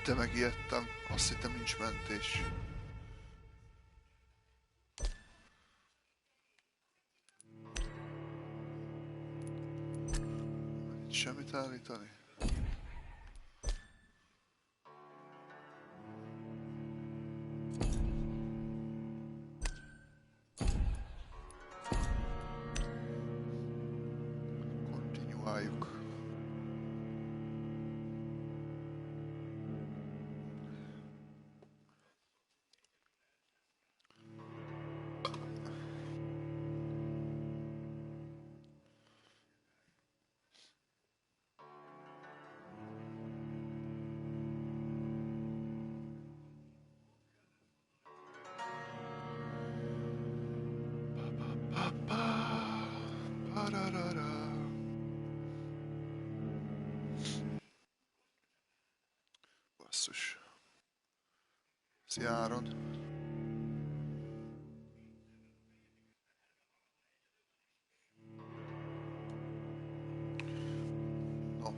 De megijedtem, azt hittem nincs mentés. Nincs semmit állítani? Kontinuáljuk. Basszus. Szia Áron. No.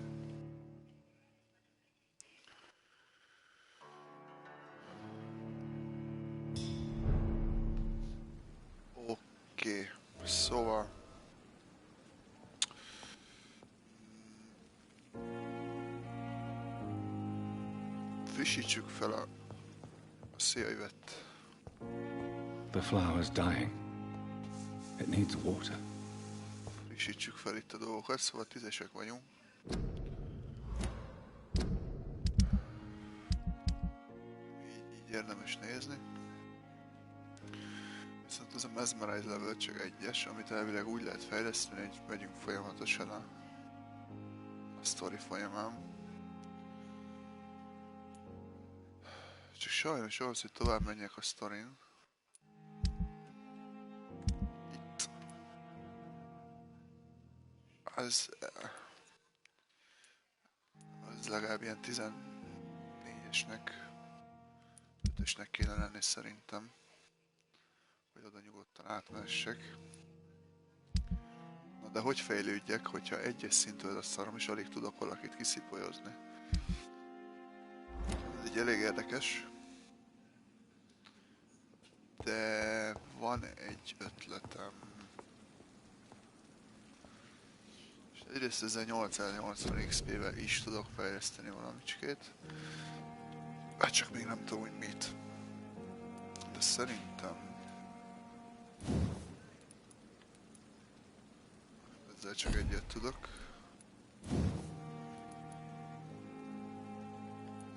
Oké, szóval frissítsük fel a széljövet. The flower's dying. It needs water. Frissítsük fel itt a dolgokat, szóval 10-esek vagyunk. Így érdemes nézni. Viszont az a mesmerize level csak 1-es, amit elvileg úgy lehet fejleszteni, hogy megyünk folyamatosan a sztori folyamán. Csak sajnos ahhoz, hogy tovább menjek a sztorin. Itt. Az legalább ilyen 14-esnek, 5-ösnek kéne lenni szerintem. Hogy oda nyugodtan átmessek. Na de hogy fejlődjek, hogyha 1-es szintől a szarom és alig tudok valakit kiszipolyozni? Ez így elég érdekes. De van egy ötletem. És egyrészt ezzel 880 XP-vel is tudok fejleszteni valamicskét. Hát csak még nem tudom, hogy mit. De szerintem ezzel csak egyet tudok.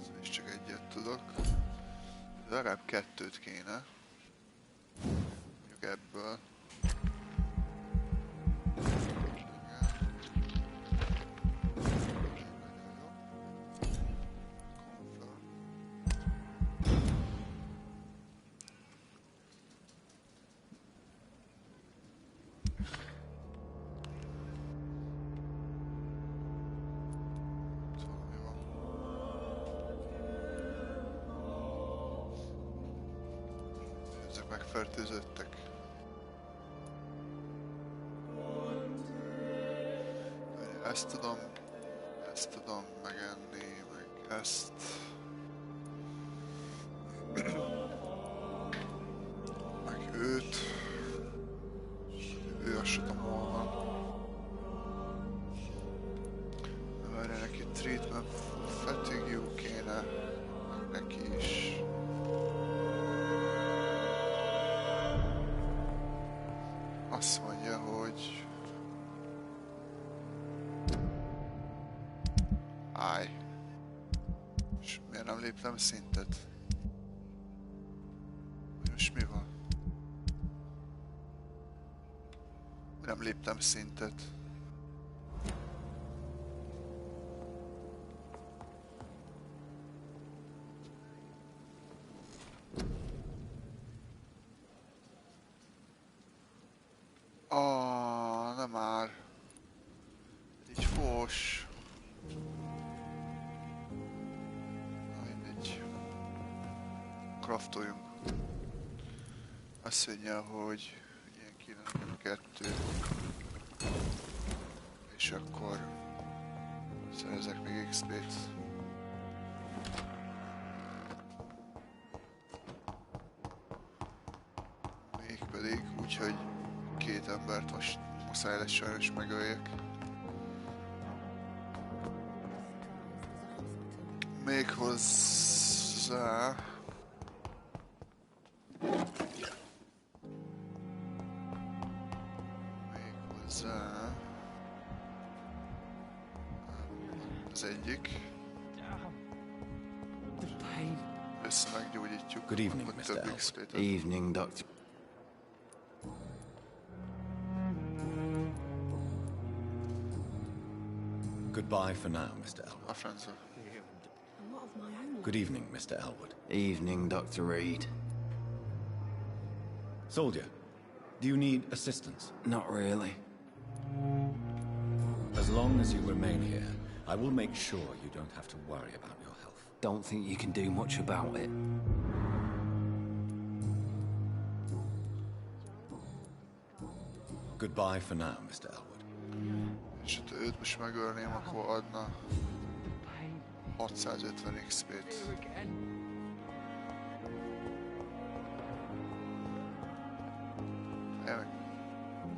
Ezzel is csak egyet tudok. Legalább 2-t kéne. Mondjuk ebből. Megfertőzöttek. Ezt tudom megenni, meg ezt. Meg őt. Ő azt tudom hol van. Várja, neki treatment fatigue kéne, meg neki is. Azt mondja, hogy állj. És miért nem léptem szintet? Most mi van? Nem léptem szintet. Nem már. Így fos. Mindegy. Craftoljunk. Azt mondja, hogy ilyen kéne nekem 2. És akkor szerezek még XP-t. működik, úgyhogy 2 embert most muszáj lesz sajnos megöljek. Méghozzá... Az egyik. Össze meggyógyítjuk. Good evening, Mr. Elwood. Evening, Doctor. Goodbye for now, Mr. Elwood. A francba. Good evening, Mr. Elwood. Evening, Dr. Reed. Soldier, do you need assistance? Not really. As long as you remain here, I will make sure you don't have to worry about your health. Don't think you can do much about it. Goodbye for now, Mr. Elwood. És ha őt most megölném, akkor adna 650 XP-t.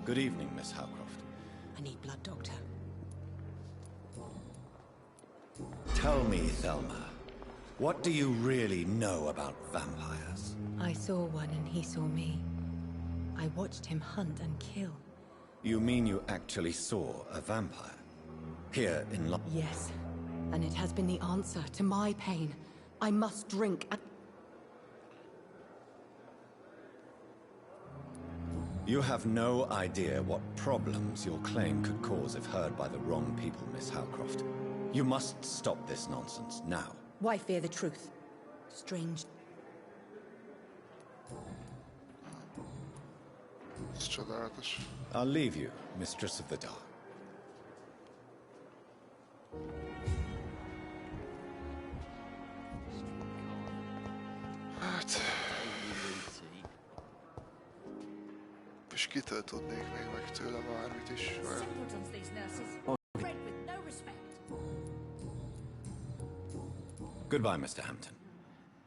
Good evening, Miss Howcroft. I need blood, Doctor. Tell me, Thelma, what do you really know about vampires? I saw one and he saw me. I watched him hunt and kill. You mean you actually saw a vampire? Here in London? Yes, and it has been the answer to my pain. I must drink and... You have no idea what problems your claim could cause if heard by the wrong people, Miss Howcroft. You must stop this nonsense, now. Why fear the truth? Strange. Ez csodálatos. I'll leave you, Mistress of the Dark. Hát... És kitől tudnék még meg tőle bármit is? Goodbye, Mr. Hampton.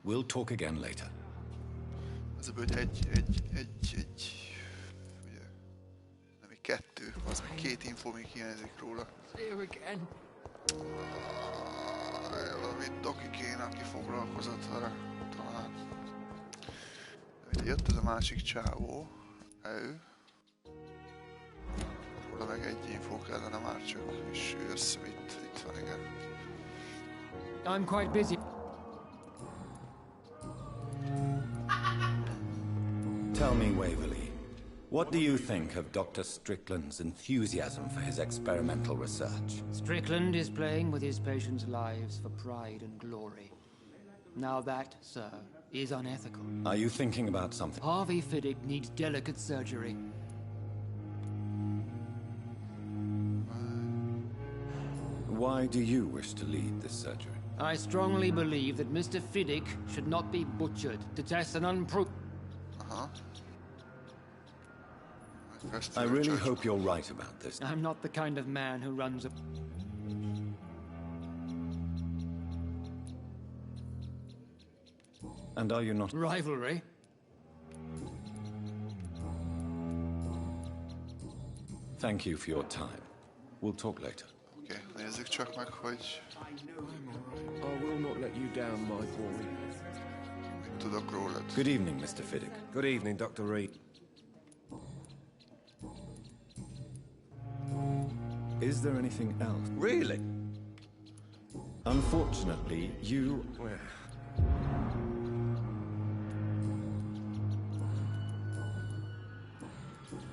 We'll talk again later. Ez ebből egy... Ugye... Nem, egy 2. Az meg 2 info még hiányzik róla. Valami doki kéne, aki foglalkozott vele. Talán. De jött ez a másik csávó. Ő. Róla meg egy info kellene már csak. És ő összevitt. Itt van, igen. I'm quite busy. Tell me, Waverley, what do you think of Dr. Strickland's enthusiasm for his experimental research? Strickland is playing with his patients' lives for pride and glory. Now that, sir, is unethical. Are you thinking about something? Harvey Fiddick needs delicate surgery. Why do you wish to lead this surgery? I strongly believe that Mr. Fiddick should not be butchered to test an unproven... I really hope you're right about this. I'm not the kind of man who runs a... And are you not... rivalry? Thank you for your time. We'll talk later. Oké, nézzük csak meg, hogy... I will not let you down, my boy. Mit tudok rólad. Good evening, Mr. Fiddick. Good evening, Dr. Reed. Is there anything else? Really? Unfortunately, you...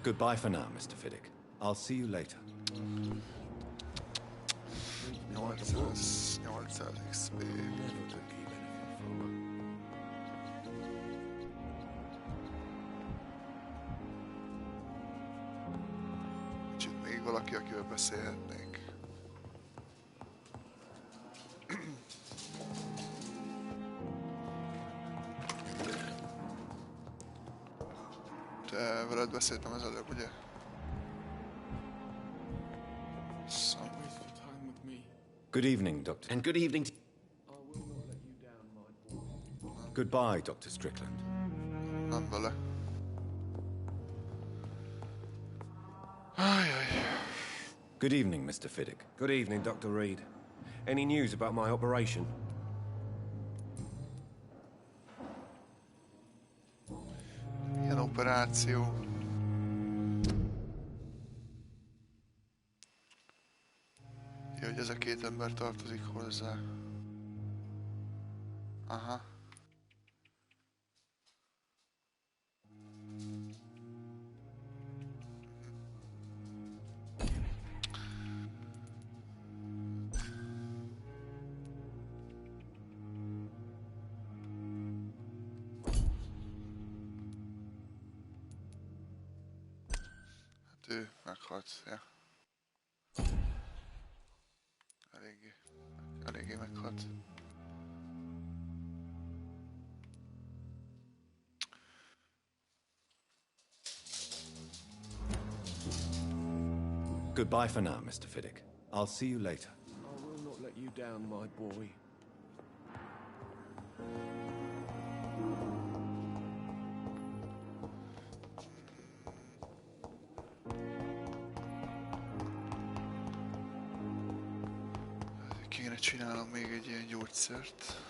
Goodbye for now, Mr. Fiddick. I'll see you later. 800 XP. Kicsit még valaki, akivel beszélhetnénk. Te veled beszéltem az előbb, ugye? Good evening, Doctor. And good evening. Goodbye, Dr. Strickland. Nem vele. Ajaj. Good evening, Mr. Fiddick. Good evening, Dr. Reed. Any news about my operation? Milyen operáció? Ja, hogy ez a két ember tartozik hozzá. Aha. Ő meghalt, ja. Eléggé meghalt. Goodbye for now, Mr. Fiddick. I'll see you later. I will not let you down, my boy. Kéne csinálnom még egy ilyen gyógyszert.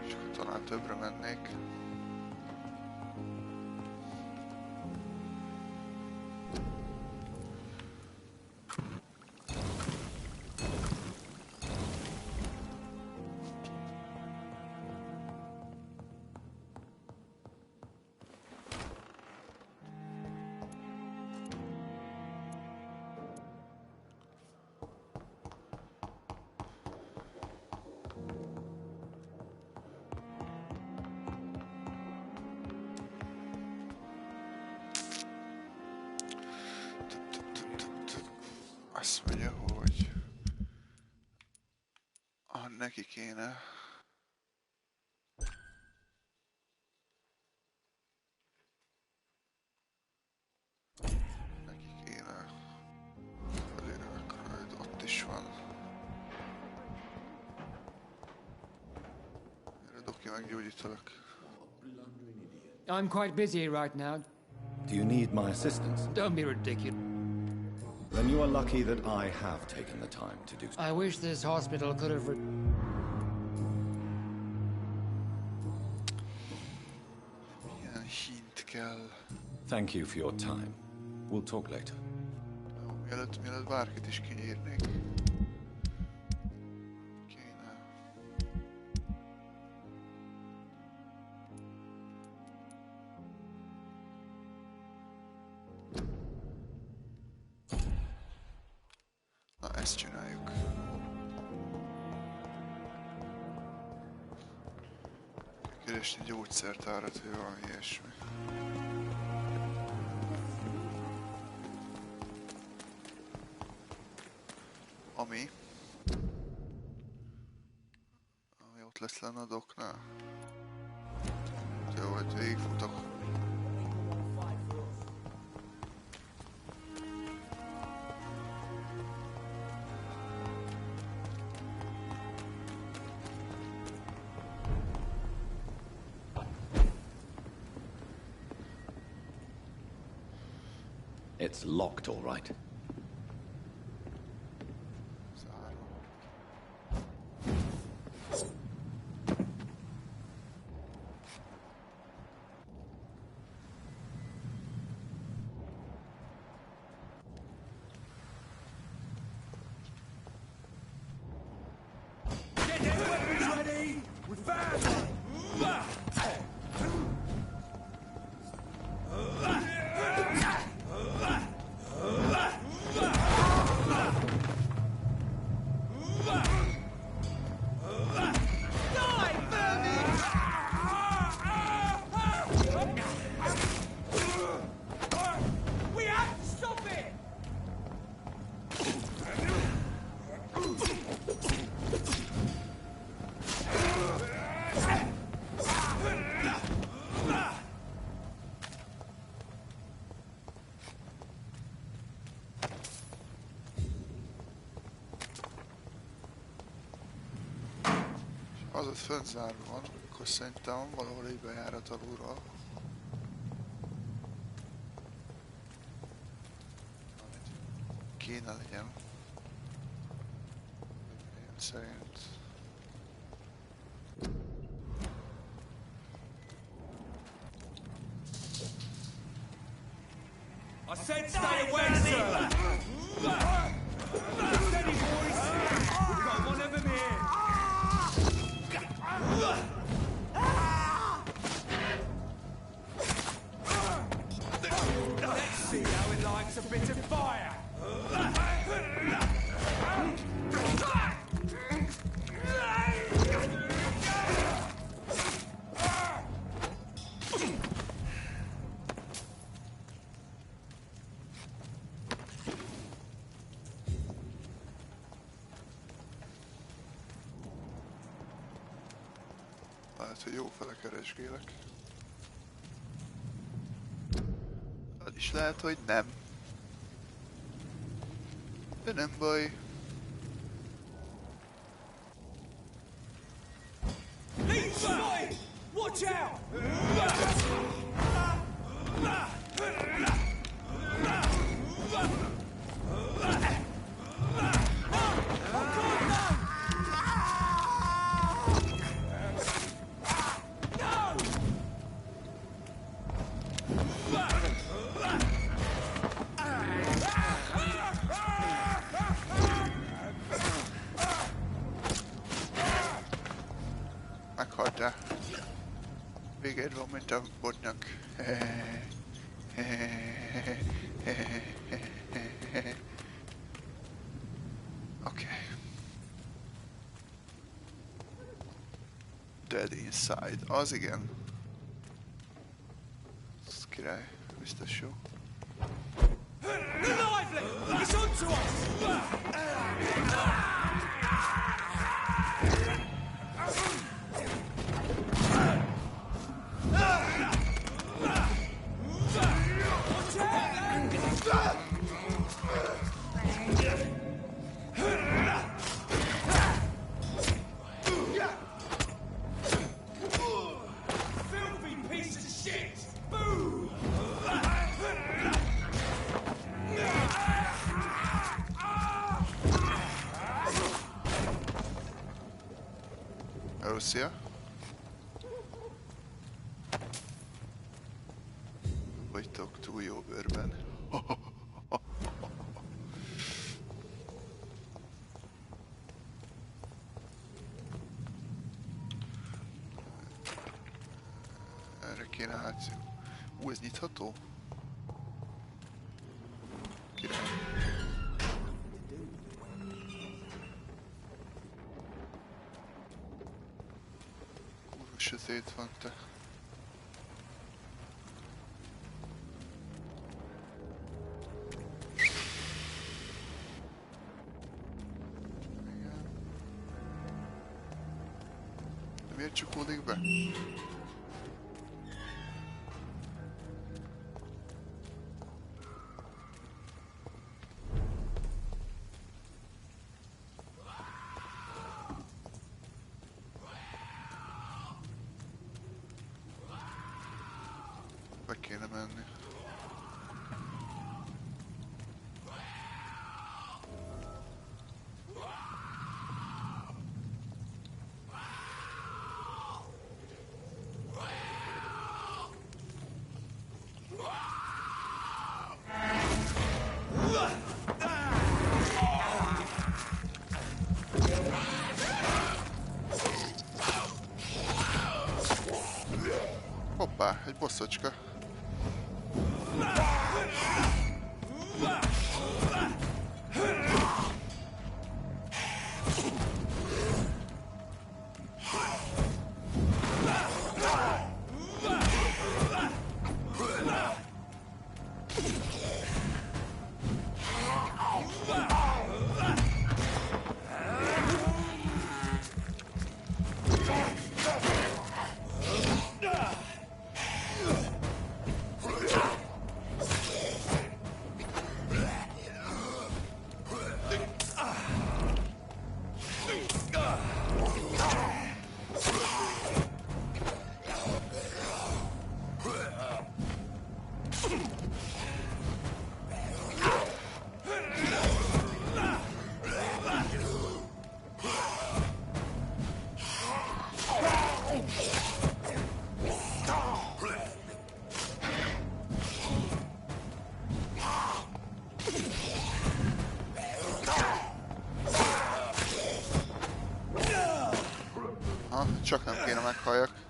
És akkor talán többre mennék. Azt mondja, hogy neki kéne. Neki kéne. Azért akkor ott is van. Erre doki meggyógyítalak. I'm quite busy right now. Do you need my assistance? Don't be ridiculous. Then you are lucky that I have taken the time to do so. I wish this hospital could have... Milyen hint kell. Thank you for your time. We'll talk later. Jó, mielőtt bárkit is kinyírnék. Kéne. Na, ezt csináljuk. Keresni gyógyszertárat, vagy valami ilyesmi. Ami ott lesz lenne a doknál. Jó, hogy végigfutok. It's locked, all right. Az ott fönt zárva van, akkor szerintem valahol így bejárat alulról. Kéne legyen. Én szerint. I said stay away, sir! Steady, boys! We've got one of them here! Let's see how it likes a bit of fire! Lehet, hogy jó fele keresgélek. Az is lehet, hogy nem. De nem baj. Watch out! Meghaltál. Véged van, mint a bodnak. Oké. Dead inside. Az igen. Ez király. Biztos jó. Lively! It's on to us! Szia! Vagytok túl jó bőrben. Erre kéne hát... ez nyitható? Király. Sötét van te. Igen. De miért csukódik be? Be kéne menni. Hoppá, egy bosszocska. Csak nem kéne meghalljak.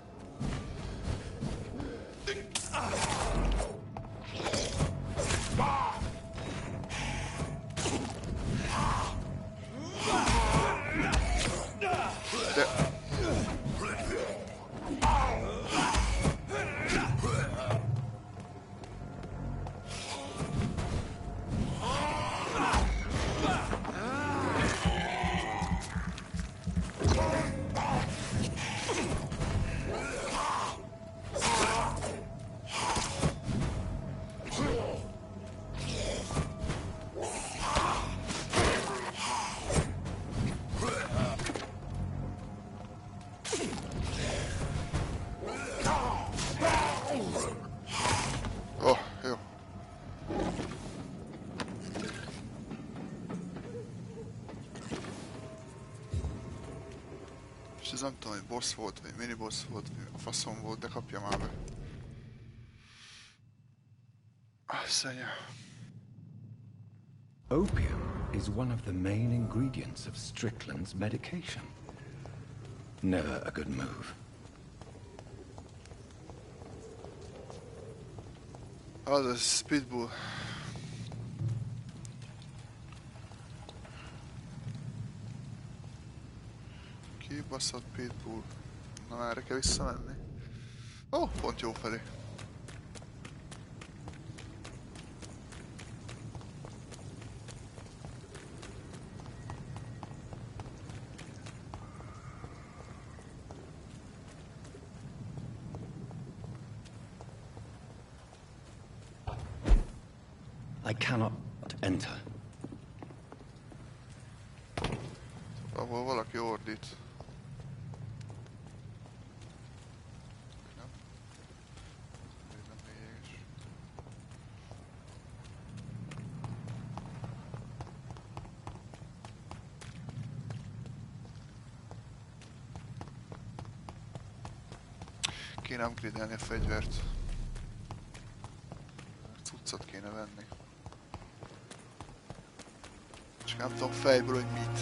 És ez nem tudom, hogy boss volt, vagy mini boss volt, vagy a faszom volt, de kapja már be. Szenya. Opium is one of the main ingredients of Strickland's medication. Never a good move. Az a Speedbull. Kibaszott Pitbull. Na már erre kell visszamenni. Ó, pont jó felé. I cannot enter. Ahol valaki ordít. Kéne upgrade-elni a fegyvert. Cuccot kéne venni. Csak nem tudom fejből, hogy mit.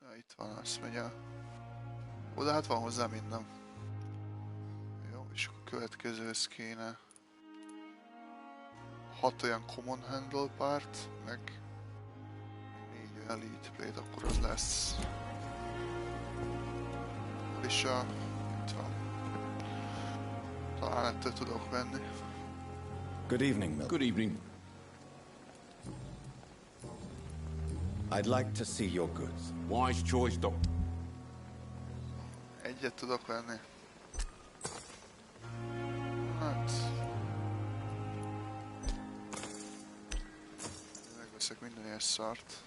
Ja, itt van, azt mondja. Oda hát van hozzá minden. Jó, és akkor a következőhöz kéne 6 olyan common handle part, meg Elite Blade, akkor az lesz. És itt van. Talán ettől tudok venni. Good evening, Milk. Good evening. I'd like to see your goods. Wise choice, Doc. Egyet tudok venni. Hát... megveszek minden ilyen szart.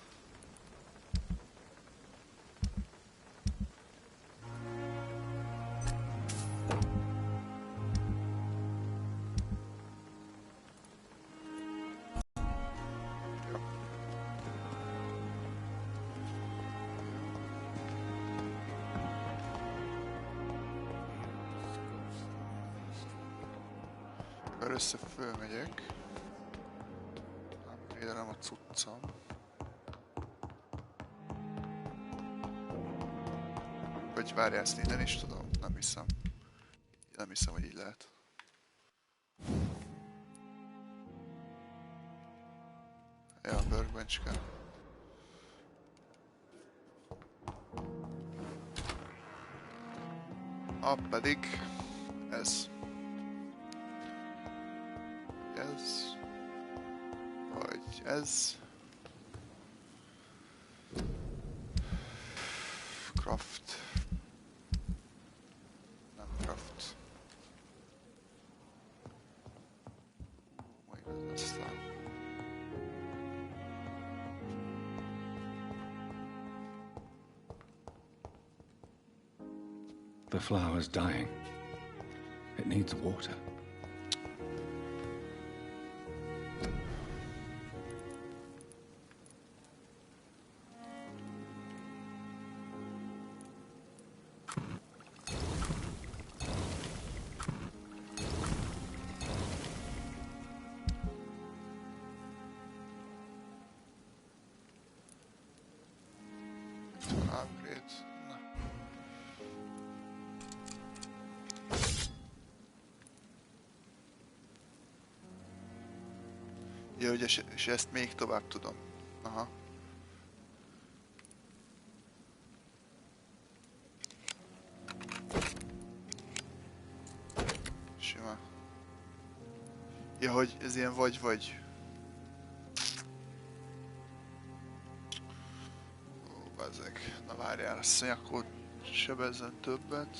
Össze fölmegyek. Upgrade-elem a cuccom. Vagy várjál, ezt innen is tudom? Nem hiszem. Nem hiszem, hogy így lehet. Ja, a workbench kell. Pedig ez. Ez. Vagy ez. Craft. Nem craft. Majd ez aztán. The flower's dying. It needs water. Ja, hogy és ezt még tovább tudom. Aha. Sima. Ja, hogy ez ilyen vagy. Ó, bazzeg. Na várjál, azt mondja, akkor sebezzen többet.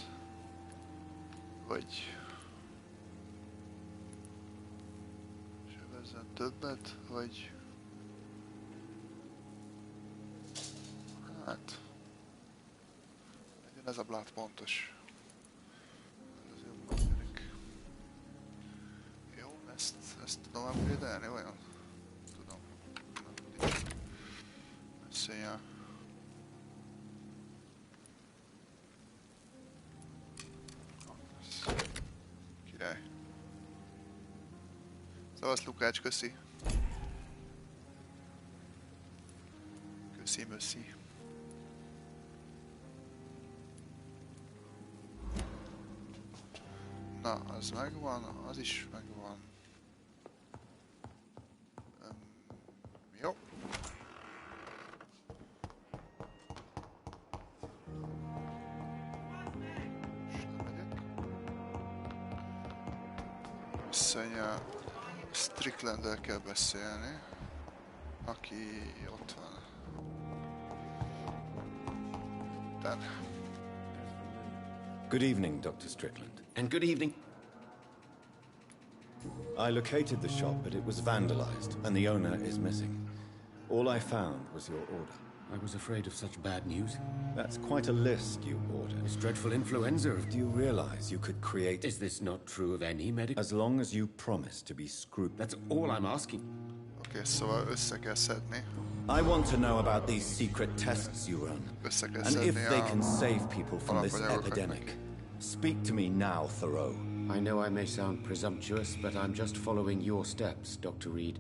Vagy... Sebezzen többet, vagy... Hát... Legyen ez a blát pontos. Ez jobban tűnik. Jó, ezt tudom upgrade-elni, olyan? Tudom. Összejjel. Király. Szavasz Lukács, köszi. Köszi. Na, az megvan, az is megvan. Jó. Viszonyá Stricklanddel kell beszélni, aki ott van. Good evening, Dr. Strickland. And good evening. I located the shop, but it was vandalized, and the owner is missing. All I found was your order. I was afraid of such bad news. That's quite a list you ordered. This dreadful influenza. Do you realize you could create... Is this not true of any medical... As long as you promise to be scrupulous. That's all I'm asking. Okay, szóval össze kell szedni. I want to know about these secret tests you run, and if they can save people from this epidemic. Speak to me now, Thoreau. I know I may sound presumptuous, but I'm just following your steps, Dr. Reed.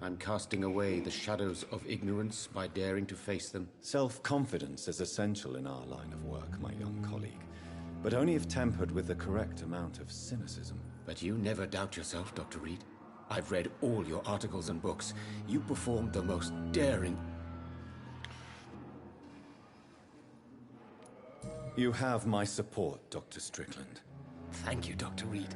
I'm casting away the shadows of ignorance by daring to face them. Self-confidence is essential in our line of work, my young colleague, but only if tempered with the correct amount of cynicism. But you never doubt yourself, Dr. Reed. I've read all your articles and books. You performed the most daring... You have my support, Dr. Strickland. Thank you, Dr. Reed.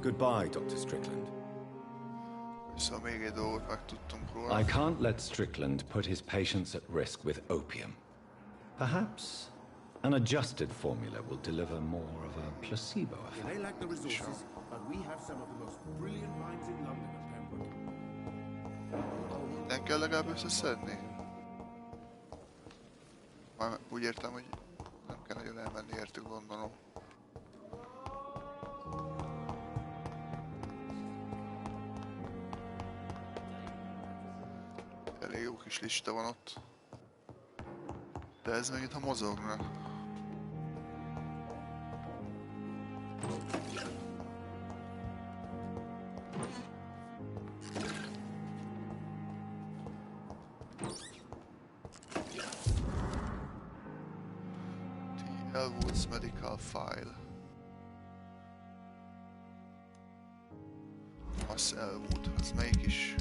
Goodbye, Dr. Strickland. Szóval még egy dolgot megtudtunk róla. I can't let Strickland put his patients at risk with opium. Perhaps an adjusted formula will deliver more of a placebo effect. They lack the resources, but we have some of the most brilliant minds in London at Pembroke. Nem kell legalább összeszedni? Már úgy értem, hogy nem kell nagyon elmenni értük, gondolom. Elég jó kis lista van ott. De ez meg itt ha mozogna. Elwood's medical file. Az Elwood, az melyik is?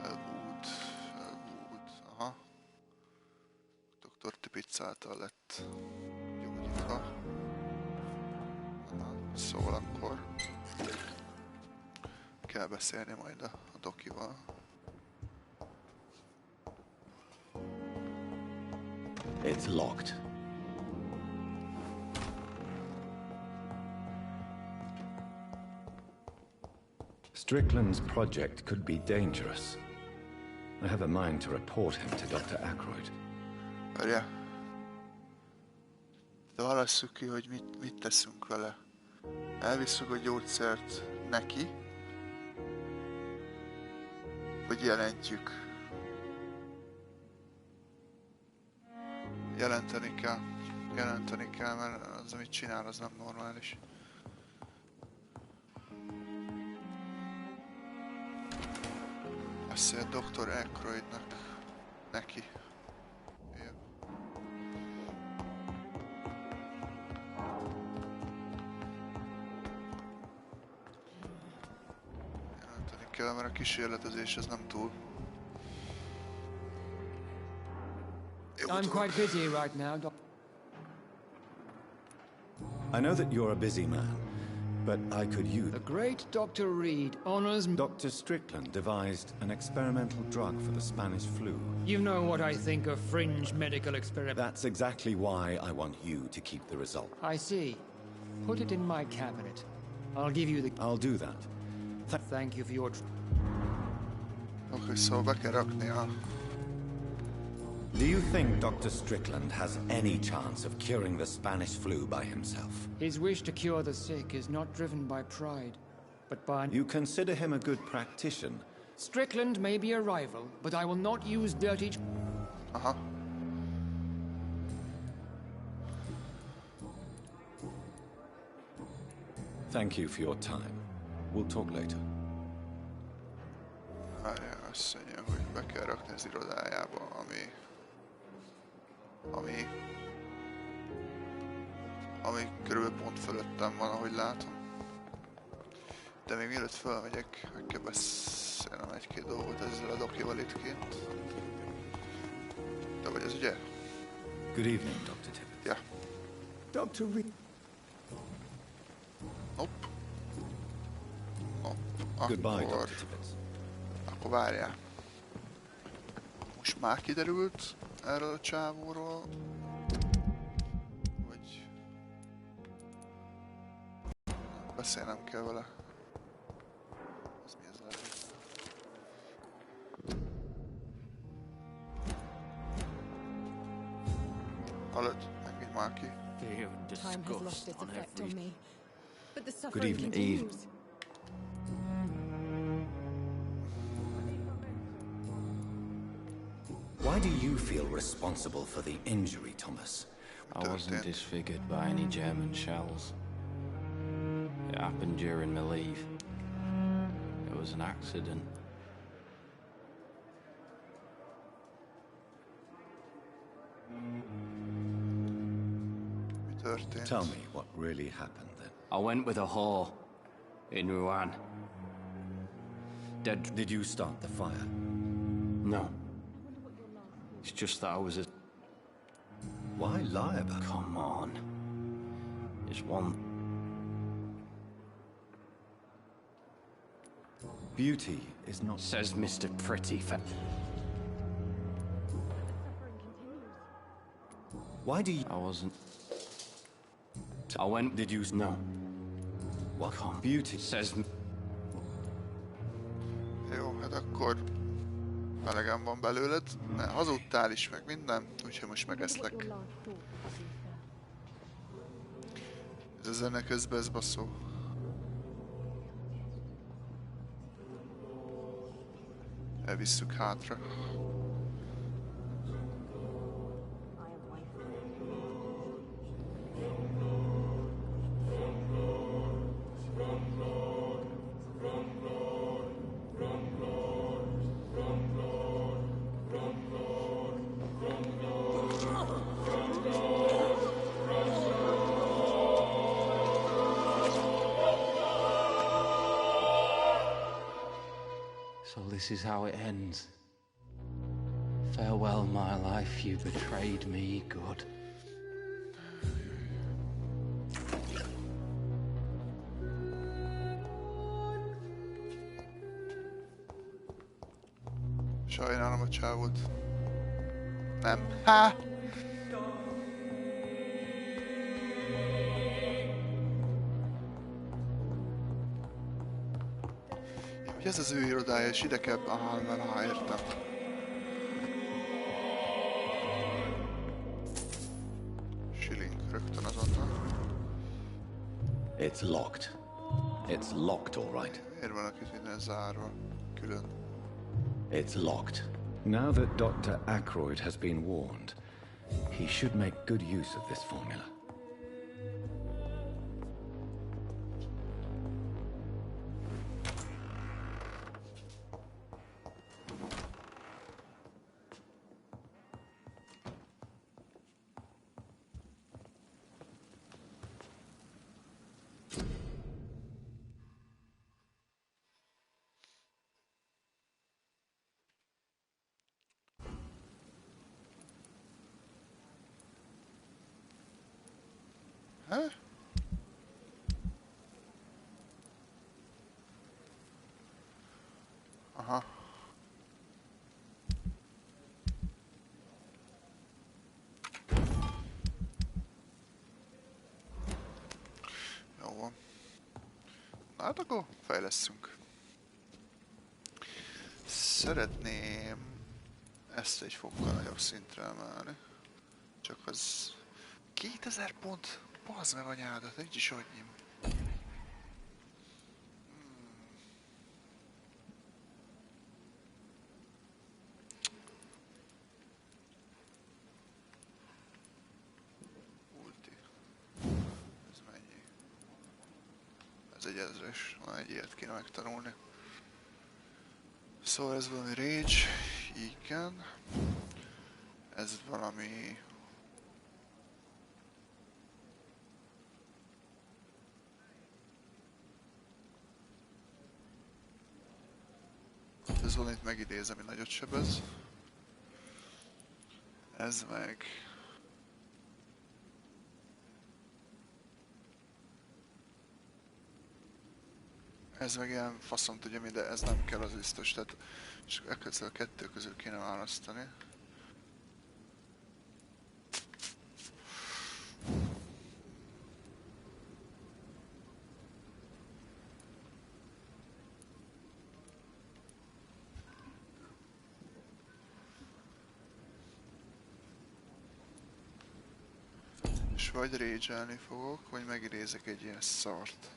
Elwood, aha. Dr. Tipitz által lett gyógyítva. Aha, szóval akkor kell beszélni majd a dokival. It's locked. Strickland's project could be dangerous. I have a mind to report him to Dr. Aykroyd. Várjál. De válasszuk ki, hogy mit teszünk vele. Elvisszük a gyógyszert neki, vagy jelentjük. Jelenteni kell, mert az, amit csinál, az nem normális. Azt mondja Dr. Aykroydnak neki. Igen. kell, mert a kísérletezés ez nem túl. Jó, I'm quite busy right now, I know that you're a busy man, but I could use... The great Dr. Reed honors me. Dr. Strickland devised an experimental drug for the Spanish flu. You know what I think of fringe medical experiments. That's exactly why I want you to keep the result. I see. Put it in my cabinet. I'll give you the... I'll do that. Thank you for your... Oké, szóval be kell rakni a... Do you think Dr. Strickland has any chance of curing the Spanish flu by himself? His wish to cure the sick is not driven by pride, but by... You consider him a good practitioner. Strickland may be a rival, but I will not use dirty... Aha. Thank you for your time. We'll talk later. Várjál, azt mondja, hogy be kell rakni az irodájába, ami körülbelül pont fölöttem van, ahogy látom. De még mielőtt felmegyek, meg kell beszélnem egy-két dolgot ezzel a dokival itt kint. Te vagy ez, ugye? Good evening, Dr. Tibbets. Ja. Dr. Reed. Nope. Goodbye, Akkor... Dr. Tibbets. Akkor várjál. Most már kiderült erről a csávóról, hogy beszélnem kell vele. Ez mi ez a rész? Hallod, engedj már ki. Time has lost its effect on me. But the Good suffering evening. continues. Why do you feel responsible for the injury, Thomas? I wasn't disfigured by any German shells. It happened during my leave. It was an accident. Mi történt? Tell me what really happened then. I went with a whore in Rouen. Dead. Did you start the fire? No. It's just that I was a... Why lie about it? Come on. It's one... Beauty is not... Says Mr. Pretty Fa... Why do you... I wasn't... I went... Did you... No. What? Come. Beauty... Says... Jó, hát akkor elegem van belőled. Ne, hazudtál is meg minden, úgyhogy most megeszlek. Ez a zene közben ez baszó. Elvisszük hátra. So this is how it ends. Farewell, my life, you betrayed me, good. Sajnálom a csávót. Nem. Há! Hogy ez az ő irodája, és ide kell... Aha, értem. Shilling, rögtön azonnal. It's locked. It's locked, all right. Miért vannak itt minden zárva? Külön. It's locked. Now that Dr. Aykroyd has been warned, he should make good use of this formula. Hä? Aha. Jó van. Na hát akkor fejlesszünk. Szeretném ezt egy fokkal nagyobb szintre emelni. Csak az... 2000 pont? Bazd meg anyádat, nincs is annyi. Ulti. Ez mennyi? Ez egy 1000-es. Van egy ilyet kéne megtanulni. Szóval ez valami rage. Igen. Ez valami... Ez valamit megidéz, ami nagyot sebez. Ez meg... Ez meg ilyen faszom tudja mi, de ez nem kell, az biztos. Tehát a kettő közül kéne választani. És vagy rage-elni fogok, vagy megidézek egy ilyen szart.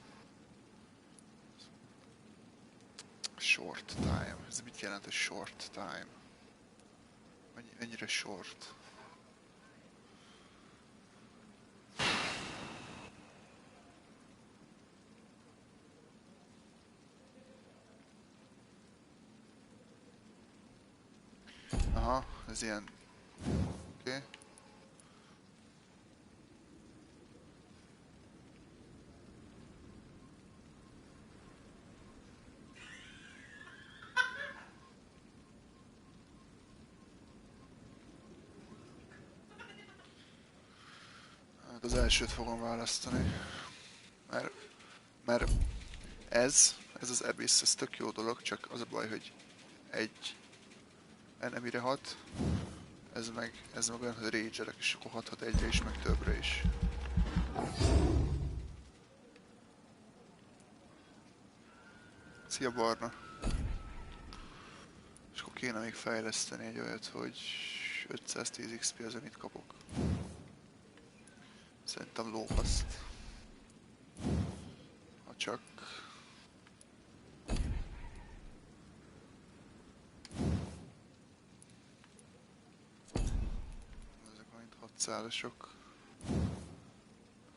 Short time. Ez mit jelent, hogy short time? Ennyire short. Aha, ez ilyen... Oké. Az elsőt fogom választani, mert ez az Abyss, ez tök jó dolog, csak az a baj, hogy egy enemire hat, ez meg olyan, hogy rage-elek, és akkor hathat egyre is, meg többre is. Szia Barna! És akkor kéne még fejleszteni egy olyat, hogy 510 XP az, amit kapok. Szerintem lófaszt. Ha csak... Ezek mind 600-asok.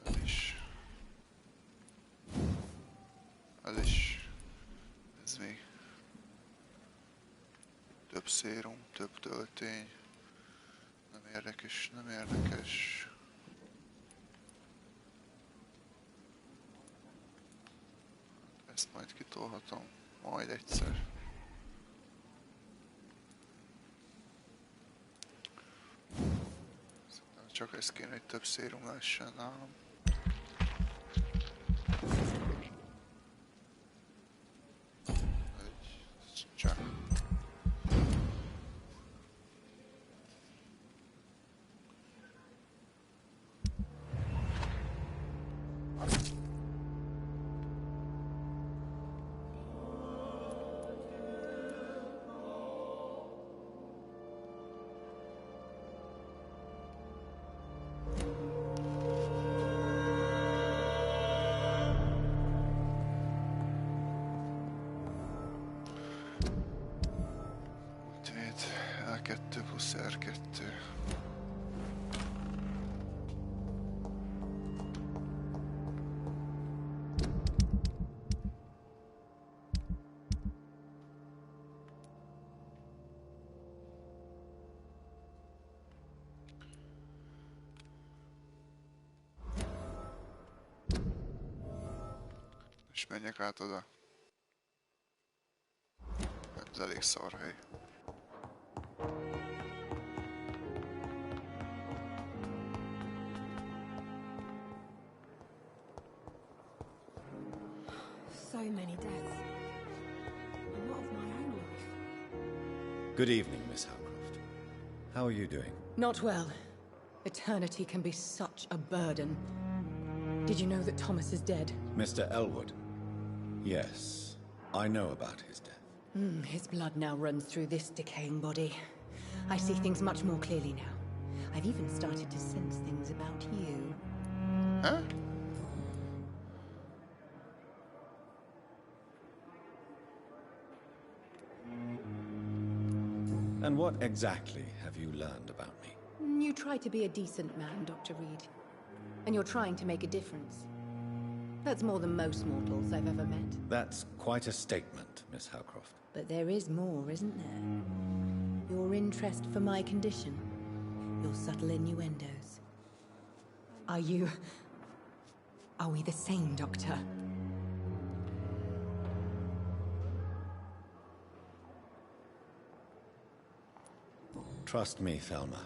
Ez is. Ez is. Ez még. Több szérum, több töltény. Nem érdekes, nem érdekes. Ezt majd kitolhatom, majd egyszer. Csak ez kéne, hogy több szérum lehessen nálam. Csak. L2 plusz R2. És menjek át oda. Ez elég szar hely. So many deaths. A lot of my own life. Good evening, Miss Howcroft. How are you doing? Not well. Eternity can be such a burden. Did you know that Thomas is dead? Mr. Elwood? Yes, I know about his death. His blood now runs through this decaying body. I see things much more clearly now. I've even started to sense things about you. Huh? And what exactly have you learned about me? You try to be a decent man, Dr. Reed. And you're trying to make a difference. That's more than most mortals I've ever met. That's quite a statement, Miss Howcroft. But there is more, isn't there? Your interest for my condition. Your subtle innuendos. Are we the same, Doctor? Trust me, Thelma.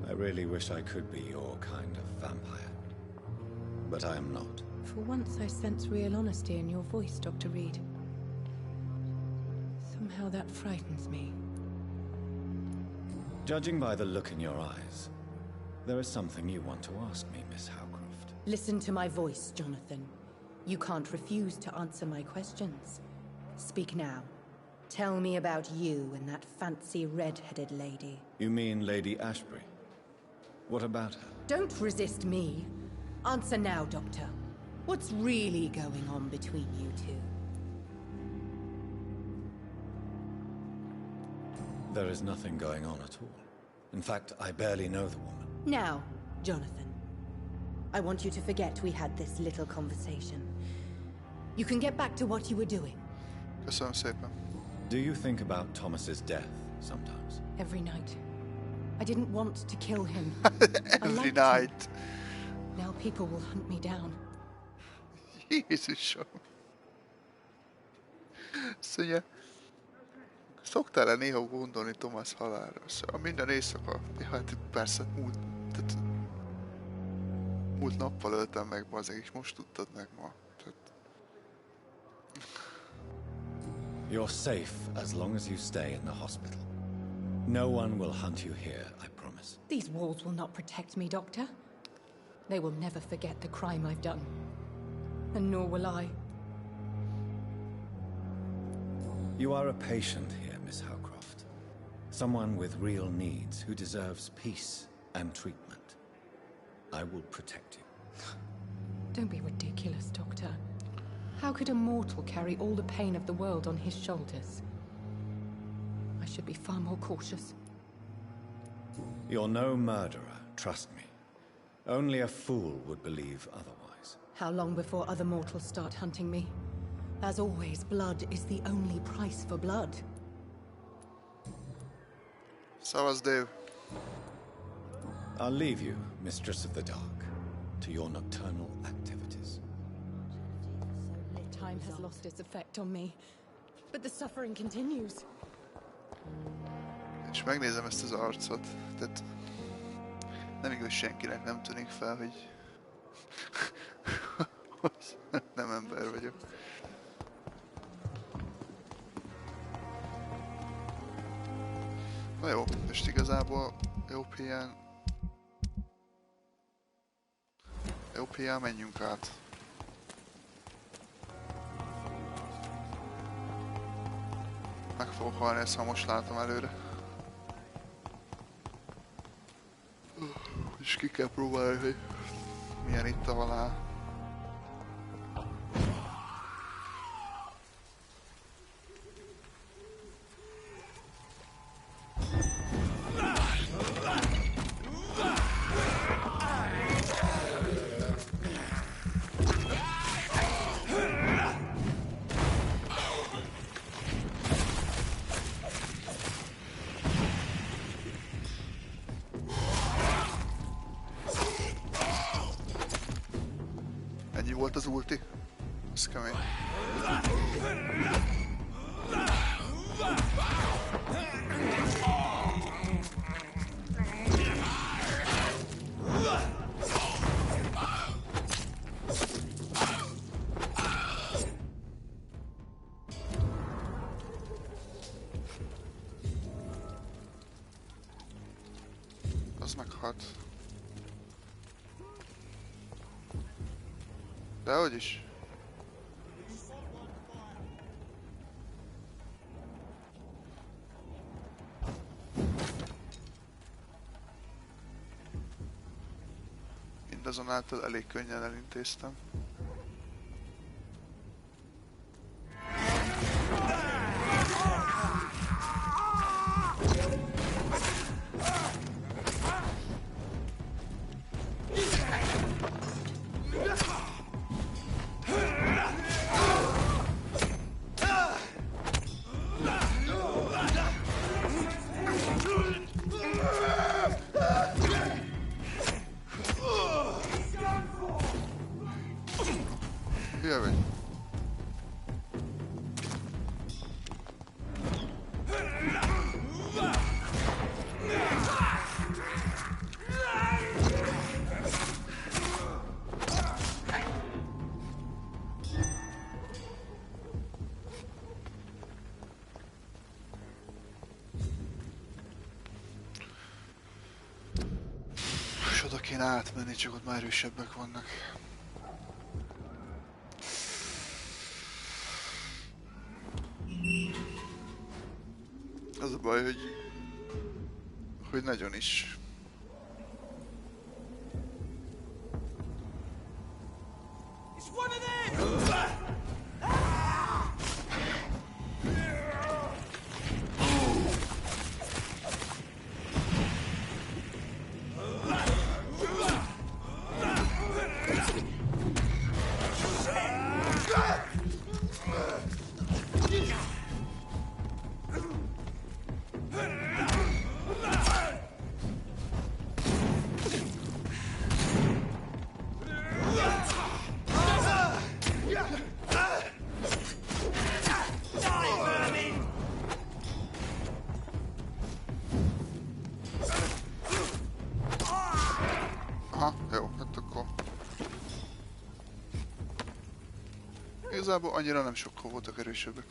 I really wish I could be your kind of vampire. But I am not. For once I sense real honesty in your voice, Dr. Reed. Somehow that frightens me. Judging by the look in your eyes, there is something you want to ask me, Miss Howcroft. Listen to my voice, Jonathan. You can't refuse to answer my questions. Speak now. Tell me about you and that fancy red-headed lady. You mean Lady Ashbury? What about her? Don't resist me. Answer now, Doctor. What's really going on between you two? There is nothing going on at all. In fact, I barely know the woman. Now, Jonathan. I want you to forget we had this little conversation. You can get back to what you were doing. Köszönöm szépen. Do you think about Thomas's death sometimes? Every night. I didn't want to kill him. Every night. Now people will hunt me down. Jézusom. Szóval szoktál-e néha gondolni Thomas halálra? Szóval minden éjszaka, hát persze múlt nappal öltem meg, bazeg, és most tudtad meg ma. You're safe as long as you stay in the hospital. No one will hunt you here, I promise. These walls will not protect me, Doctor. They will never forget the crime I've done. And nor will I. You are a patient here, Miss Howcroft. Someone with real needs who deserves peace and treatment. I will protect you. Don't be ridiculous, Doctor. How could a mortal carry all the pain of the world on his shoulders? I should be far more cautious. You're no murderer, trust me. Only a fool would believe otherwise. How long before other mortals start hunting me? As always, blood is the only price for blood. Szavazd, Dave. I'll leave you, Mistress of the Dark, to your nocturnal activities. Time has lost its effect on me, but the suffering continues. És megnézem ezt az arcot, tehát nem igaz, senkinek nem tűnik fel, hogy nem ember vagyok. Na jó, most igazából jó pián menjünk át. Meg fogok halni, ezt ha most látom előre. És ki kell próbálni, hogy milyen itt a halál. Ennyi volt az ulti? Az kemény. foghat. Dehogy is. Mindazonáltal elég könnyen elintéztem. Oda kéne átmenni, csak ott már erősebbek vannak. Az a baj, hogy nagyon is. Igazából annyira nem sokkal voltak erősebbek,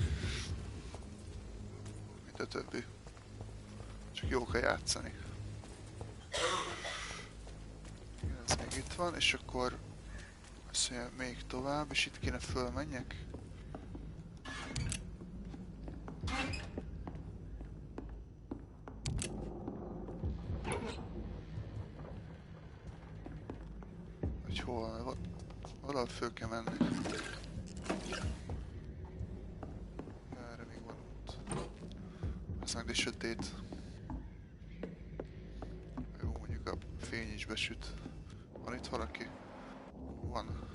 mint a többi. Csak jó kell játszani. Ez még itt van, és akkor azt mondja, még tovább, és itt kéne fölmenjek. Hogy hol? Valahol föl kell menni. Erre még van út. Aztán de sötét. Jó, mondjuk a fény is besüt. Van itt valaki? Van.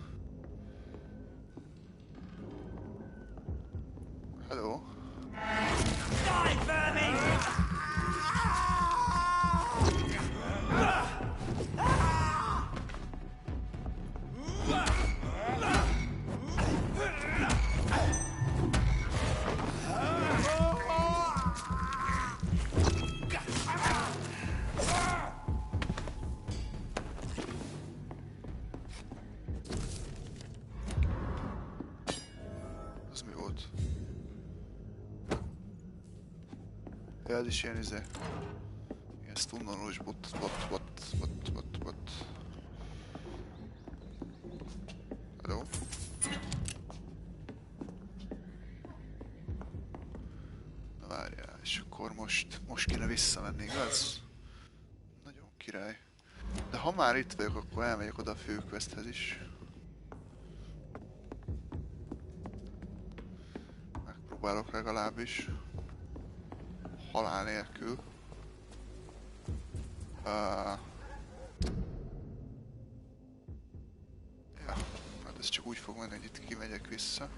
Hello. Ez is ilyen izé. Ilyen stunnolós bot. Hello? Na várjál, és akkor most kéne visszamenni, igaz? Nagyon király. De ha már itt vagyok, akkor elmegyek oda a főquesthez is. Megpróbálok legalábbis. Halál nélkül. Ja, hát ez csak úgy fog menni, hogy itt kimegyek vissza.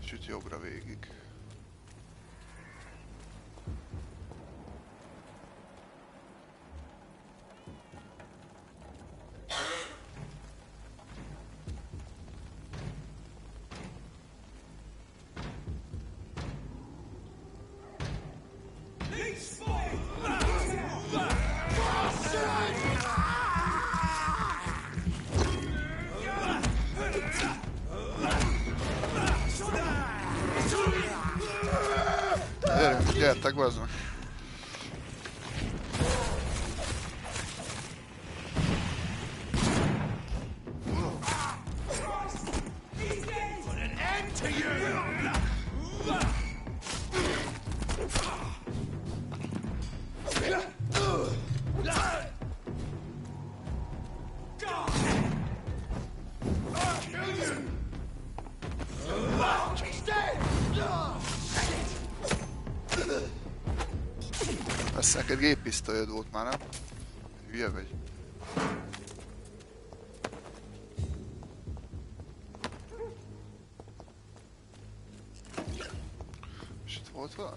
Süt jobbra végig. Gyertek, bazd meg! Azt neked géppisztolyod volt már, nem? Hülye vagy. És itt volt valami?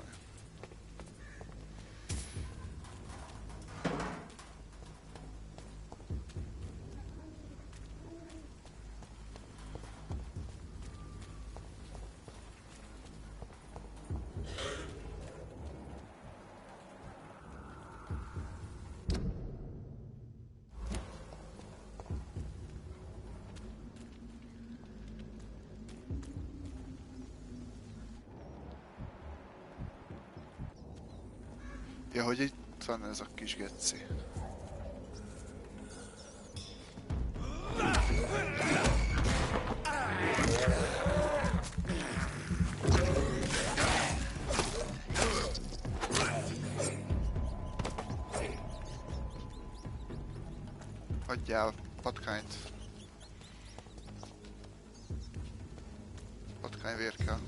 Ja, hogy itt van ez a kis geci. Hagyjál patkányt. Patkányvér kell.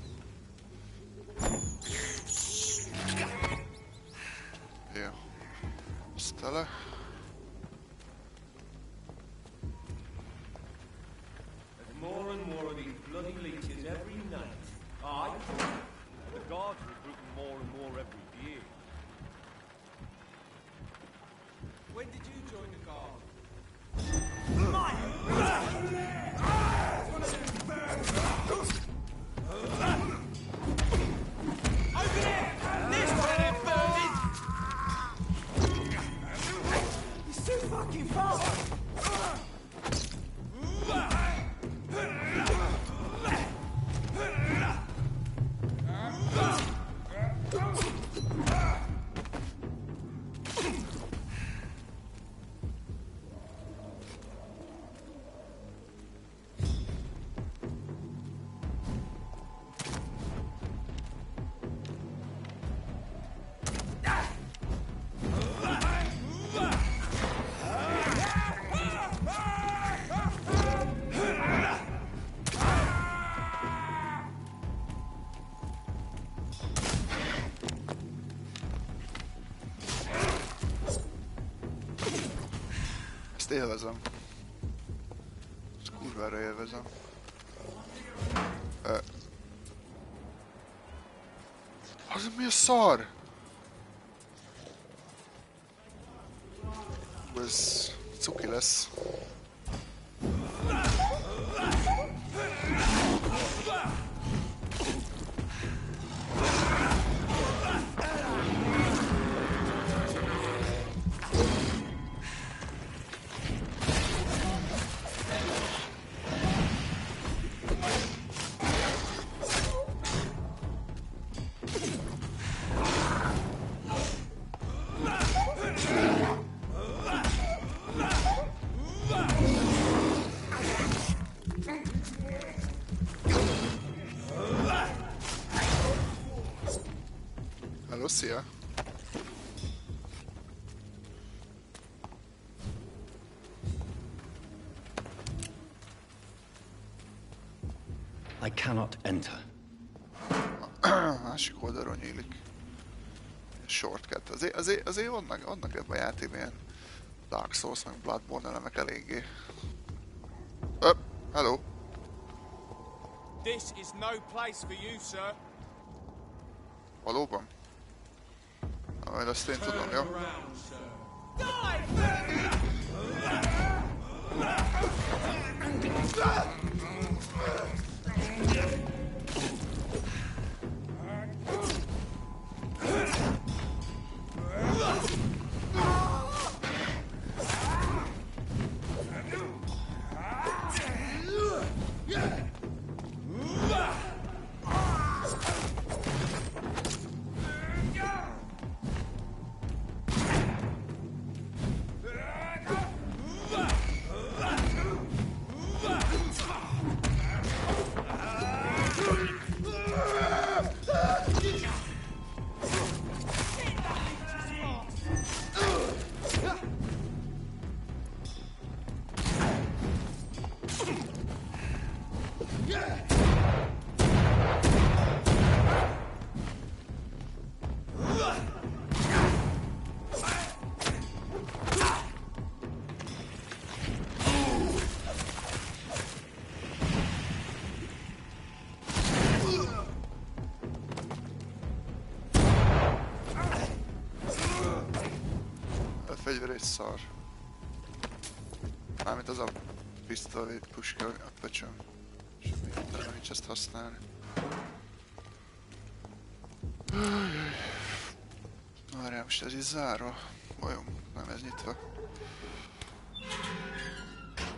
Jó. Ezt tele. More and more of these bloody leeches every night. Aye. The guards recruit more and more every year. When did you join the guard? Open it! This one of them birdies! He's too fucking fast! Ezt élvezem. Ezt kurvára élvezem. Az mi a szar? Ez cuki lesz. Hello, szia! I cannot enter. Másik oldalról nyílik. Shortcut. Azért vannak ebben a játékban ilyen Dark Souls, meg Bloodborne elemek eléggé. Hello! This is no place for you, sir. Valóban? Majd azt én tudom, jó? fegyver egy szar. Mármint az a pisztoly, puska, a pöcsöm. Semmi értelme nincs ezt használni. Várjál, most ez így zárva? Vajon? Nem, ez nyitva.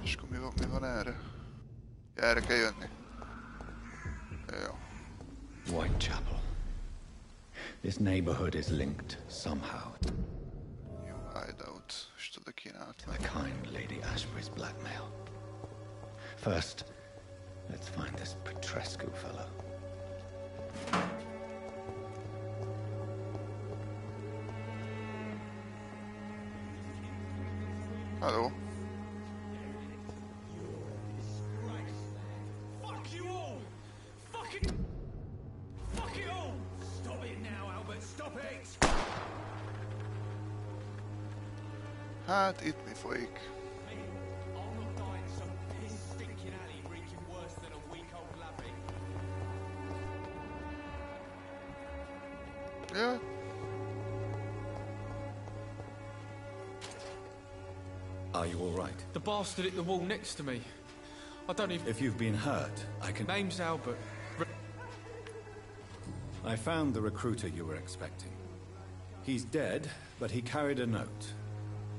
És akkor mi van erre? Ja, erre kell jönni. Jó. Whitechapel. This neighborhood is linked somehow. New hideout. És tudod, kínált meg. The kind Lady Ashbury's blackmail. First, let's find this Petrescu fellow. Hello. Fuck you all! Fuck it all! Stop it now, Albert, stop it! Hát itt mi folyik? I'll not die in some piss stinking alley reeking worse than a week old lavvy. Ja. Are you all right? The bastard at the wall next to me. I don't even... If you've been hurt, I can... Name's Albert. I found the recruiter you were expecting. He's dead, but he carried a note.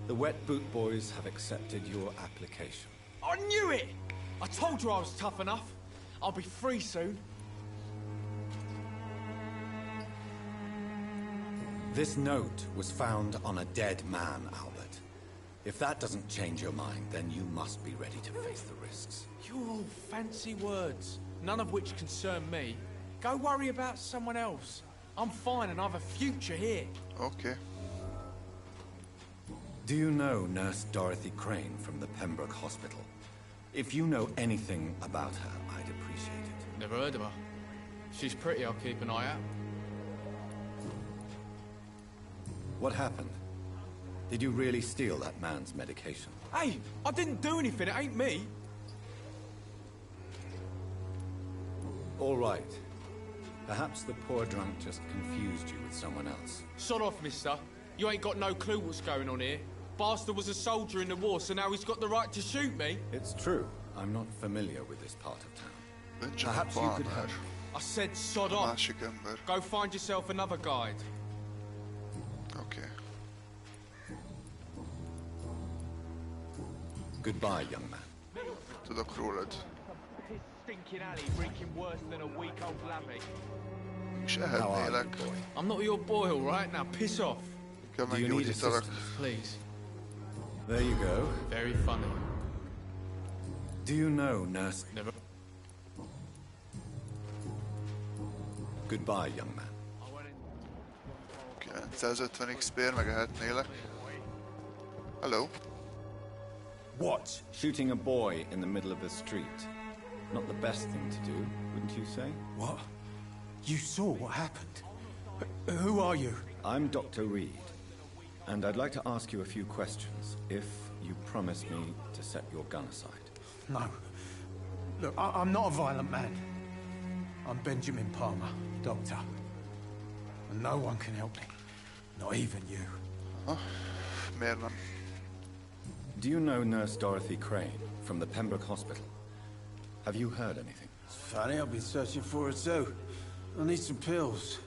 The Wet Boot Boys have accepted your application. I knew it! I told you I was tough enough. I'll be free soon. This note was found on a dead man, Albert. If that doesn't change your mind, then you must be ready to face the risks. You're all fancy words, none of which concern me. Go worry about someone else. I'm fine and I've a future here. Okay. Do you know Nurse Dorothy Crane from the Pembroke Hospital? If you know anything about her, I'd appreciate it. Never heard of her. She's pretty, I'll keep an eye out. What happened? Did you really steal that man's medication? Hey, I didn't do anything, it ain't me. All right. Perhaps the poor drunk just confused you with someone else. Sod off, mister. You ain't got no clue what's going on here. Bastard was a soldier in the war, so now he's got the right to shoot me. It's true. I'm not familiar with this part of town. Benjamin Perhaps you could help. I said sod off. Másik ember. Go find yourself another guide. Okay. Goodbye, young man. Tudok rólad. Piss stinking alley reeking worse than a week old lavvy. És How are you, ehetnélek. boy? I'm not your boy, all right? Now piss off. Kell Do you need meggyógyítalak. assistance? Please. There you go. Very funny. Do you know Nurse... Never... Goodbye, young man. 950 XP-ért megehetnélek. Hello. What? Shooting a boy in the middle of the street. Not the best thing to do, wouldn't you say? What? You saw what happened? Who are you? I'm Dr. Reed, and I'd like to ask you a few questions, if you promise me to set your gun aside. No. Look, I'm not a violent man. I'm Benjamin Palmer, doctor. And no one can help me. Not even you. Oh, miért nem? Do you know Nurse Dorothy Crane from the Pembroke Hospital? Have you heard anything? It's funny, I've been searching for her too. I need some pills.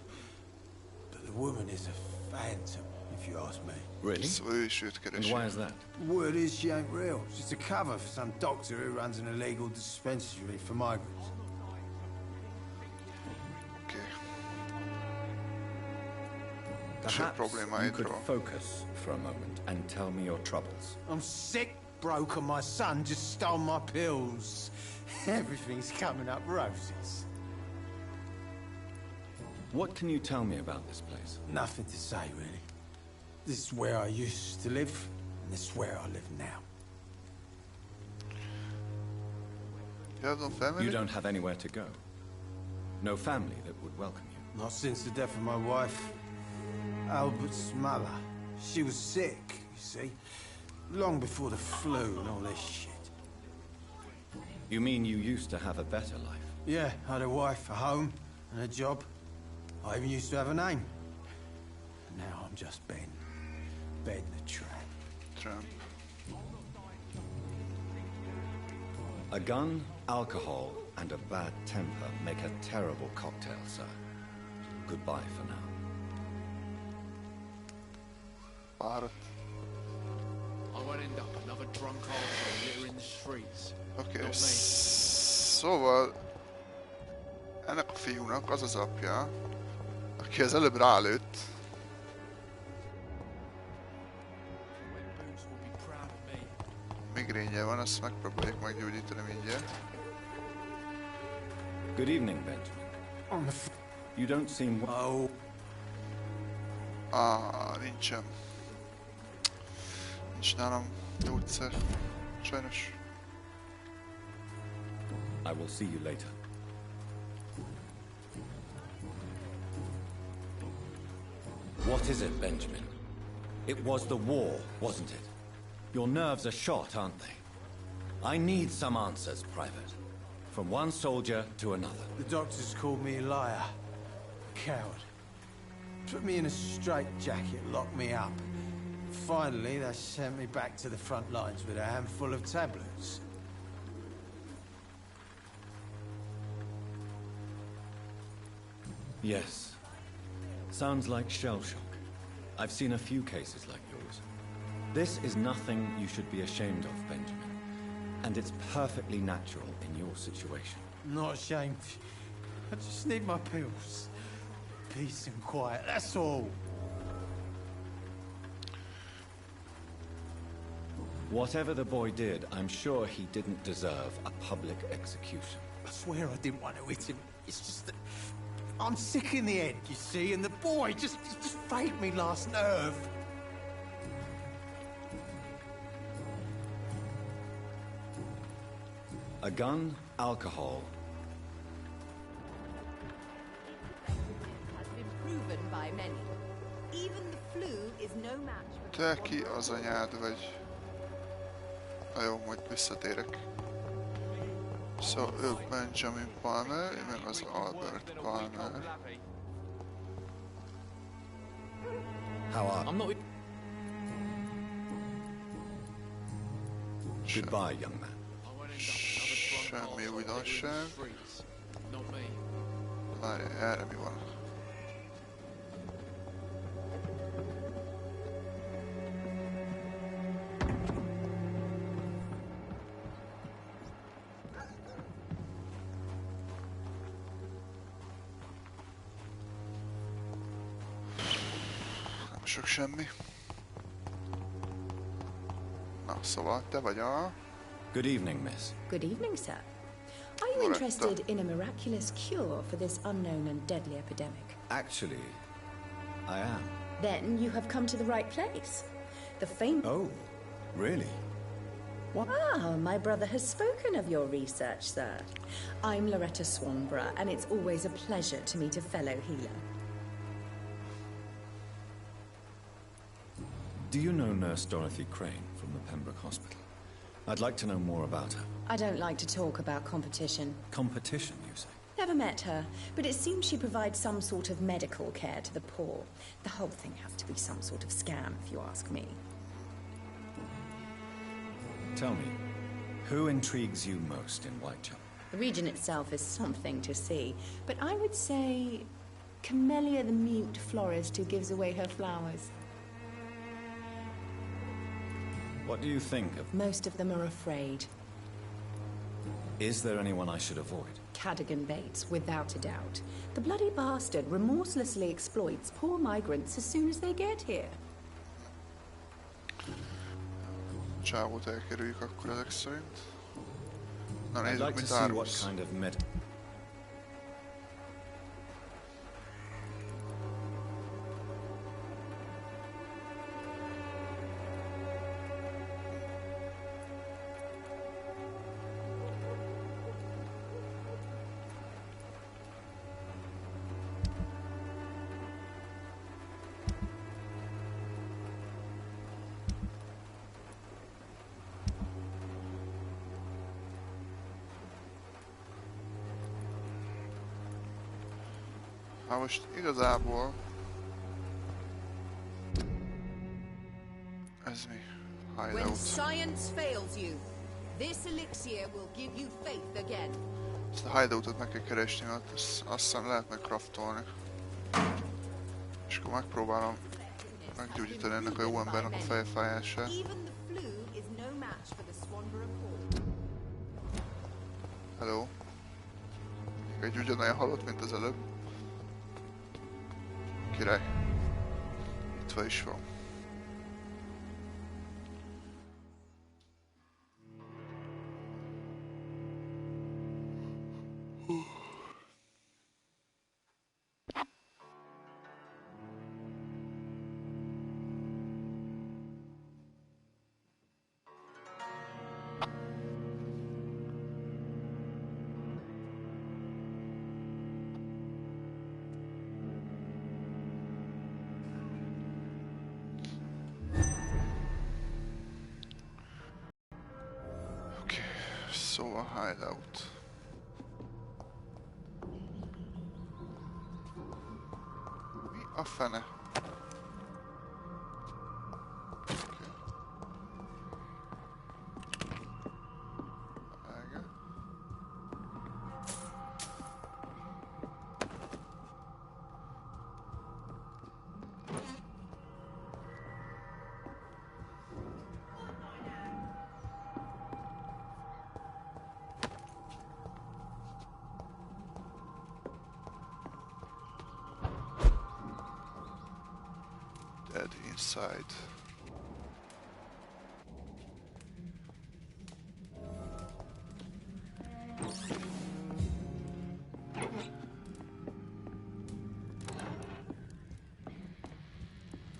But the woman is a phantom, if you ask me. Really? Szóval ő is őt And keresi. why is that? The word is she ain't real. She's a cover for some doctor who runs an illegal dispensary for migrants. Oké. Perhaps you problémáidról. could focus for a moment and tell me your troubles. I'm sick, broke, and my son just stole my pills. Everything's coming up roses. What can you tell me about this place? Nothing to say, really. This is where I used to live, and this is where I live now. You have no family? You don't have anywhere to go. No family that would welcome you. Not since the death of my wife, Albert's mother. She was sick, you see. Long before the flu and all this shit. You mean you used to have a better life? Yeah, I had a wife, a home, and a job. I even used to have a name. Now I'm just Ben. Ben the Tramp. Trump. A gun, alcohol, and a bad temper make a terrible cocktail, sir. Goodbye for now. Párat. I won't end up another drunk arsehole littering the streets. Oké, szóval ennek a fiúnak az az apja, aki az előbb rálőtt. Migrénye van, azt megpróbáljuk meggyógyítani mindjárt. Good evening, Benjamin. You don't seem well. Nincsen. Nincs nálam gyógyszer. Sajnos. I will see you later. What is it, Benjamin? It was the war, wasn't it? Your nerves are shot, aren't they? I need some answers, Private. From one soldier to another. The doctors called me a liar. A coward. Put me in a straitjacket, locked me up. Finally, they sent me back to the front lines with a handful of tablets. Yes. Sounds like shell shock. I've seen a few cases like yours. This is nothing you should be ashamed of, Benjamin. And it's perfectly natural in your situation. Not ashamed. I just need my pills. Peace and quiet, that's all. Whatever the boy did, I'm sure he didn't deserve a public execution. I swear I didn't want to hit him. It's just that I'm sick in the head, you see, and the boy just failed me last nerve. A gun, alcohol. Has been proven by many. Even the flu is no match for Te ki az anyád vagy? Na jó, majd visszatérek. Szóval ők Benjamin Palmer, én meg az Albert Palmer. How are I'm not... Goodbye, young man. Semmi újdonság. Várj, erre mi van? Nem sok semmi. Na, szóval te vagy a... Good evening, miss. Good evening, sir. Are you interested in a miraculous cure for this unknown and deadly epidemic? Actually, I am. Then you have come to the right place. The famed... Oh, really? What? Ah, my brother has spoken of your research, sir. I'm Loretta Swanborough, and it's always a pleasure to meet a fellow healer. Do you know Nurse Dorothy Crane from the Pembroke Hospital? I'd like to know more about her. I don't like to talk about competition. Competition, you say? Never met her, but it seems she provides some sort of medical care to the poor. The whole thing has to be some sort of scam, if you ask me. Tell me, who intrigues you most in Whitechapel? The region itself is something to see, but I would say Camellia the mute florist who gives away her flowers. What do you think of... Most of them are afraid. Is there anyone I should avoid? Cadogan Bates, without a doubt. The bloody bastard remorselessly exploits poor migrants as soon as they get here. Csávót elkerüljük akkor ezek szerint. Na I'd nézzük, like to mit see what árulsz. kind of med... Hát most igazából... Ez mi? When science fails you, this elixir will give you faith again. Ezt a hideoutot meg kell keresni, mert azt hiszem lehet meg craftolni. És akkor megpróbálom meggyógyítani ennek a jó embernek a fejfájását. Hello. Még egy ugyanolyan halott, mint az előbb. Király. Itt is van. Szóval hideout. Mi a fene? Inside.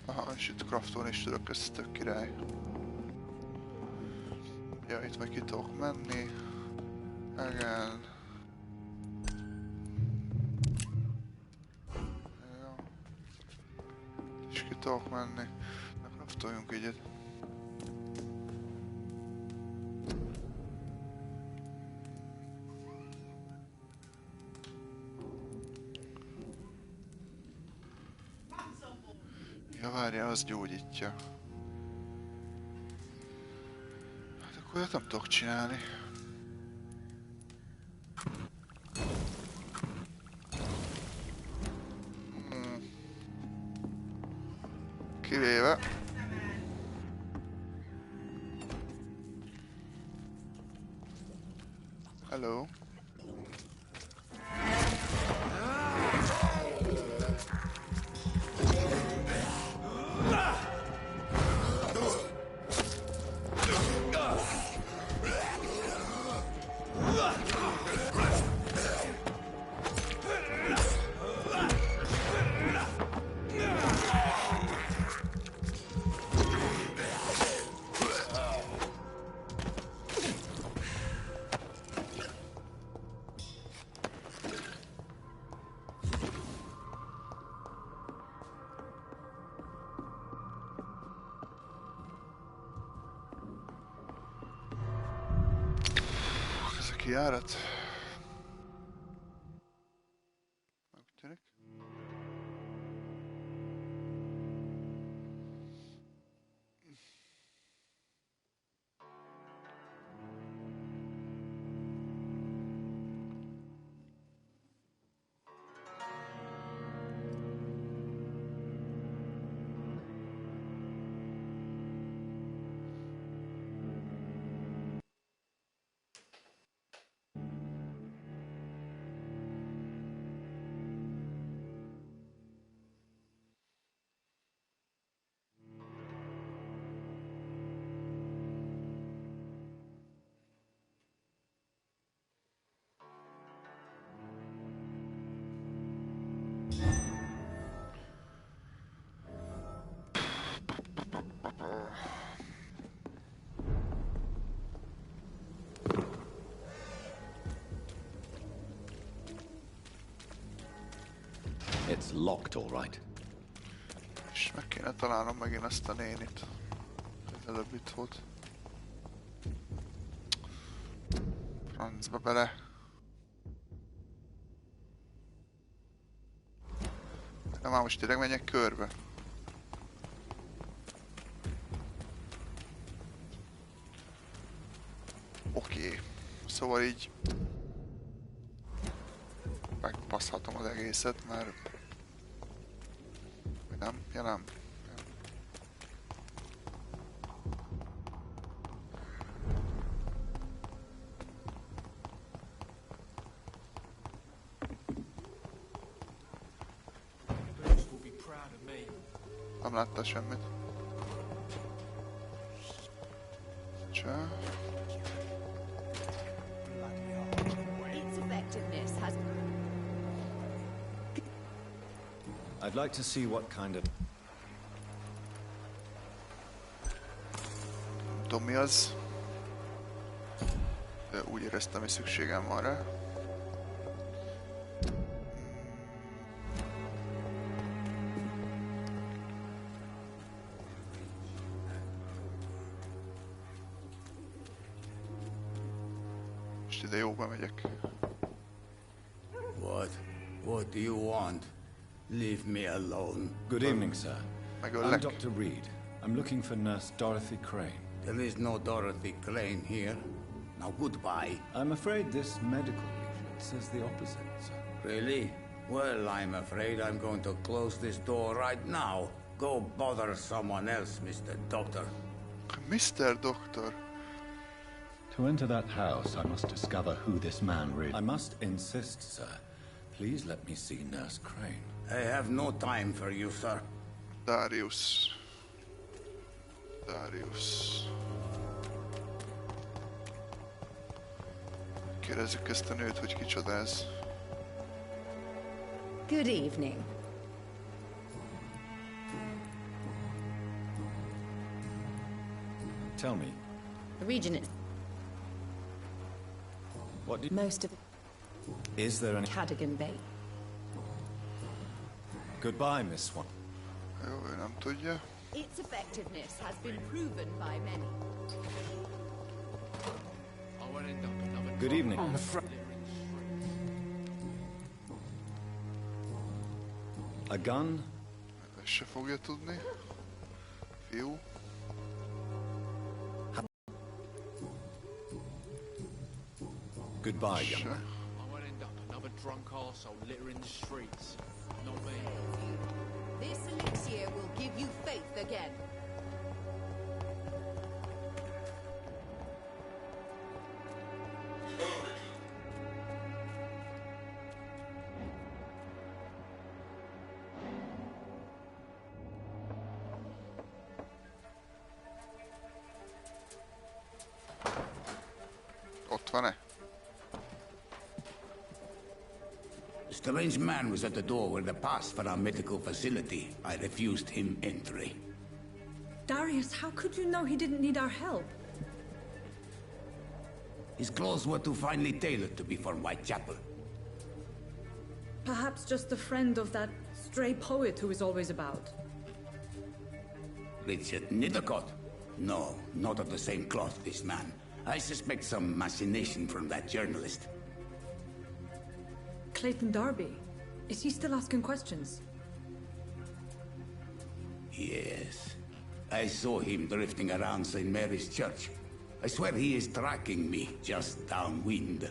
Aha, és itt craftolni is tudok, ez tök király. Ja, itt meg ki tudok menni. Igen. Tudok menni. Na, craftoljunk egyet. Ja, várjál, az gyógyítja. Hát akkor ezt nem tudok csinálni. Kivéve. Hello. Kijárat. Megtűnik. It's locked, all right. És meg kéne találnom megint azt a nénit. Az előbb itt volt. Francba bele. Na már most tényleg menjek körbe. Szóval így megpasszhatom az egészet, mert nem, ja nem. Nem láttál semmit. Csá. Its effectiveness has... I'd like to see what kind of... Nem tudom mi az. De úgy éreztem, hogy szükségem van rá. És ide jóba megyek. What do you want? Leave me alone. Good evening, sir. I'm Dr. Reed. I'm looking for Nurse Dorothy Crane. There is no Dorothy Crane here. Now goodbye. I'm afraid this medical leaflet says the opposite, sir. Really? Well, I'm afraid I'm going to close this door right now. Go bother someone else, Mr. Doctor. Mr. Doctor. To enter that house, I must discover who this man really... I must insist, sir. Please let me see Nurse Crane. I have no time for you, sir. Darius. Kérdezzük ezt a nőt, hogy kicsoda ez. Good evening. Tell me. The region is... What do most of... Is there any... Cadogan Bay. Goodbye, Miss Swan. Jó, ő nem tudja. Its effectiveness has been proven by many. Good evening. A gun? Ezt se fogja tudni. Fiú. Goodbye, young man. I won't end up another drunk arsehole littering the streets. Not me. This elixir will give you faith again. Ott van-e? A strange man was at the door with a pass for our medical facility. I refused him entry. Darius, how could you know he didn't need our help? His clothes were too finely tailored to be from Whitechapel. Perhaps just a friend of that stray poet who is always about. Richard Nithercott? No, not of the same cloth, this man. I suspect some machination from that journalist. Clayton Darby. Is he still asking questions? Yes. I saw him drifting around St. Mary's Church. I swear he is tracking me just downwind.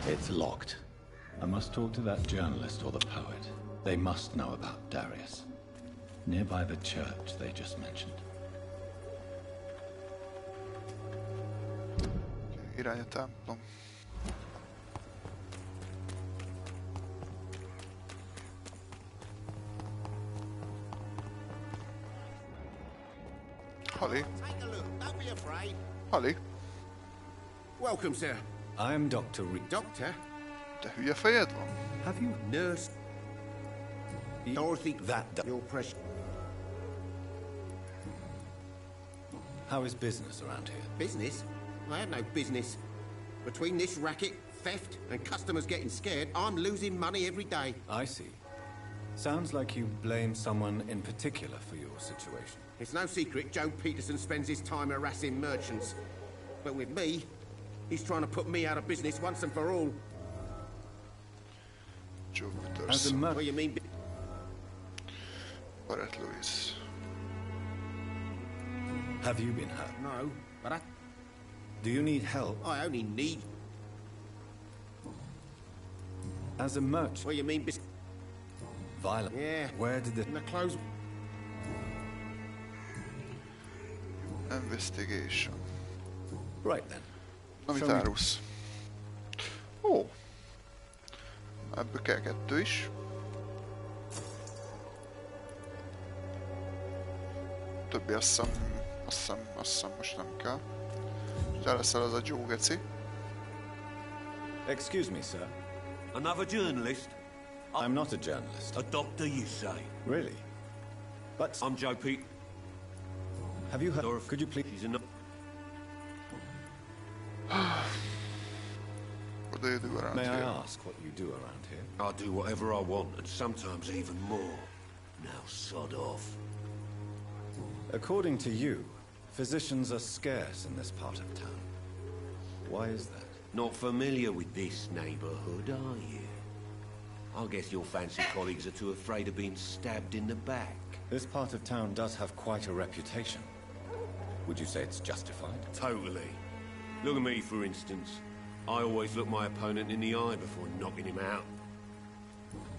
It's locked. I must talk to that journalist or the poet. They must know about Darius. Nearby the church they just mentioned. Irány a templom. Holly. Take a look. Don't be afraid. Holly. Welcome, sir. I am Dr. Reed. Doctor? De hülye fejed van? Have you... Nurse? Dorothy? That... Your precious... How is business around here? Business? I have no business. Between this racket, theft, and customers getting scared, I'm losing money every day. I see. Sounds like you blame someone in particular for your situation. It's no secret Joe Peterson spends his time harassing merchants. But with me, he's trying to put me out of business once and for all. Joe As a Peterson. What do you mean? Barrett Lewis. Have you been hurt? No, but Do you need help? I only need... As a merchant? What do you mean, Violent? Yeah. Where did In the clothes... Investigation. Right then. Na, mit árulsz? Ó. Ebből kell 2 is. Többi azt hiszem most nem kell. De leszel az a Joe geci. Excuse me, sir. Another journalist? I'm not a journalist. A doctor, you say? Really? But... I'm Joe Pete. Have you heard... Could you please... She's a... What do you do around May here? I ask what you do around here? I do whatever I want, and sometimes even more. Now sod off. According to you, physicians are scarce in this part of town. Why is that? Not familiar with this neighborhood, are you? I guess your fancy colleagues are too afraid of being stabbed in the back. This part of town does have quite a reputation. Would you say it's justified? Totally. Look at me, for instance. I always look my opponent in the eye before knocking him out.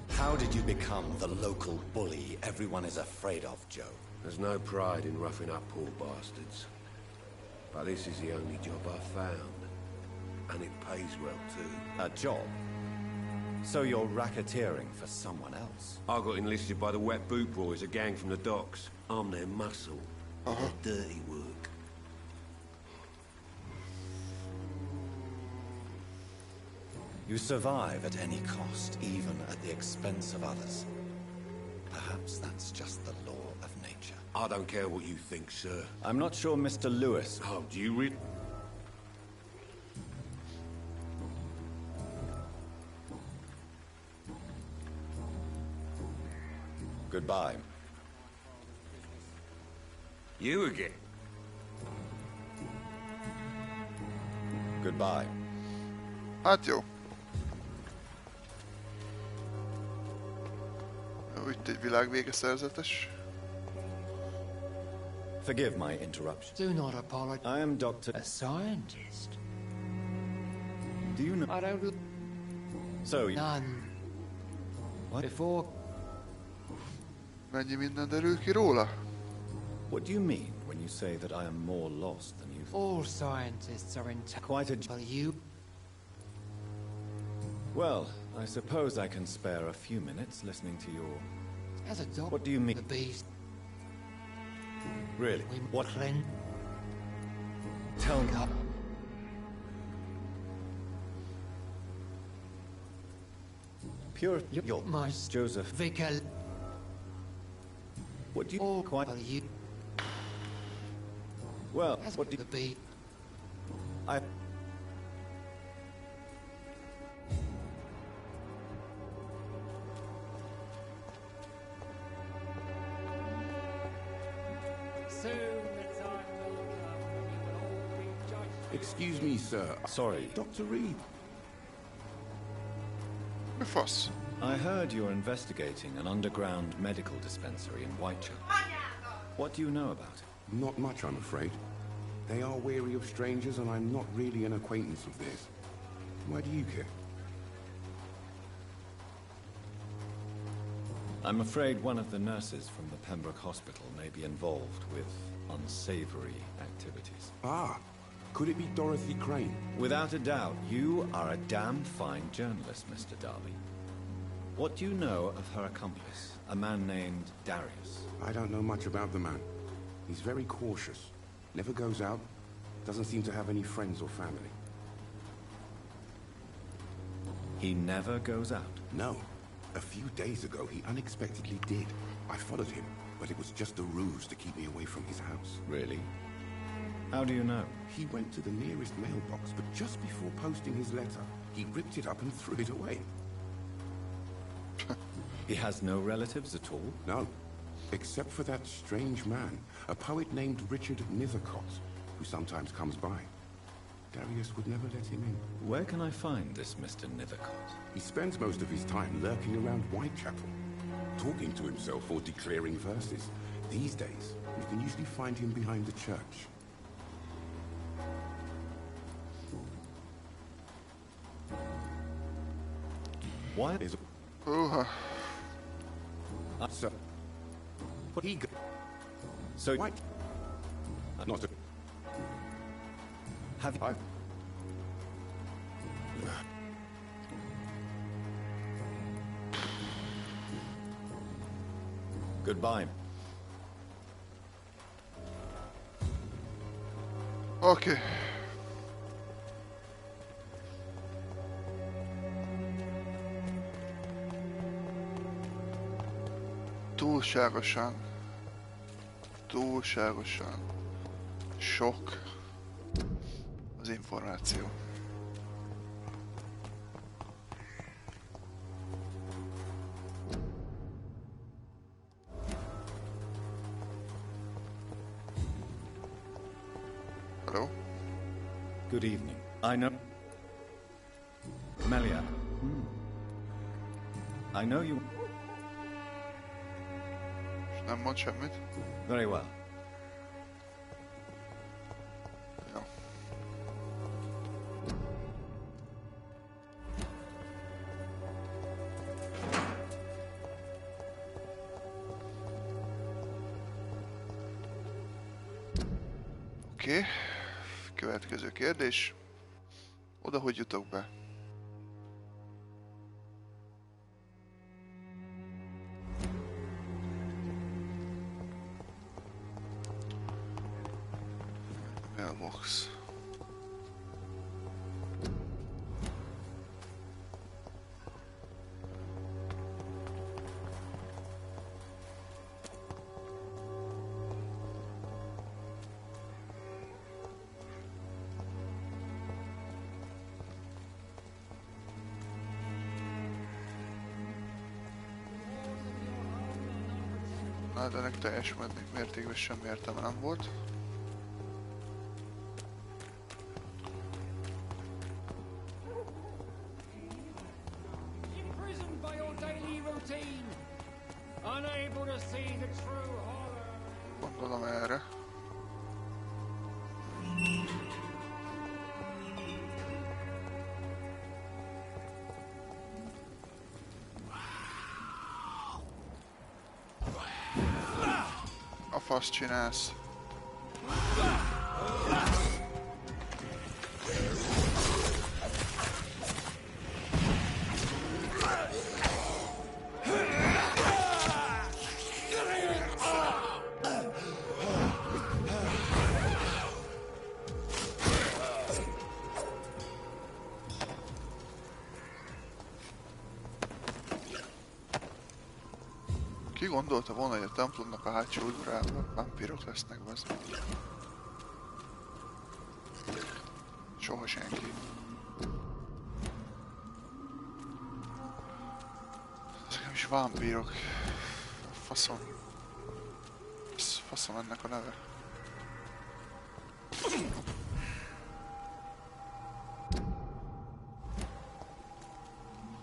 How did you become the local bully everyone is afraid of, Joe? There's no pride in roughing up poor bastards. But this is the only job I've found. And it pays well, too. A job? So you're racketeering for someone else? I got enlisted by the Wet Boot Boys, a gang from the docks. I'm their muscle. Their dirty work. You survive at any cost, even at the expense of others. Perhaps that's just the law of nature. I don't care what you think, sir. I'm not sure Mr. Lewis... Oh, do you read? Goodbye. You again? Goodbye. Hát jó. Itt egy világvége szerzetes. Forgive my interruption. Do not apologize. I am Dr. A scientist. Do you know... I don't... So... None. What? Before... Mennyi minden derül ki róla? What do you mean when you say that I am more lost than you think? All scientists are in... Quite a... Well, you... Well, I suppose I can spare a few minutes listening to your... As a dog... What do you mean? The beast... Really? What? Clean... Tell me... Pure... You're... My... Joseph... Vicar... What do you... All... Quite... Well, you... Well, As what do you... the beast... I... Excuse me, sir. Sorry. Dr. Reed. Mi fasz? I heard you're investigating an underground medical dispensary in Whitechapel. What do you know about it? Not much, I'm afraid. They are wary of strangers, and I'm not really an acquaintance of theirs. Why do you care? I'm afraid one of the nurses from the Pembroke Hospital may be involved with unsavory activities. Ah, could it be Dorothy Crane? Without a doubt, you are a damn fine journalist, Mr. Darby. What do you know of her accomplice, a man named Darius? I don't know much about the man. He's very cautious. Never goes out. Doesn't seem to have any friends or family. He never goes out? No. A few days ago, he unexpectedly did. I followed him, but it was just a ruse to keep me away from his house. Really? How do you know? He went to the nearest mailbox, but just before posting his letter, he ripped it up and threw it away. He has no relatives at all? No. Except for that strange man, a poet named Richard Nethercott, who sometimes comes by. Darius would never let him in. Where can I find this Mr. Nethercott? He spends most of his time lurking around Whitechapel, talking to himself or declaring verses. These days, You can usually find him behind the church. What is... So... What he got... So... What? Not a... Have you... Goodbye. Okay. Túlságosan sok az információ. Hello? Good evening. I know... Melia. I know you... Nem mond semmit. Very well. Jó. Oké. Következő kérdés. Oda hogy jutok be? Mailbox. Hát ennek teljes mértékben semmi értelme nem volt. Gondolom erre. A fasz csinálsz. Ki gondolta volna, hogy a templomnak a hátsó udvarában vámpírok lesznek, bazd? Soha senki. Ezek nem is vámpírok. Faszom. Faszom ennek a neve.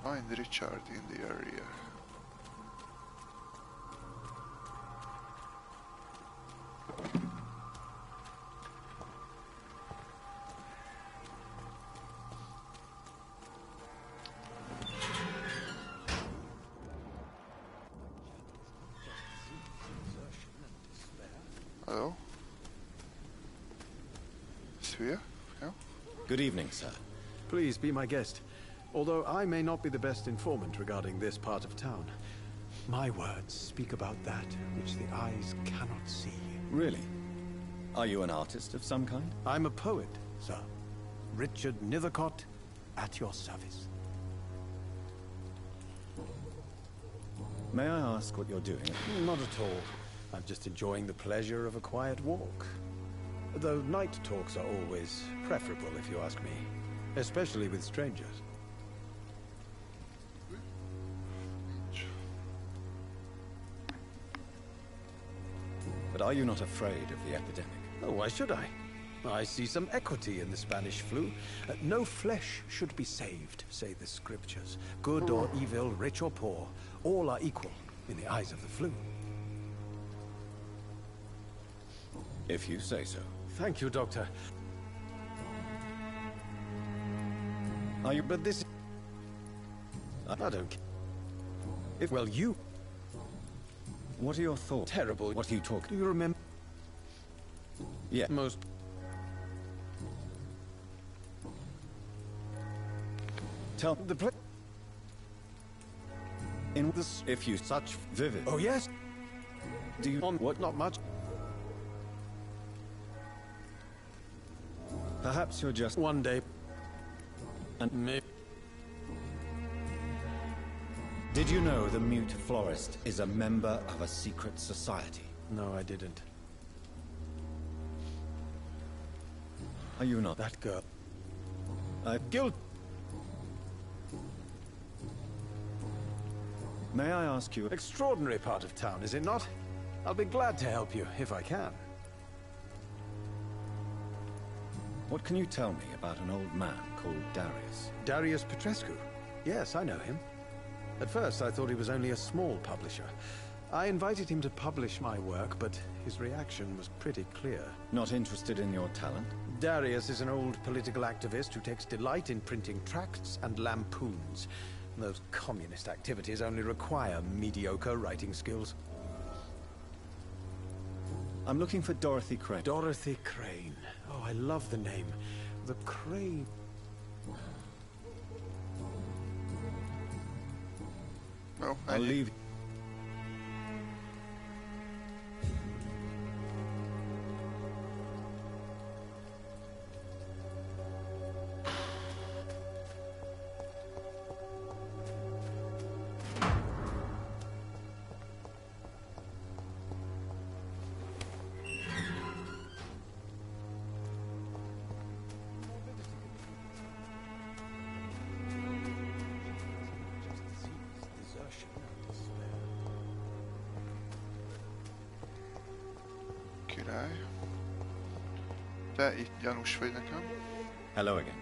Find Richard in the area. Hello? Sphere? Yeah? Good evening, sir. Please be my guest. Although I may not be the best informant regarding this part of town, my words speak about that which the eyes cannot see. Really? Are you an artist of some kind? I'm a poet, sir. Richard Nithercott, at your service. May I ask what you're doing? Not at all. I'm just enjoying the pleasure of a quiet walk. Though night talks are always preferable, if you ask me. Especially with strangers. But are you not afraid of the epidemic? Oh, why should I? I see some equity in the Spanish flu. No flesh should be saved, say the scriptures. Good or evil, rich or poor, all are equal in the eyes of the flu. If you say so. Thank you, Doctor. Are you... But this... I don't care. If... Well, you... What are your thoughts? Terrible. What are you talking... Do you remember... Yeah. Most... Tell... The play... In this... If you... Such vivid... Oh, yes? Do you... On what? Not much. Perhaps you're just... One day... And... Maybe... Did you know the mute florist is a member of a secret society? No, I didn't. Are you not? That girl... Guilt... May I ask you... Extraordinary part of town, is it not? I'll be glad to help you, if I can. What can you tell me about an old man called Darius? Darius Petrescu? Yes, I know him. At first, I thought he was only a small publisher. I invited him to publish my work, but his reaction was pretty clear. Not interested in your talent? Darius is an old political activist who takes delight in printing tracts and lampoons. Those communist activities only require mediocre writing skills. I'm looking for Dorothy Crane. Dorothy Crane. Oh, I love the name. The Crane... Well, I'll leave... Király. Te itt gyanús vagy nekem. Hello again.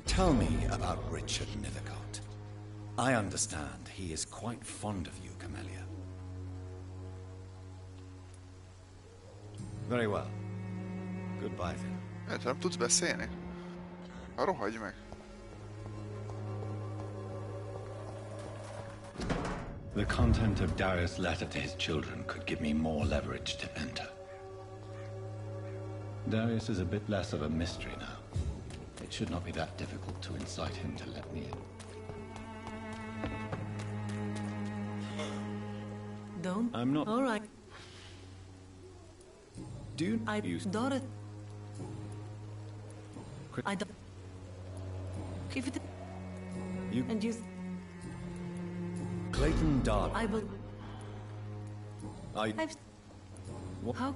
Tell me about Richard Nithercott. I understand he is quite fond of you, Camellia. Very well. Goodbye then. Hát nem tudsz beszélni? Rohagyj meg. The content of Darius' letter to his children could give me more leverage to enter. Darius is a bit less of a mystery now. It should not be that difficult to incite him to let me in. Don't? I'm not... All right. Do you... I... Dorothy... I don't... If it... You... And you... Clayton Darling. I will... I've... What? How...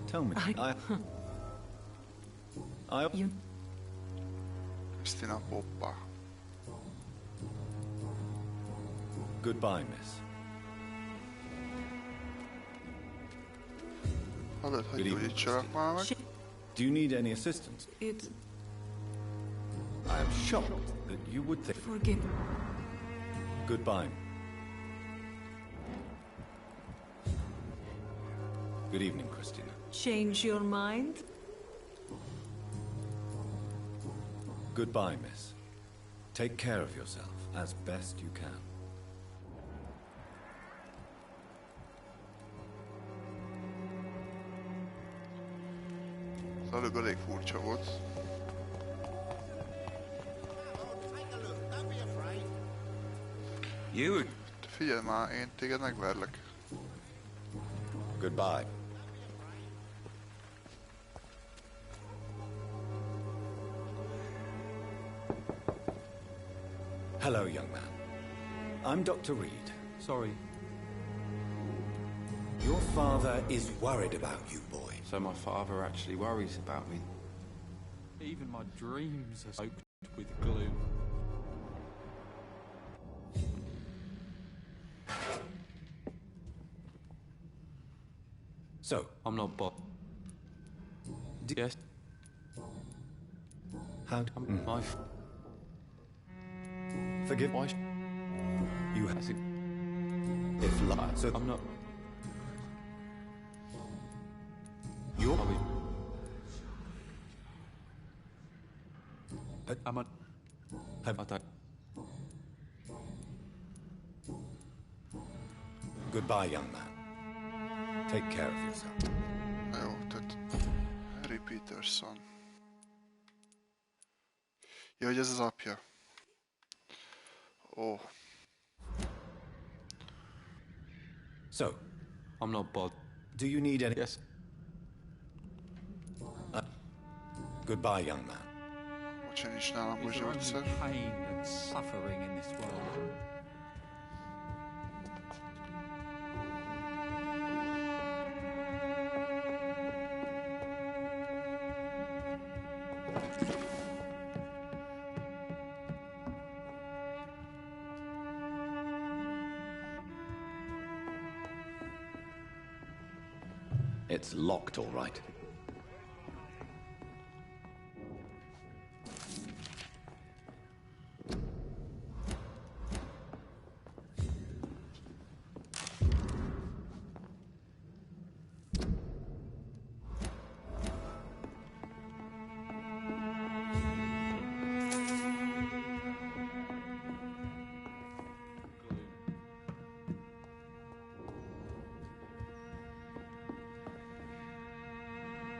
Tell me. You... Kristina Poppa. Goodbye, miss. Hallod, hogy gyógyítsalak már meg? Do you need any assistance? It's... I am shocked that you would think... Forgive... Goodbye. Good evening, Christina. Change your mind? Goodbye, miss. Take care of yourself as best you can. Az előbb elég furcsa volt. You... Figyelj már, én téged megverlek. Goodbye. Hello, young man. I'm Dr. Reed. Sorry. Your father is worried about you, boy. So my father actually worries about me. Even my dreams are soaked with gloom. So, I'm not Bob. Yes. How? My Forgive. Why? You have. If lies, so I'm not. You're. I'm a. Have I done? Goodbye, young man. Take care of yourself. Jó, tehát Harry Peterson. Ja, hogy ez az apja. Ó. So, I'm not bothered. Do you need any? Yes. Goodbye, young man. Bocs, én is nálam Is there only gyógyszer. pain and suffering in this world? It's locked, all right.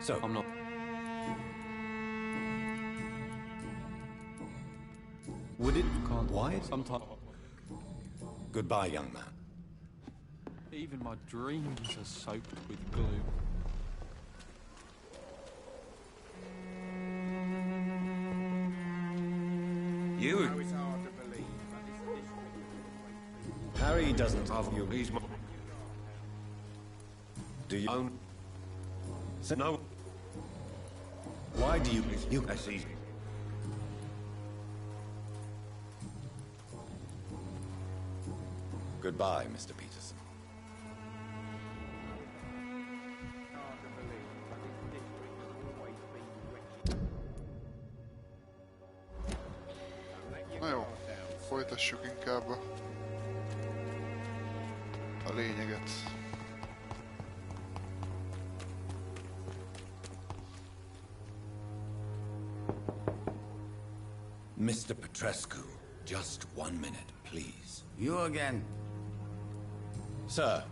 So, I'm not. Would it? Can't. Why? Sometimes. Goodbye, young man. Even my dreams are soaked with gloom. You. Harry doesn't have you. He's my. Do you own? No. Why do you? I see. Goodbye, Mr. Peterson. Na jó, folytassuk inkább a lényeget. Mr. Petrescu, just 1 minute, please. You again? Sir,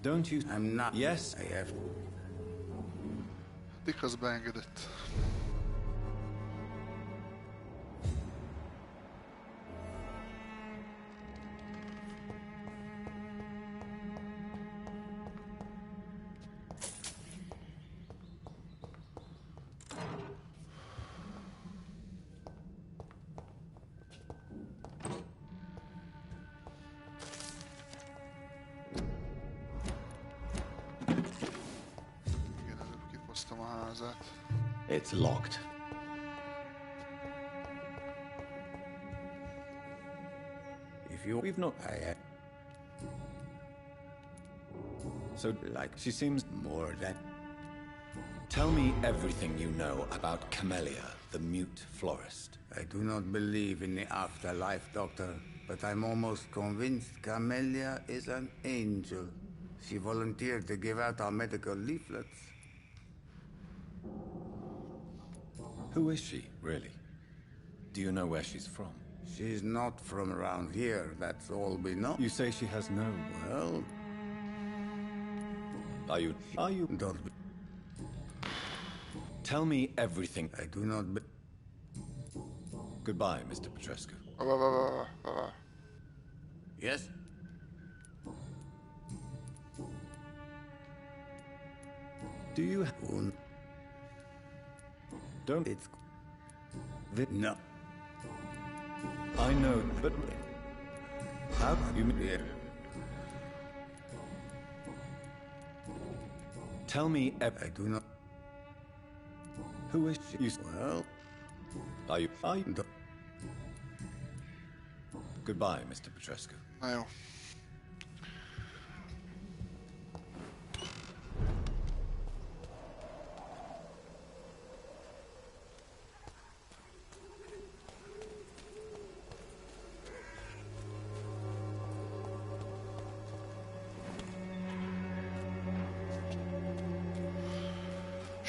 don't you... I'm not. Yes? I have... Dick az beengedett. It's locked. If you... We've not... So, like, she seems... more than... Tell me everything you know about Camellia, the mute florist. I do not believe in the afterlife, Doctor, but I'm almost convinced Camellia is an angel. She volunteered to give out our medical leaflets. Who is she, really? Do you know where she's from? She's not from around here, that's all we know. You say she has no... Well... Are you... Don't... Tell me everything. I do not... Goodbye, Mr. Petrescu. Yes? Do you... Don't... It's... No. I know, but... How you... Yeah. Tell me I do not... Who is she? Well... Are you... Goodbye, Mr. Petrescu. Na jó.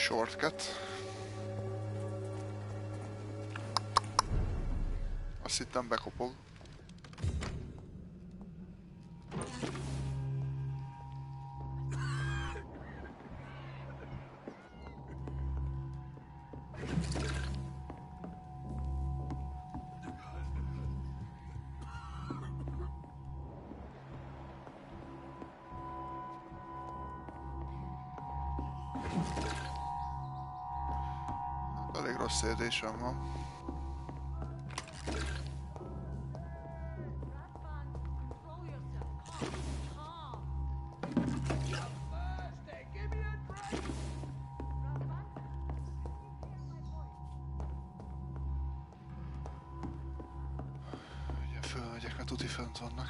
Shortcut. Azt hittem bekopog. Elég rossz érzésem van. Ugye fölmegyek, mert tuti fönt vannak.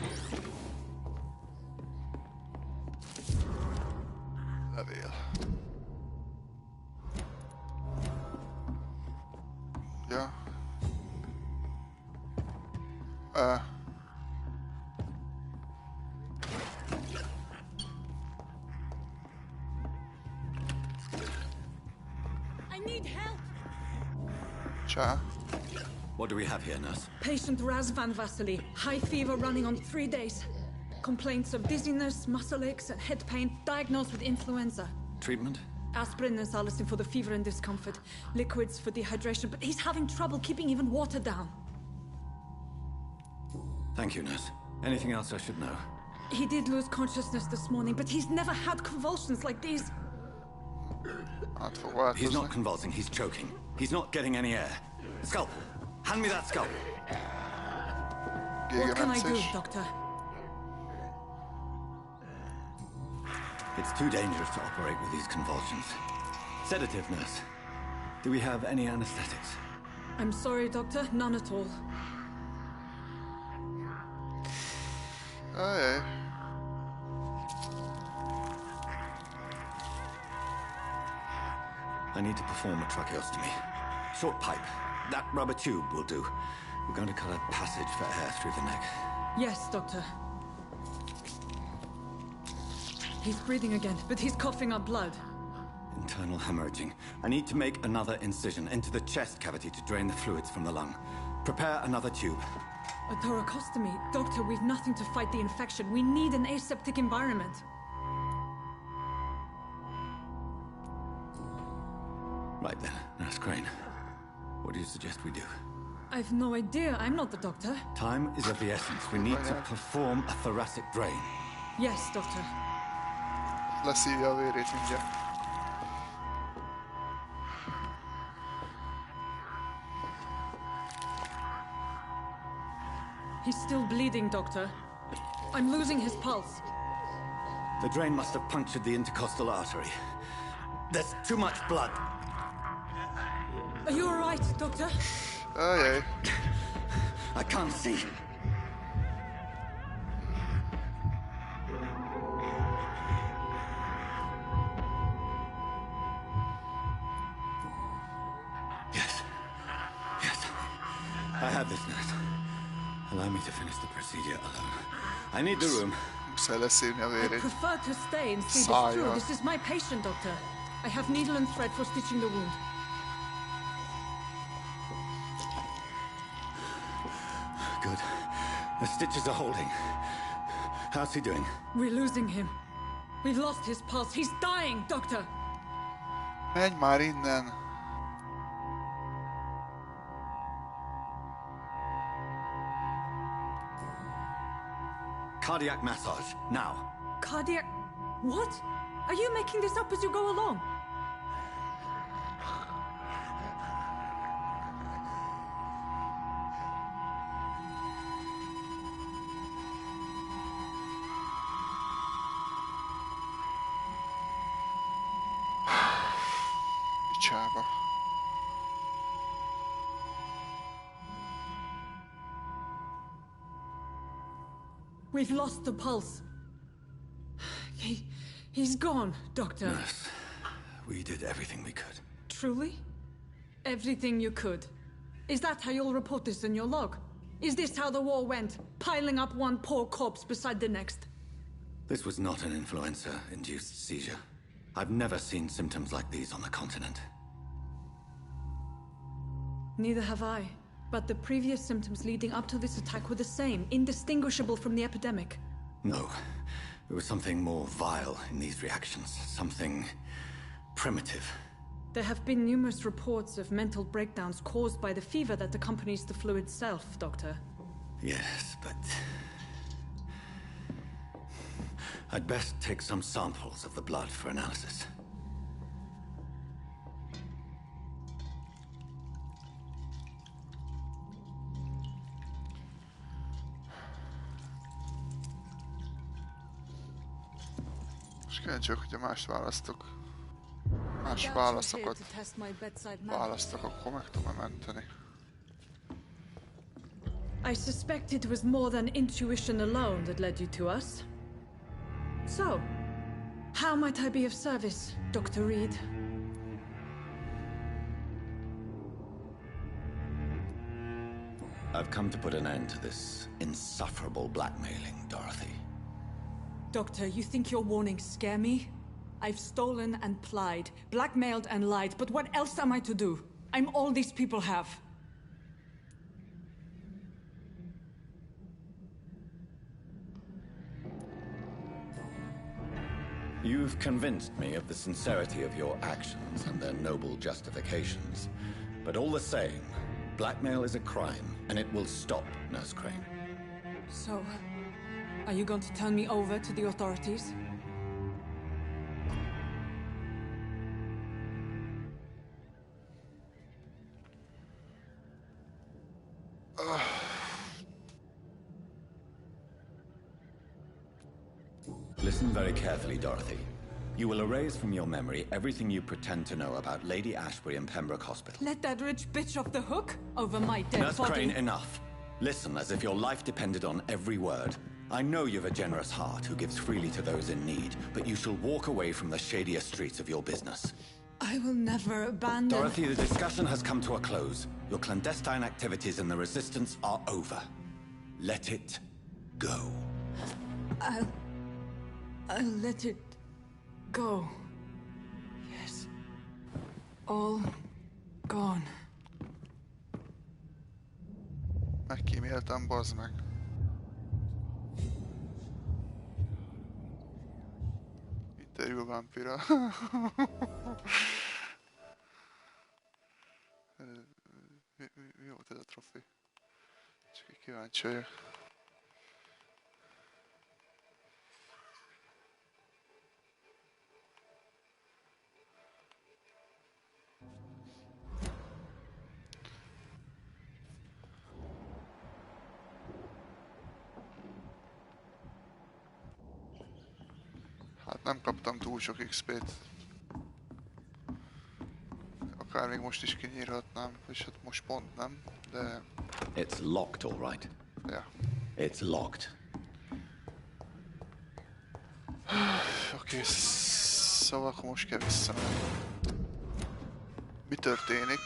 Levél. Ja. I need help. Cha. What do we have here, nurse? Patient Razvan Vasily. High fever running on 3 days. Complaints of dizziness, muscle aches, and head pain. Diagnosed with influenza. Treatment? Aspirin and salicin for the fever and discomfort. Liquids for dehydration, but he's having trouble keeping even water down. Thank you, nurse. Anything else I should know? He did lose consciousness this morning, but he's never had convulsions like these. He's not convulsing, he's choking. He's not getting any air. Scalpel! Hand me that scalpel! What can I do, Doctor? It's too dangerous to operate with these convulsions. Sedative, nurse. Do we have any anesthetics? I'm sorry, Doctor. None at all. Hey. I need to perform a tracheostomy. Short pipe. That rubber tube will do. We're going to cut a passage for air through the neck. Yes, Doctor. He's breathing again, but he's coughing up blood. Internal hemorrhaging. I need to make another incision into the chest cavity to drain the fluids from the lung. Prepare another tube. A thoracostomy. Doctor, we've nothing to fight the infection. We need an aseptic environment. Right then, Nurse Crane. What do you suggest we do? I've no idea. I'm not the doctor. Time is of the essence. We need to perform a thoracic drain. Yes, Doctor. Leszívja a vérét mindjárt. He's still bleeding, Doctor. I'm losing his pulse. The drain must have punctured the intercostal artery. There's too much blood. Are you all right, Doctor? Aye, aye. I can't see. Yes. Yes. I have this, nurse. Allow me to finish the procedure alone. I need the room. Muszáj leszívni a I vérét. prefer to stay and see this Szája. through. This is my patient, Doctor. I have needle and thread for stitching the wound. Good. The stitches are holding. How's he doing? We're losing him. We've lost his pulse. He's dying, Doctor. Menj már innen. Cardiac massage, now. Cardiac... What? Are you making this up as you go along? Picsába. We've lost the pulse. He's gone, Doctor. Nurse, we did everything we could. Truly? Everything you could. Is that how you'll report this in your log? Is this how the war went? Piling up one poor corpse beside the next? This was not an influenza-induced seizure. I've never seen symptoms like these on the continent. Neither have I. But the previous symptoms leading up to this attack were the same, indistinguishable from the epidemic. No. There was something more vile in these reactions. Something primitive. There have been numerous reports of mental breakdowns caused by the fever that accompanies the flu itself, Doctor. Yes, but... I'd best take some samples of the blood for analysis. Csak, hogyha más választok, más válaszokat választok, akkor meg tudom menteni. I suspect it was more than intuition alone that led you to us. So, how might I be of service, Dr. Reed? I've come to put an end to this insufferable blackmailing, Dorothy. Doctor, you think your warnings scare me? I've stolen and plied, blackmailed and lied, but what else am I to do? I'm all these people have. You've convinced me of the sincerity of your actions and their noble justifications. But all the same, blackmail is a crime, and it will stop, Nurse Crane. So, are you going to turn me over to the authorities? Listen very carefully, Dorothy. You will erase from your memory everything you pretend to know about Lady Ashbury and Pembroke Hospital. Let that rich bitch off the hook over my dead Nurse body. Crane, enough. Listen as if your life depended on every word. I know you've a generous heart who gives freely to those in need, but you shall walk away from the shadier streets of your business. I will never abandon... Dorothy, the discussion has come to a close. Your clandestine activities in the Resistance are over. Let it go. I'll let it go. Yes. All gone. Megkíméltem, bazd meg. Interjú a Vampyrral. Mi volt ez a trofé? Csak egy kíváncsi vagyok. Hát nem kaptam túl sok XP-t. Akár még most is kinyírhatnám, és hát most pont nem, de... It's locked, all right. Yeah. It's locked. Oké, szóval akkor most kell visszamenni. Mi történik?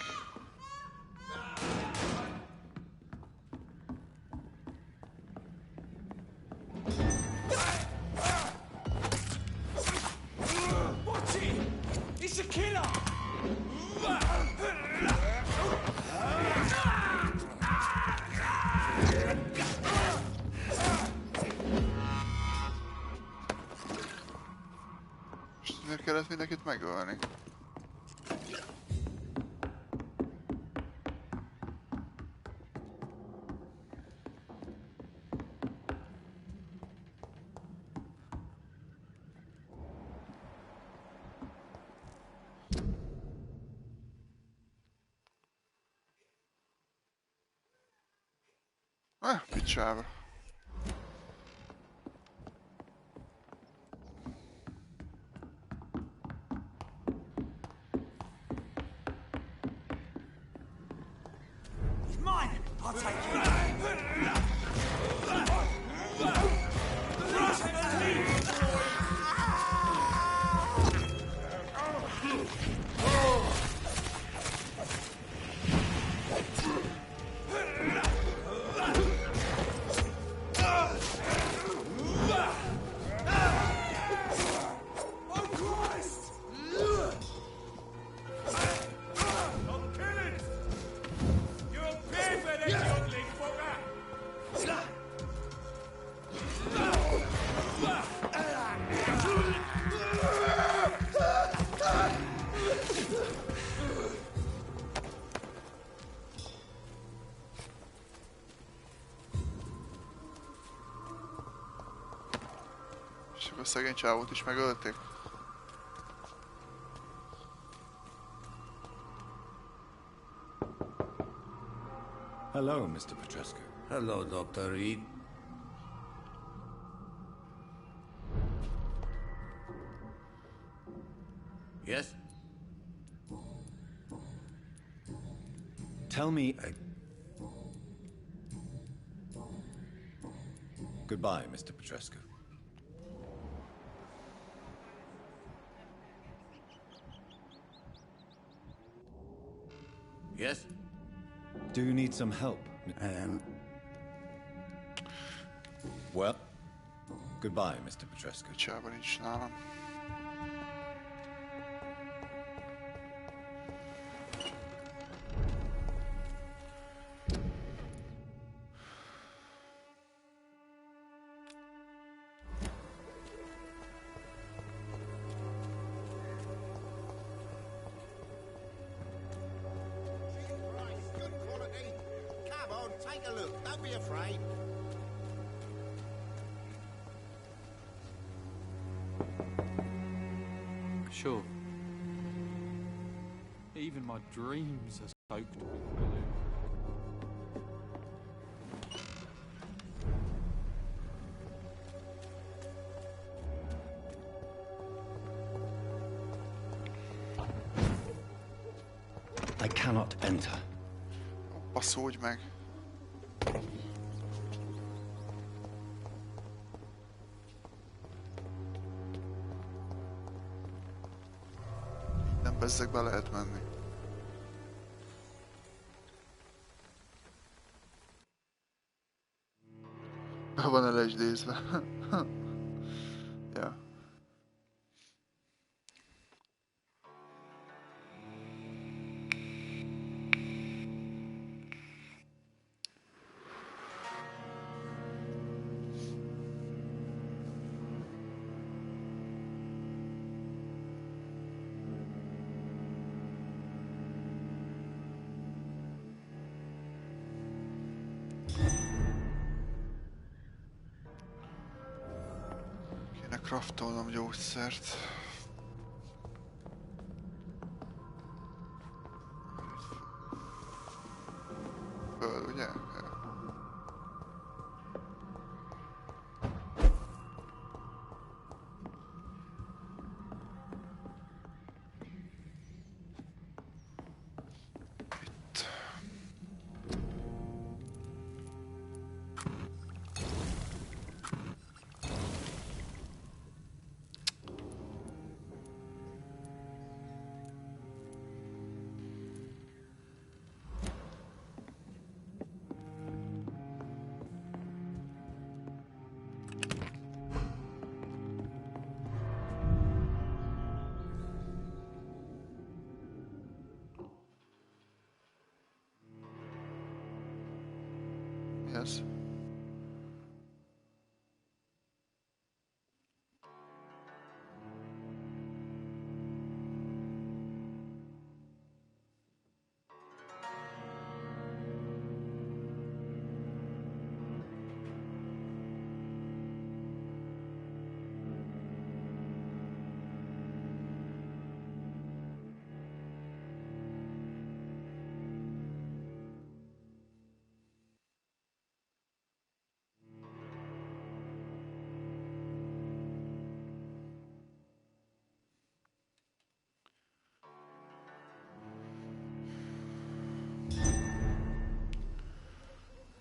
It's a killer! Most miért kellett mindenkit megölni? Picsába. Mine! I'll take you! A szegény csávót is megölték. Hello, Mr. Petrescu. Hello, Dr. Reed. Yes? Tell me... Goodbye, Mr. Petrescu. Yes? Do you need some help? Well, goodbye, Mr. Petrescu. Csában nincs nálam. Sure. Even my dreams are soaked with blue. I cannot enter. Baszódj meg. Nem bezzeg be lehet menni. Be van elesdézve. Ja. Kéne craftolnom gyógyszert. Föl, ugye? Ja. Yes.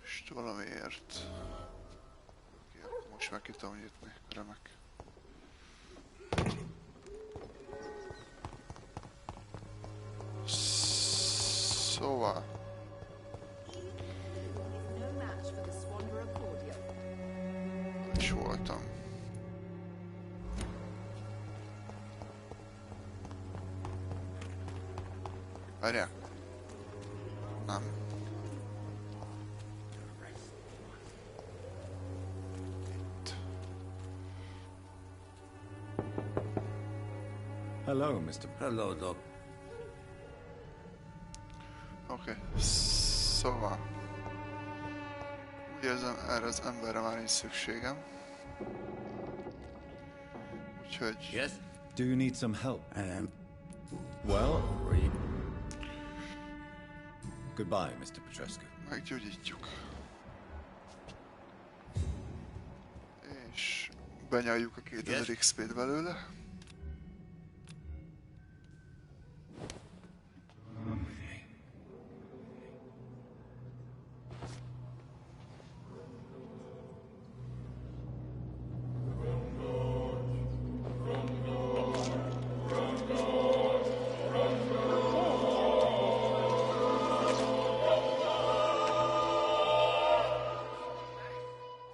Most valamiért. Most meg ki tudom nyitni, remek. Szóval. És voltam. Várjál. Nem. Hello, Mr. Hello, Doc. Oké, szóval. Úgy érzem, erre az emberre már nincs szükségem. Úgyhogy... Yes? Do you need some help? Well, Reed. Goodbye, Mr. Petrescu. Meggyógyítjuk. És benyaljuk a 2000 XP-t belőle.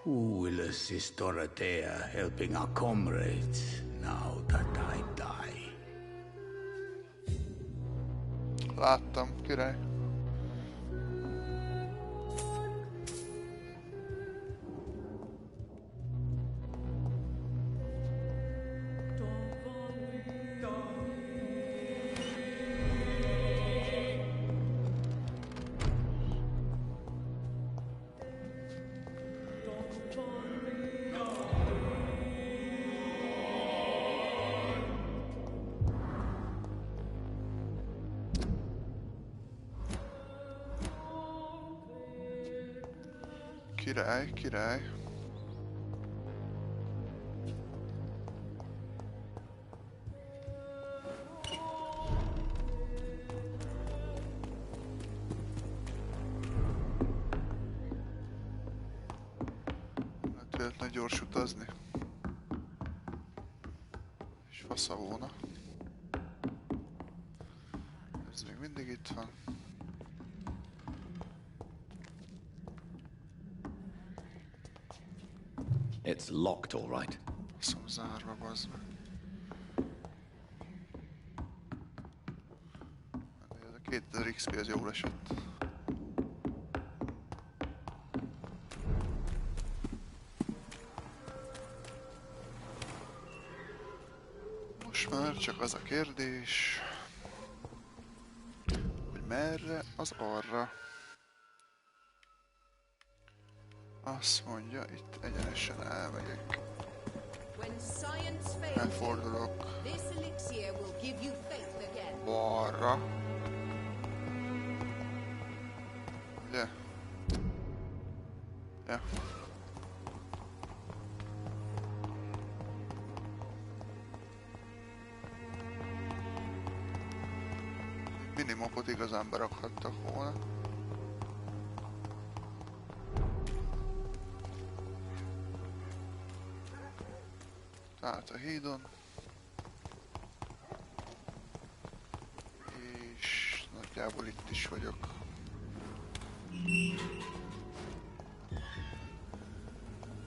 Who will assist Dorothea helping our comrades now that I die? Láttam, király. Király, király. Lehetne gyors utazni. És fasza volna. Ez még mindig itt van. It's locked, all right. Szóval zárva, bazd meg. Ez a 2000 XP az jól esett. Most már csak az a kérdés, hogy merre az arra. Azt mondja, itt egyenesen elmegyek. Elfordulok balra. Ugye? Ja. Minimapot igazán berakhattak volna. Tehát a hídon. És nagyjából itt is vagyok.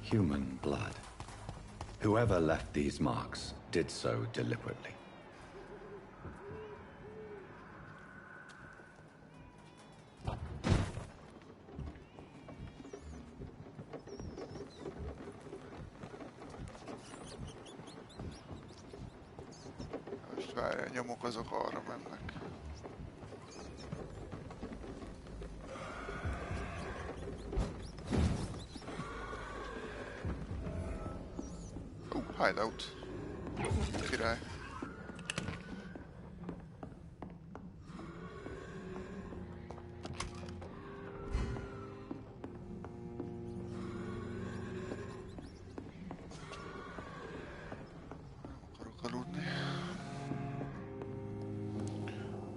Human blood. Whoever left these marks did so deliberately. Várjál, nyomok azok arra mennek. Hideout. Király.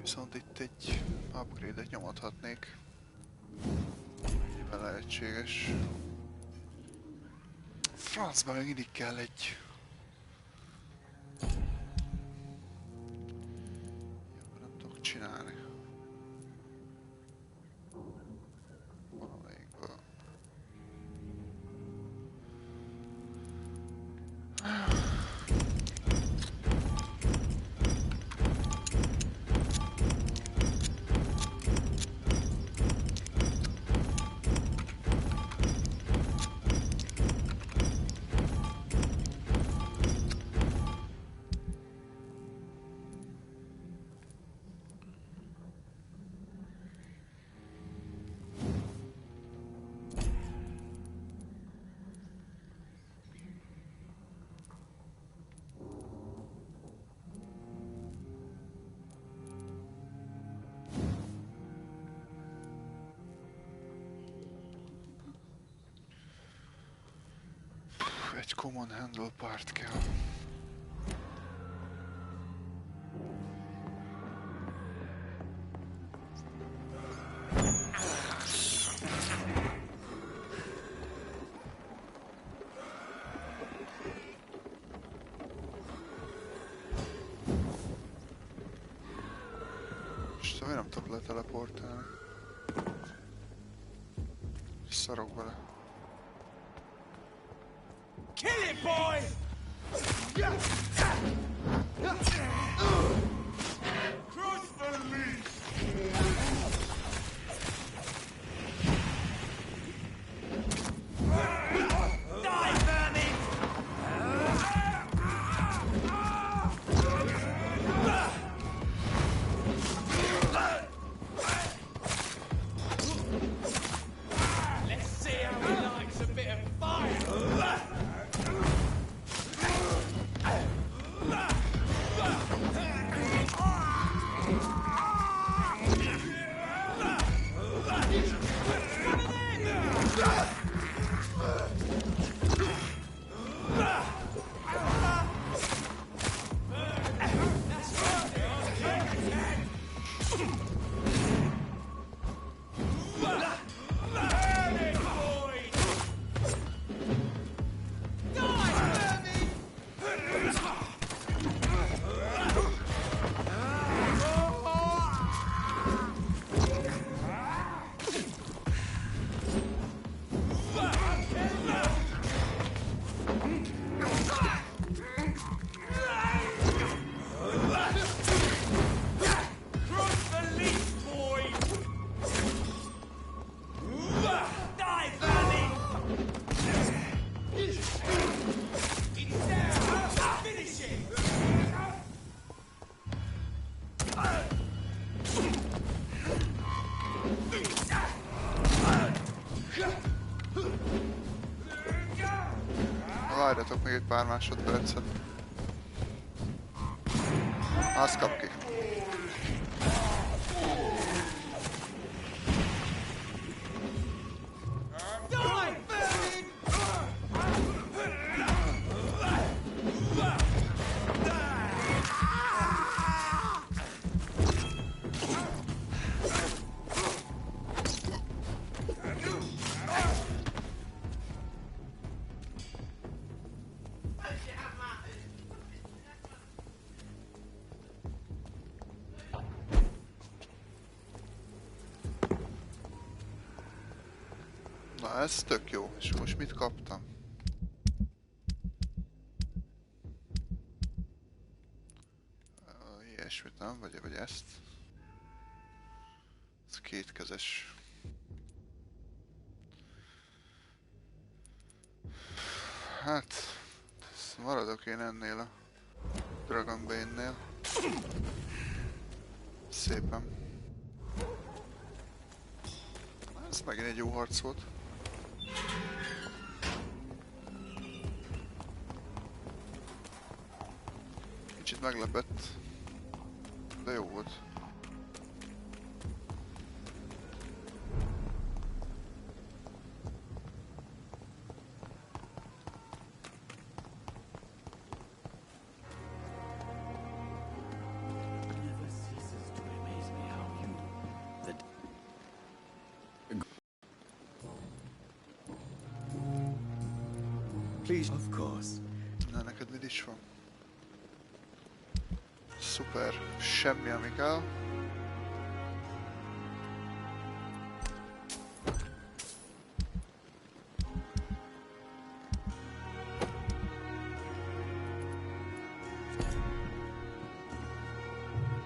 Viszont itt egy upgrade-et nyomathatnék. Mivel lehetséges. Francban még mindig kell egy... Ilyenkor nem tudok csinálni. Valamelyikből. Egy common handle part kell. És miért nem tudok leteleportálni? Szarok vele. Kill it, boy! Cross the leash! Die, vermin! Let's see how he likes a bit of fire! Várjatok még egy pár másodpercet. Azt kap ki. Na ez tök jó, és most mit kaptam? Ilyesmit nem, vagy ezt? Ez kétkezes. Hát, maradok én ennél a Dragon Bane-nél. Szépen. Ez megint egy jó harc volt. Kicsit meglepett, de jó volt. Please, of course. Na, neked mit is van? Szuper, semmi ami kell.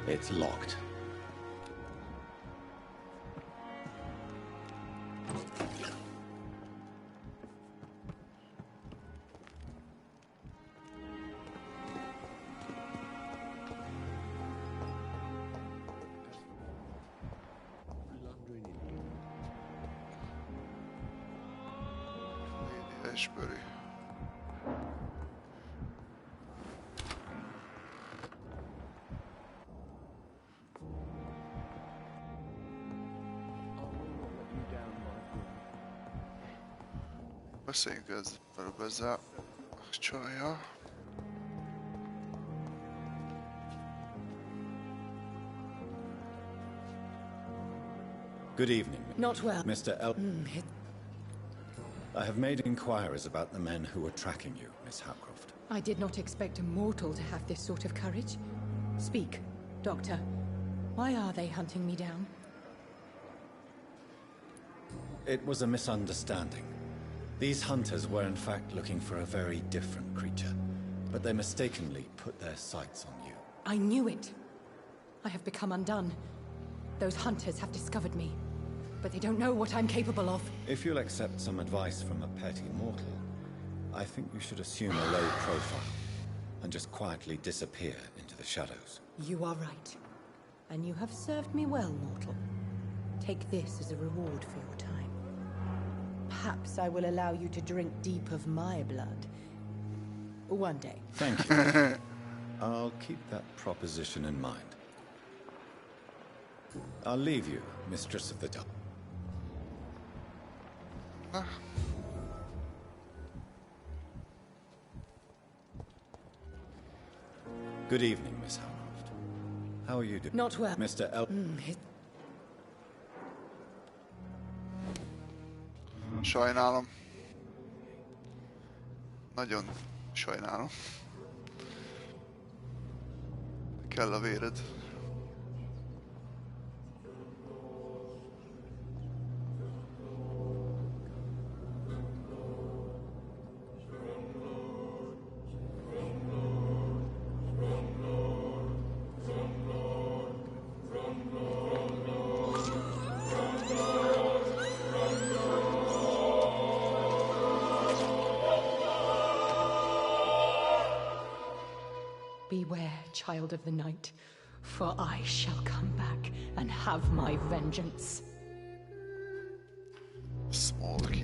It's locked. Ashbury. Beszéljünk előbb ezzel Csalja. Good evening. Not well. Mr. I have made inquiries about the men who were tracking you, Miss Howcroft. I did not expect a mortal to have this sort of courage. Speak, Doctor. Why are they hunting me down? It was a misunderstanding. These hunters were in fact looking for a very different creature, but they mistakenly put their sights on you. I knew it. I have become undone. Those hunters have discovered me, but they don't know what I'm capable of. If you'll accept some advice from a petty mortal, I think you should assume a low profile and just quietly disappear into the shadows. You are right. And you have served me well, mortal. Take this as a reward for your time. Perhaps I will allow you to drink deep of my blood. One day. Thank you. I'll keep that proposition in mind. I'll leave you, Mistress of the Dark. Good evening, Miss Howcroft. How are you doing? Not well. Mr. Sajnálom. Nagyon sajnálom. Kell a véred. Beware, child of the night, for I shall come back and have my vengeance. Small key.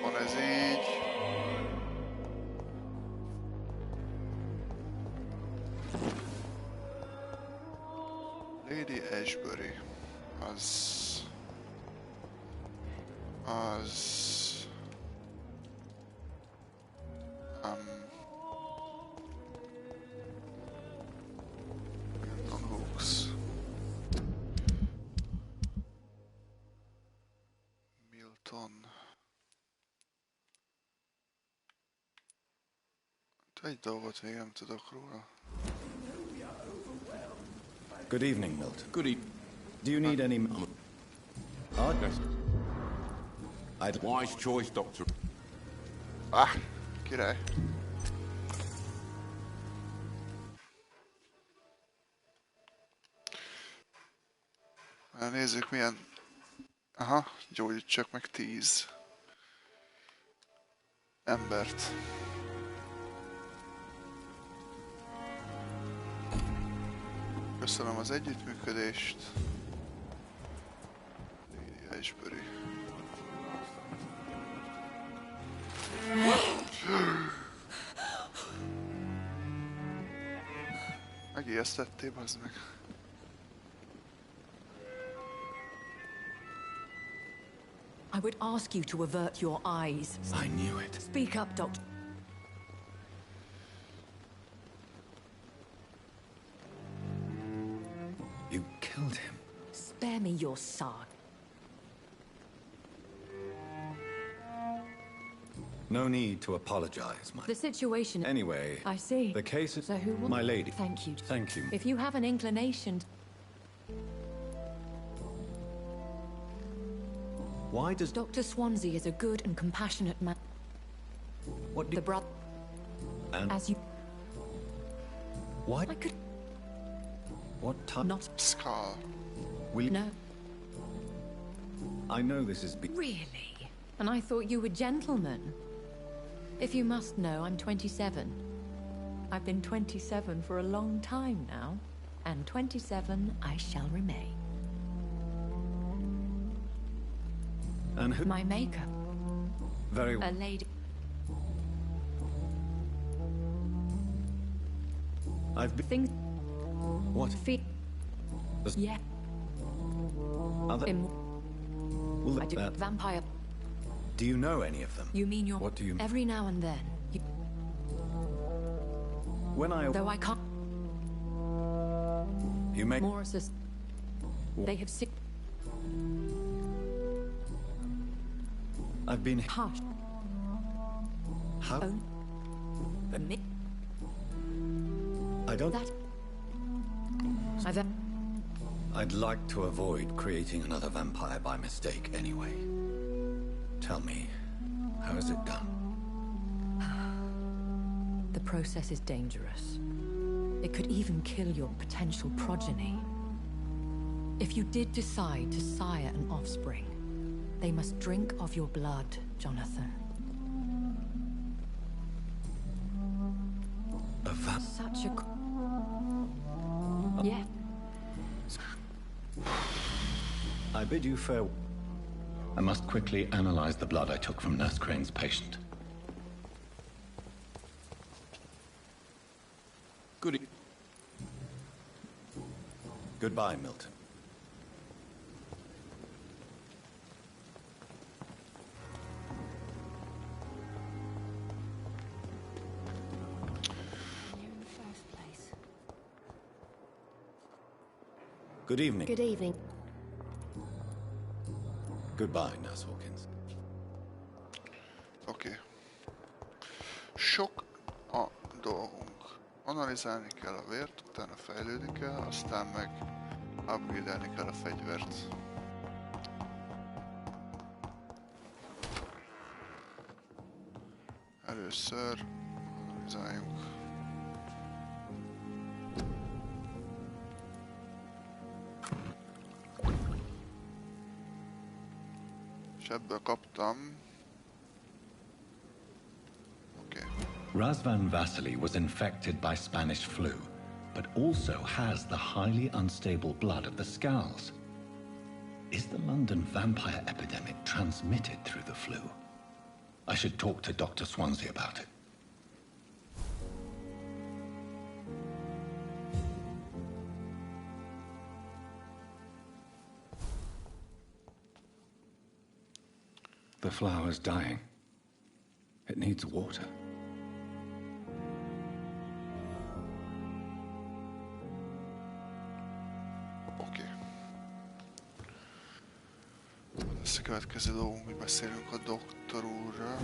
Van ez így. Lady Ashbury. Az... Milton Hooks. Milton. Egy dolgot még nem tudok róla. Good evening, Milton. Good evening. Do you need any... Wise choice, Doctor. Király. Nézzük milyen... Aha, gyógyítsak meg 10 embert. Köszönöm az együttműködést. Lady Ashbury. Megijesztettél, bazd meg. I would ask you to avert your eyes. I knew it. Speak up, Doctor. You killed him. Spare me your son. No need to apologize, my... The situation... Anyway... I see. The case is... So who will... My lady. Thank you. Thank you. If you have an inclination... Why does... Dr. Swansea is a good and compassionate man. What do... The brother... And... As you... Why... I could... What time... Not... Scar. Will... No. I know this is... Really? And I thought you were gentlemen. If you must know, I'm 27. I've been 27 for a long time now. And 27 I shall remain. And who? My maker. Very A lady. I've been. Things. What? Yeah. Other. Well, I do. Vampire. Do you know any of them? You mean you're. What do you? Every now and then. You... When I. Though I can't. You make. More assist. They have sick. I've been. Harsh. How? Oh. Me. I don't. That. I'd like to avoid creating another vampire by mistake anyway. Tell me, how is it done? The process is dangerous. It could even kill your potential progeny. If you did decide to sire an offspring, they must drink of your blood, Jonathan. Such a... Yeah. I bid you farewell. I must quickly analyze the blood I took from Nurse Crane's patient. Goodbye, Milton. Good evening. Good evening. Goodbye, Nurse Hawkins. Oké. Sok a dolgunk. Analizálni kell a vért, utána fejlődni kell, aztán meg upgrade-elni kell a fegyvert. Először analizáljunk. És ebből kaptam. Razvan Vasily was infected by Spanish flu, but also has the highly unstable blood of the Skulls. Is the London vampire epidemic transmitted through the flu? I should talk to Dr. Swansea about it. The flower's dying. It needs water. Ez a következő dolgunk, hogy beszélünk a doktor úrral.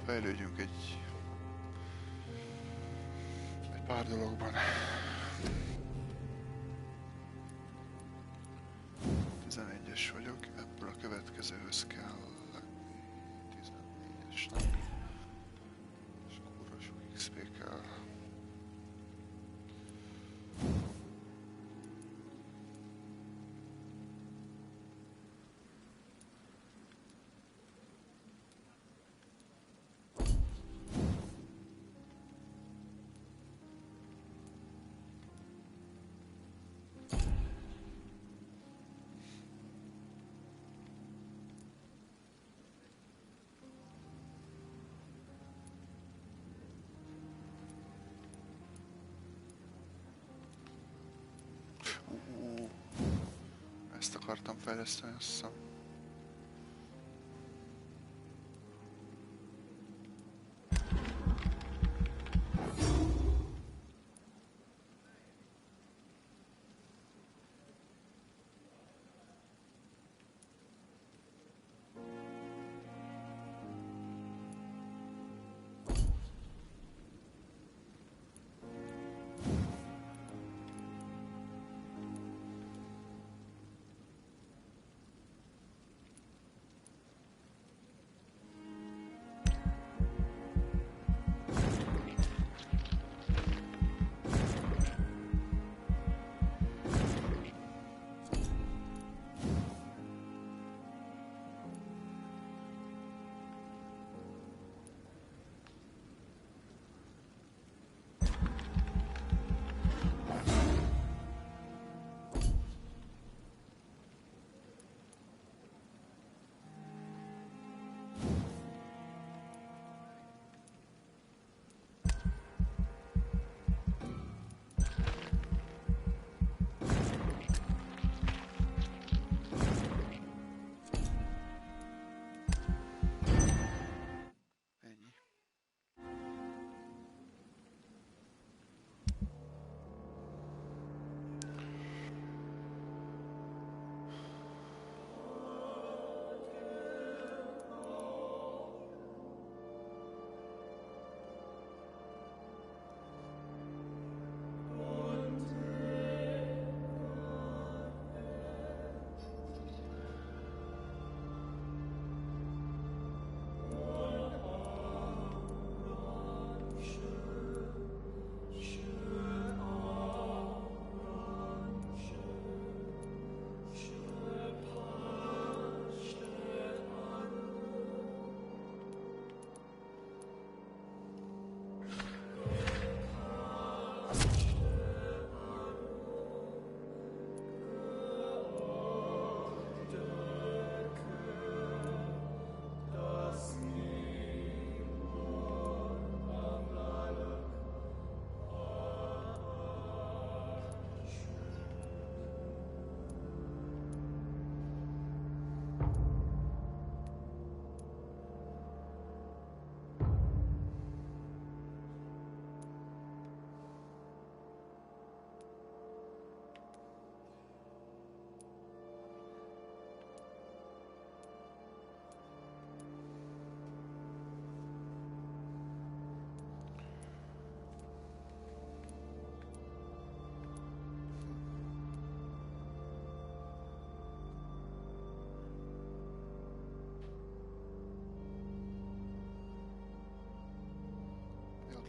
Fejlődjünk egy pár dologban. 11-es vagyok, ebből a következőhöz kell 14-esnek. És kurva sok XP kell. Ezt akartam fejleszteni, azt hiszem.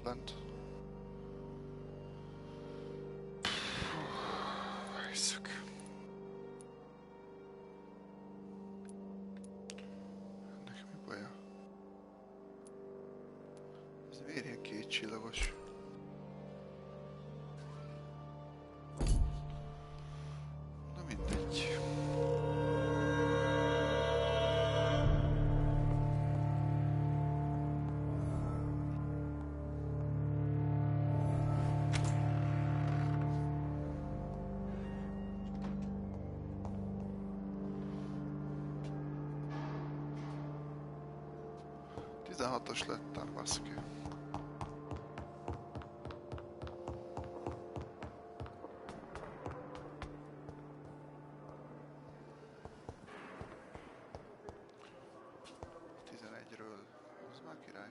ott lent. Nézzük. Ennek mi baja? Ez miért ilyen kétcsillagos? Na mindegy. Hatos lettem, baszki. Tizenegyről. Az már király.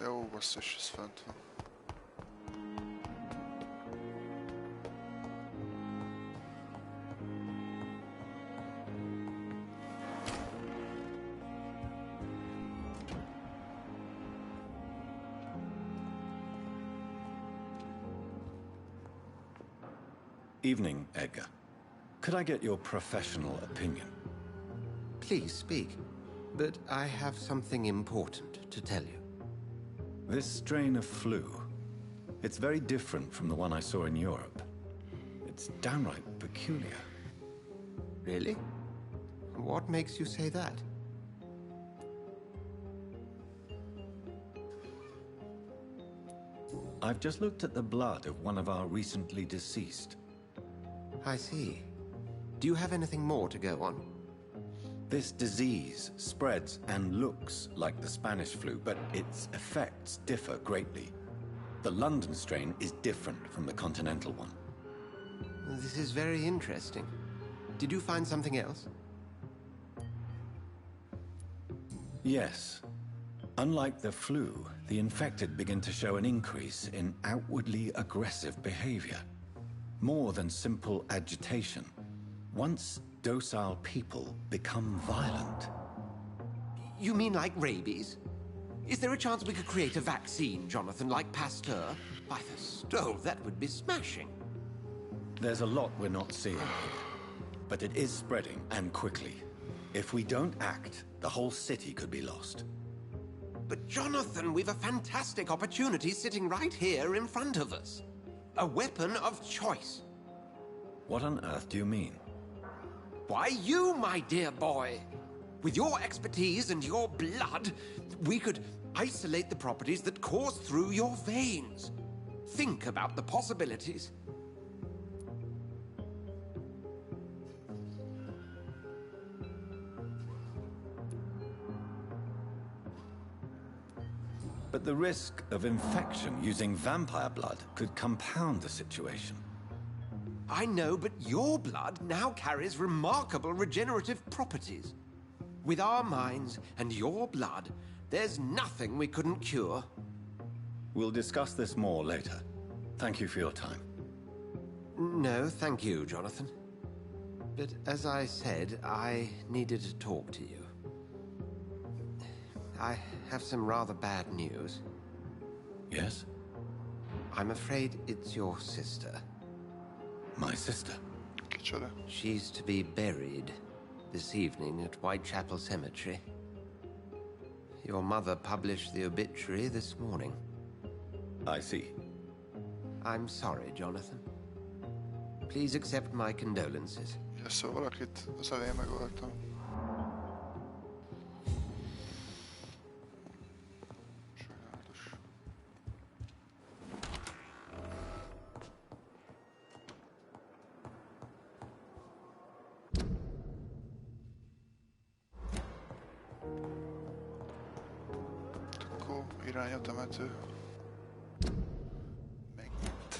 Jó, basszus, ez fent van. Evening, Edgar. Could I get your professional opinion? Please speak, but I have something important to tell you. This strain of flu, it's very different from the one I saw in Europe. It's downright peculiar. Really? What makes you say that? I've just looked at the blood of one of our recently deceased. I see. Do you have anything more to go on? This disease spreads and looks like the Spanish flu, but its effects differ greatly. The London strain is different from the continental one. This is very interesting. Did you find something else? Yes. Unlike the flu, the infected begin to show an increase in outwardly aggressive behavior. More than simple agitation. Once docile people become violent. You mean like rabies? Is there a chance we could create a vaccine, Jonathan, like Pasteur? By the stove, that would be smashing. There's a lot we're not seeing here, but it is spreading, and quickly. If we don't act, the whole city could be lost. But Jonathan, we've a fantastic opportunity sitting right here in front of us. A weapon of choice. What on earth do you mean? Why, you, my dear boy. With your expertise and your blood, we could isolate the properties that course through your veins. Think about the possibilities. But the risk of infection using vampire blood could compound the situation. I know, but your blood now carries remarkable regenerative properties. With our minds and your blood, there's nothing we couldn't cure. We'll discuss this more later. Thank you for your time. No, thank you, Jonathan. But as I said, I needed to talk to you. I have some rather bad news. Yes? I'm afraid it's your sister. My sister? She's to be buried this evening at Whitechapel Cemetery. Your mother published the obituary this morning. I see. I'm sorry, Jonathan. Please accept my condolences. Szóval valakit az elején megöltem. Irány a temető. Megint.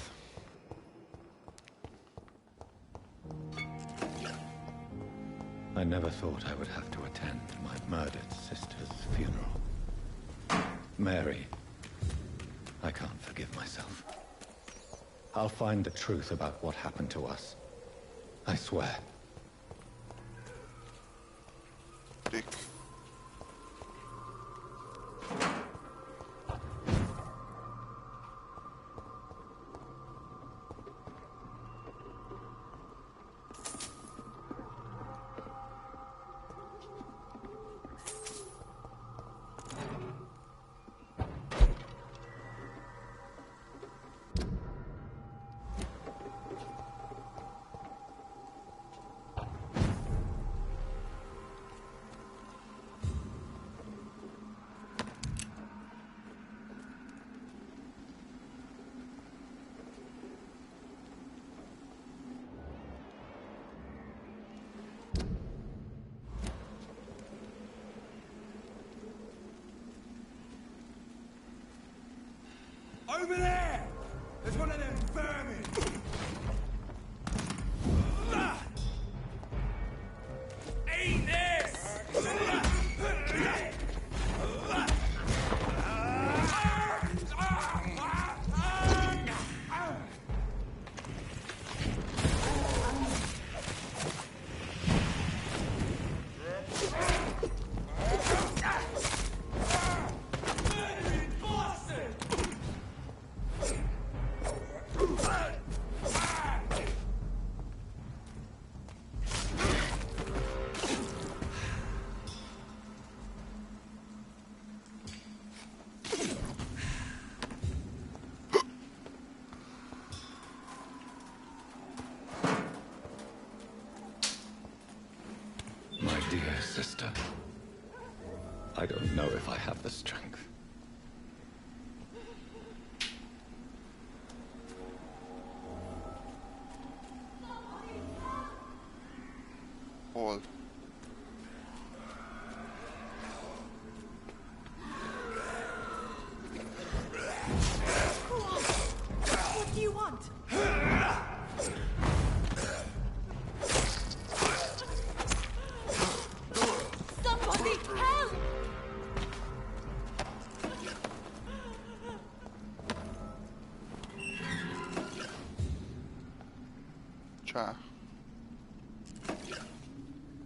I never thought I would have to attend my murdered sister's funeral. Mary, I can't forgive myself. I'll find the truth about what happened to us. I swear. Dick. Over there! There's one of them vermin! Eat this! Dear sister, I don't know if I have the strength. Hol? What do you want? Somebody help! Cha.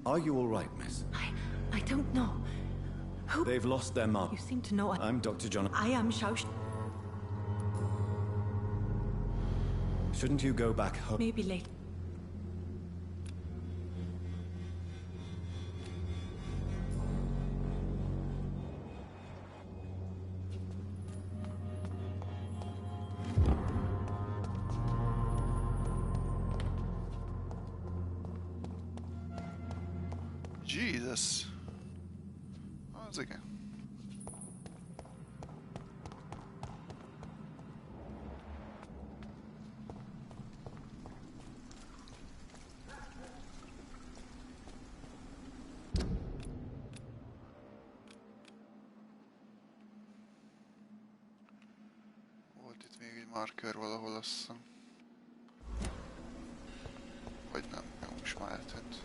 Are you all right, miss? I don't know. Who? They've lost their mom. You seem to know. I'm Dr. John. I am Shaush. Shouldn't you go back home? Maybe later. Jesus. Az igen. Volt itt még egy marker valahol, azt hiszem. Vagy nem, most már eltűnt.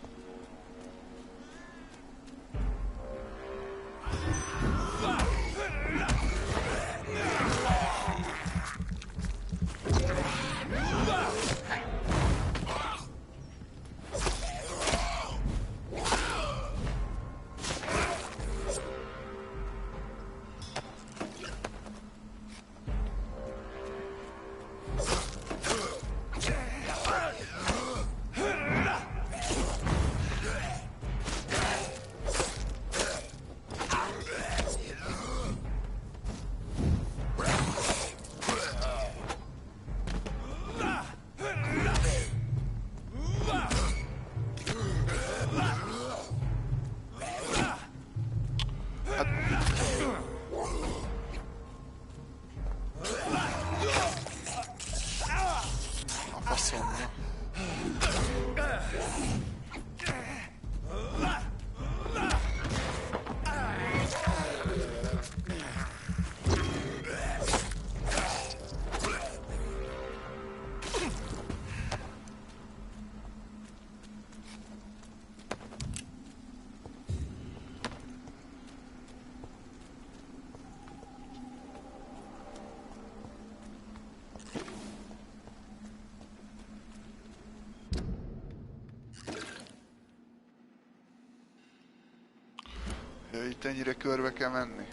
Ja, itt ennyire körbe kell menni.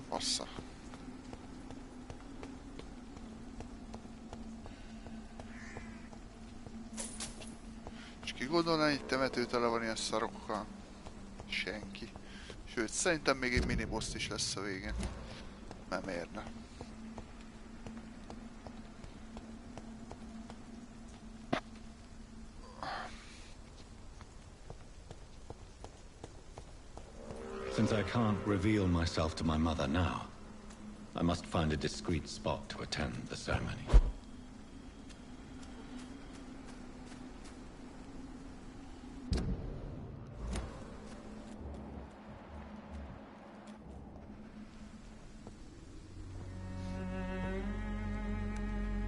Bassza. És ki gondolná, hogy temető tele van ilyen szarokkal? Senki. Sőt, szerintem még egy miniboss is lesz a végén. Nem érne. Since I can't reveal myself to my mother now, I must find a discreet spot to attend the ceremony.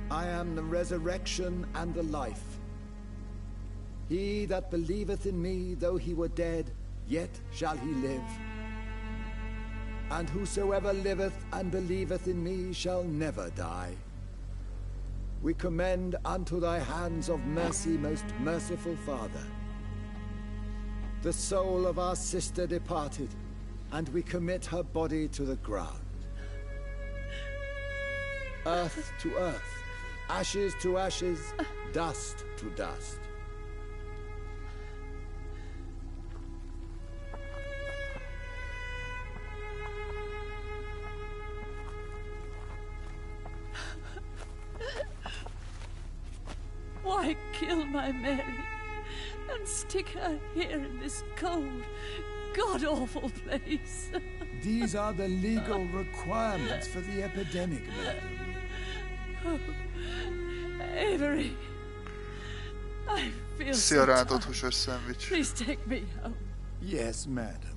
I am the resurrection and the life. He that believeth in me, though he were dead, yet shall he live. And whosoever liveth and believeth in me shall never die. We commend unto thy hands of mercy, most merciful Father, the soul of our sister departed, and we commit her body to the ground. Earth to earth, ashes to ashes, dust to dust. Why kill my Mary and stick her here in this cold, god-awful place? These are the legal requirements for the epidemic, madam. Oh, Avery, I feel so Szia rád, húsos szendvics. Please take me home. Yes, madam.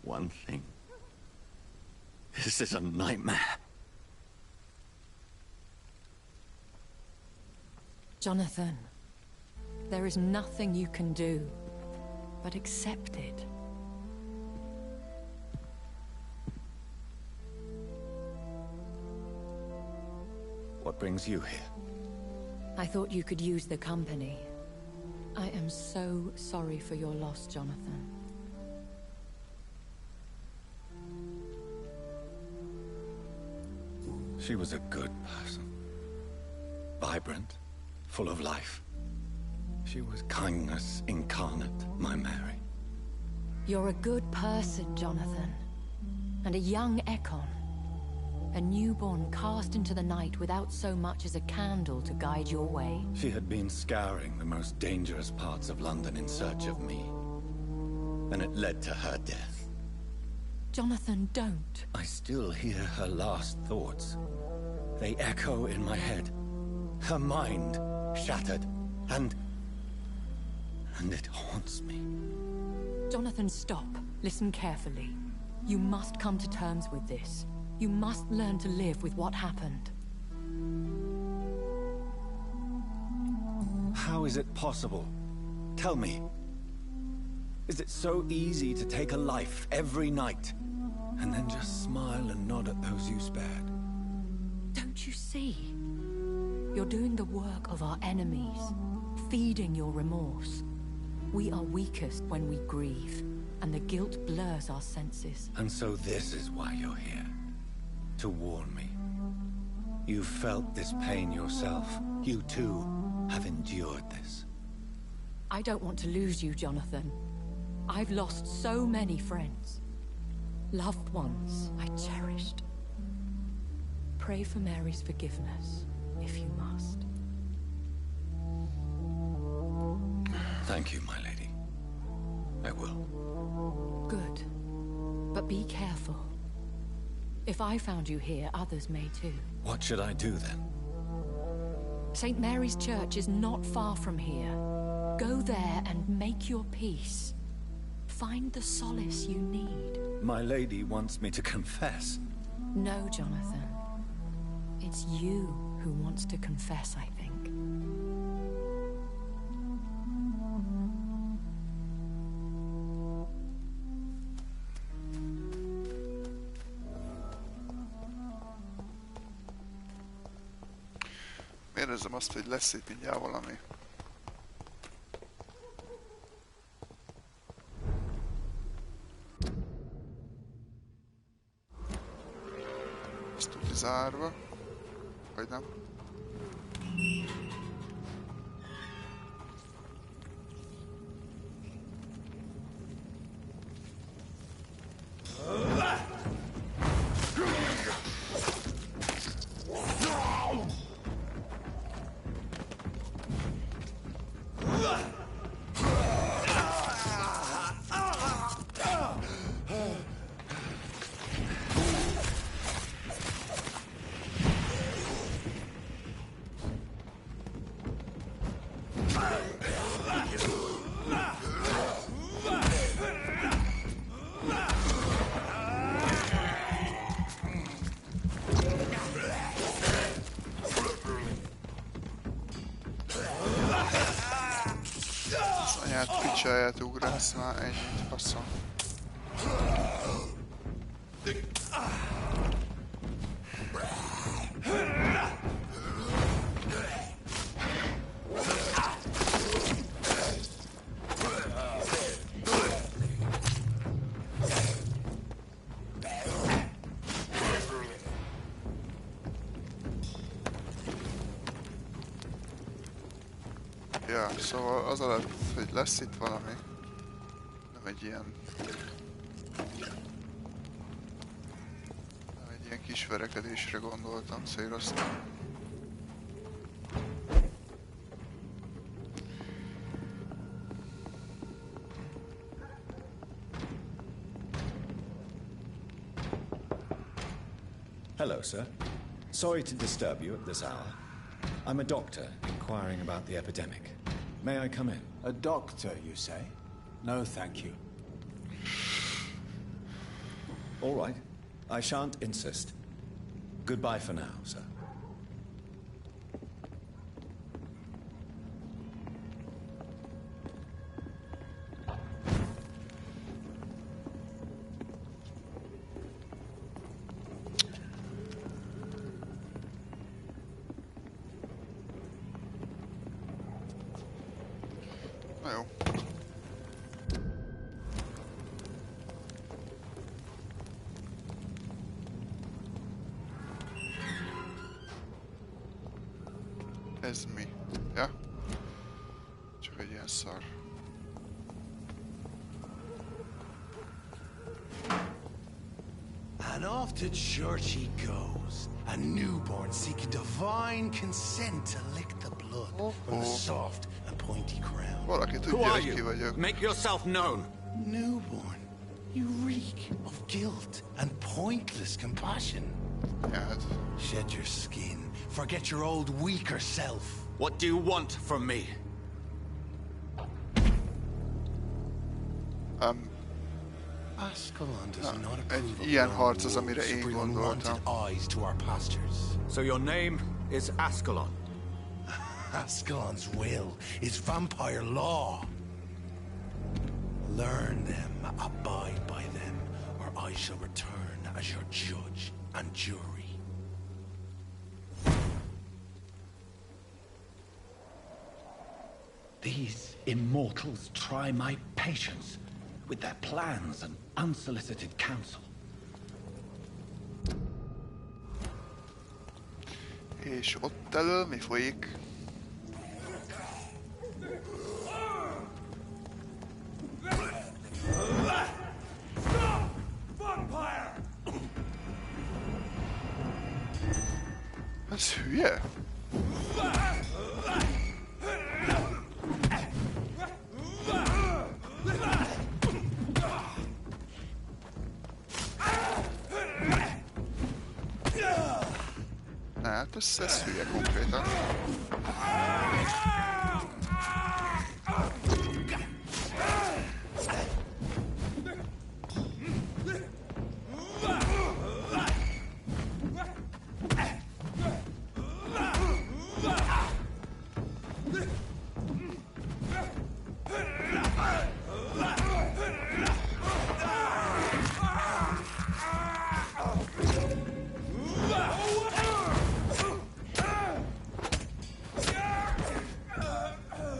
One thing. This is a nightmare. Jonathan, there is nothing you can do but accept it. What brings you here? I thought you could use the company. I am so sorry for your loss, Jonathan. She was a good person. Vibrant, full of life. She was kindness incarnate, my Mary. You're a good person, Jonathan. And a young Ekon. A newborn cast into the night without so much as a candle to guide your way. She had been scouring the most dangerous parts of London in search of me. And it led to her death. Jonathan, don't. I still hear her last thoughts. They echo in my head. Her mind shattered, and it haunts me. Jonathan, stop. Listen carefully. You must come to terms with this. You must learn to live with what happened. How is it possible? Tell me. Is it so easy to take a life every night, and then just smile and nod at those you spared? Don't you see? You're doing the work of our enemies, feeding your remorse. We are weakest when we grieve, and the guilt blurs our senses. And so this is why you're here. To warn me. You've felt this pain yourself. You too have endured this. I don't want to lose you, Jonathan. I've lost so many friends. Loved ones I cherished. Pray for Mary's forgiveness, if you must. Thank you, my lady. I will. Good. But be careful. If I found you here, others may too. What should I do then? St. Mary's Church is not far from here. Go there and make your peace. Find the solace you need. My lady wants me to confess. No, Jonathan. It's you who wants to confess, I think. Érzem azt, hogy lesz itt mindjárt valami. Ezt tudja zárva. Vagy nem? Saját ugrasz már ennyit, faszom. Ja, szóval az alatt, hogy lesz itt valami, nem egy ilyen kis verekedésre gondoltam, széloztam. Hello, sir. Sorry to disturb you at this hour. I'm a doctor inquiring about the epidemic. May I come in? A doctor, you say? No, thank you. All right. I shan't insist. Goodbye for now, sir. Ez mi? Ja? Csak egy ilyen szar. And off to church he goes, a newborn seeking divine consent to lick the blood from the soft and pointy crown. Valaki Who tudja, are hogy ki you? vagyok. Make yourself known. Newborn, you reek of guilt and pointless compassion. Yeah. Shed your skin. Forget your old, weaker self. What do you want from me? Ascalon does not approve of ilyen harc az, amire én bring gondoltam. unwanted eyes to our pastures. So your name is Ascalon? Ascalon's will is vampire law. Learn them, abide by them, or I shall return as your judge and jury. These immortals try my patience with their plans and unsolicited counsel. És ott elől mi folyik? Ez hülye? állt össze, ez hülye konkrétan.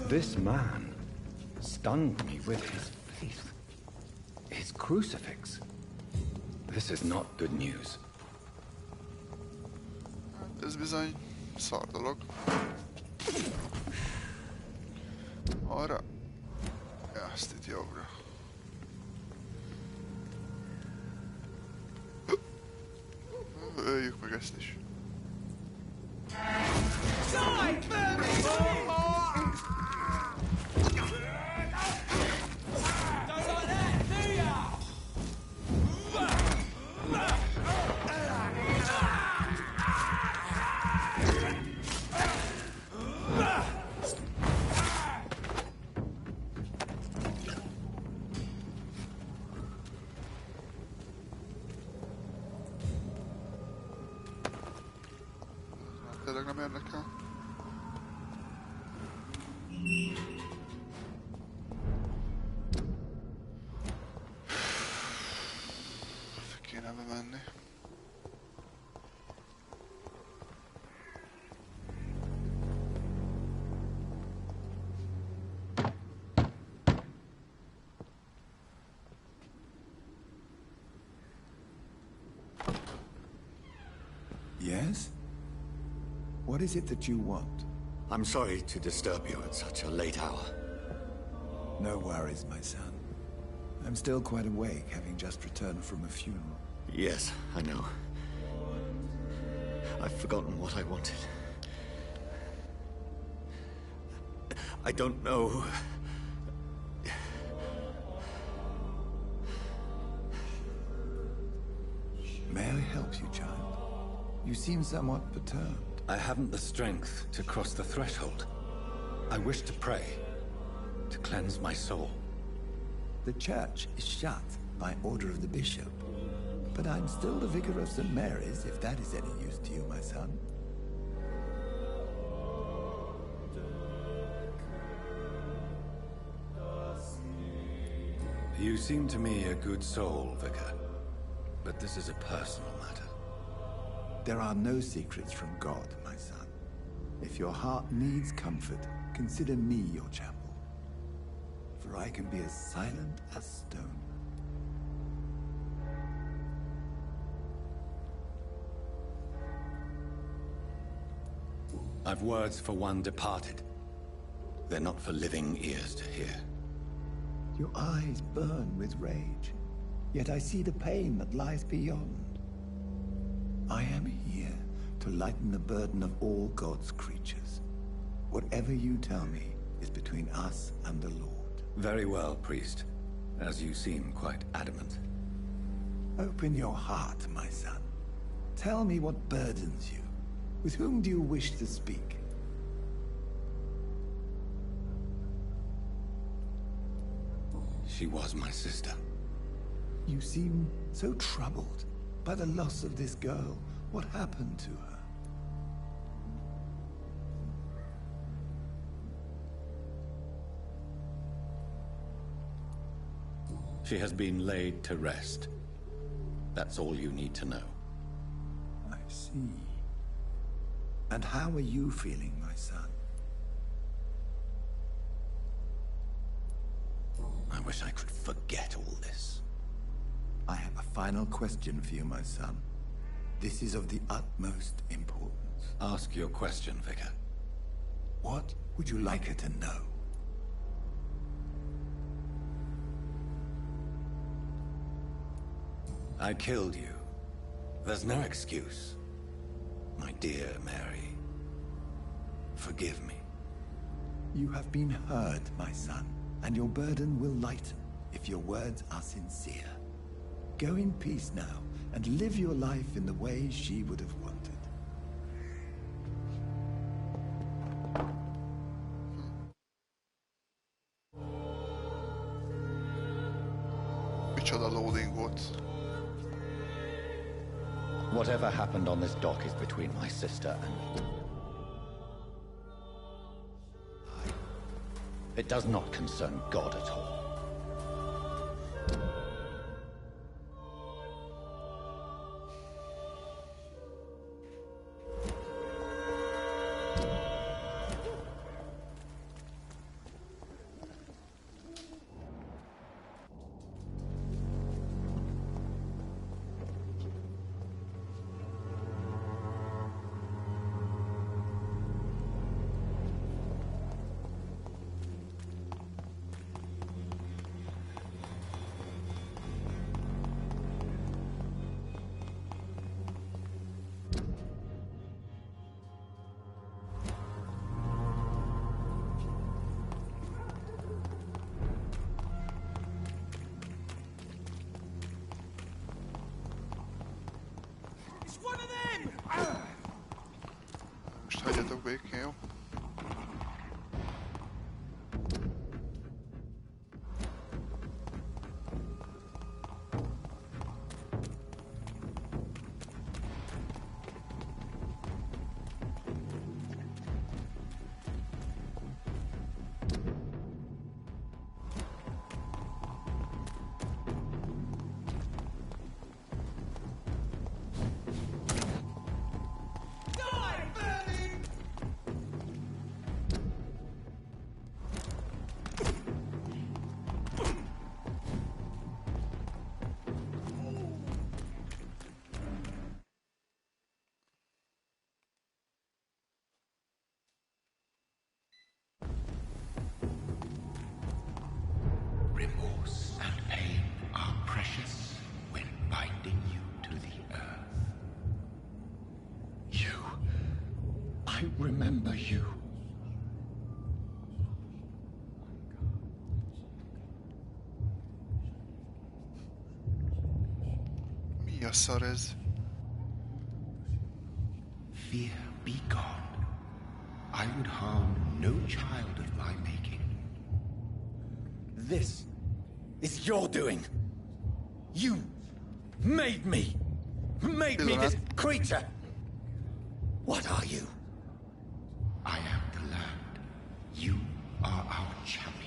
This man stunned me with his faith. His crucifix. This is not good news. Ez bizony szar dolog. Arra. Ja, azt itt jobbra. Öljük meg ezt is. Tényleg nem érdekel. Kéne bemenni. Yes? What is it that you want? I'm sorry to disturb you at such a late hour. No worries, my son. I'm still quite awake, having just returned from a funeral. Yes, I know. I've forgotten what I wanted. I don't know. May I help you, child? You seem somewhat perturbed. I haven't the strength to cross the threshold. I wish to pray, to cleanse my soul. The church is shut by order of the bishop. But I'm still the vicar of St. Mary's, if that is any use to you, my son. You seem to me a good soul, Vicar. But this is a personal matter. There are no secrets from God, my son. If your heart needs comfort, consider me your chapel. For I can be as silent as stone. I've words for one departed. They're not for living ears to hear. Your eyes burn with rage, yet I see the pain that lies beyond. I am here to lighten the burden of all God's creatures. Whatever you tell me is between us and the Lord. Very well, priest. As you seem quite adamant. Open your heart, my son. Tell me what burdens you. With whom do you wish to speak? She was my sister. You seem so troubled by the loss of this girl. What happened to her? She has been laid to rest. That's all you need to know. I see. And how are you feeling, my son? I wish I could forget all this. I have a final question for you, my son. This is of the utmost importance. Ask your question, Vicar. What would you like her to know? I killed you. There's no excuse. My dear Mary, forgive me. You have been heard, my son, and your burden will lighten if your words are sincere. Go in peace now, and live your life in the way she would have wanted. volt. Whatever happened on this dock is between my sister and me. It does not concern God at all. Most hagyjatok békén, jó? Remorse and pain are precious when binding you to the earth. You. I remember you. Mi a szar ez? Fear be gone. I would harm no child of my making. This is your doing. You made me. Made me this creature. What are you? I am the land. You are our champion.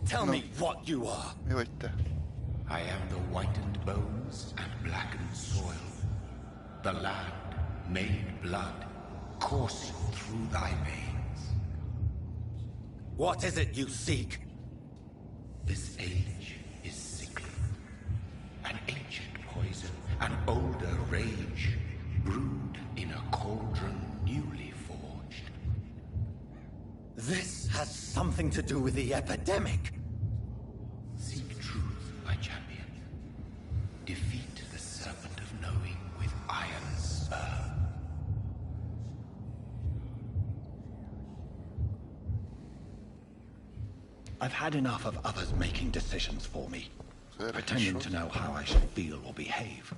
Tell me what you are. Mi vagy te? I am the whitened bones and blackened soil. The land made blood coursing through thy veins. What is it you seek? This age is sickly. An ancient poison, an older rage, brewed in a cauldron newly forged. This has something to do with the epidemic. Seek truth, my champion. Defeat the serpent of knowing with iron spur. I've had enough of others making decisions for me, pretending to know how I should feel or behave.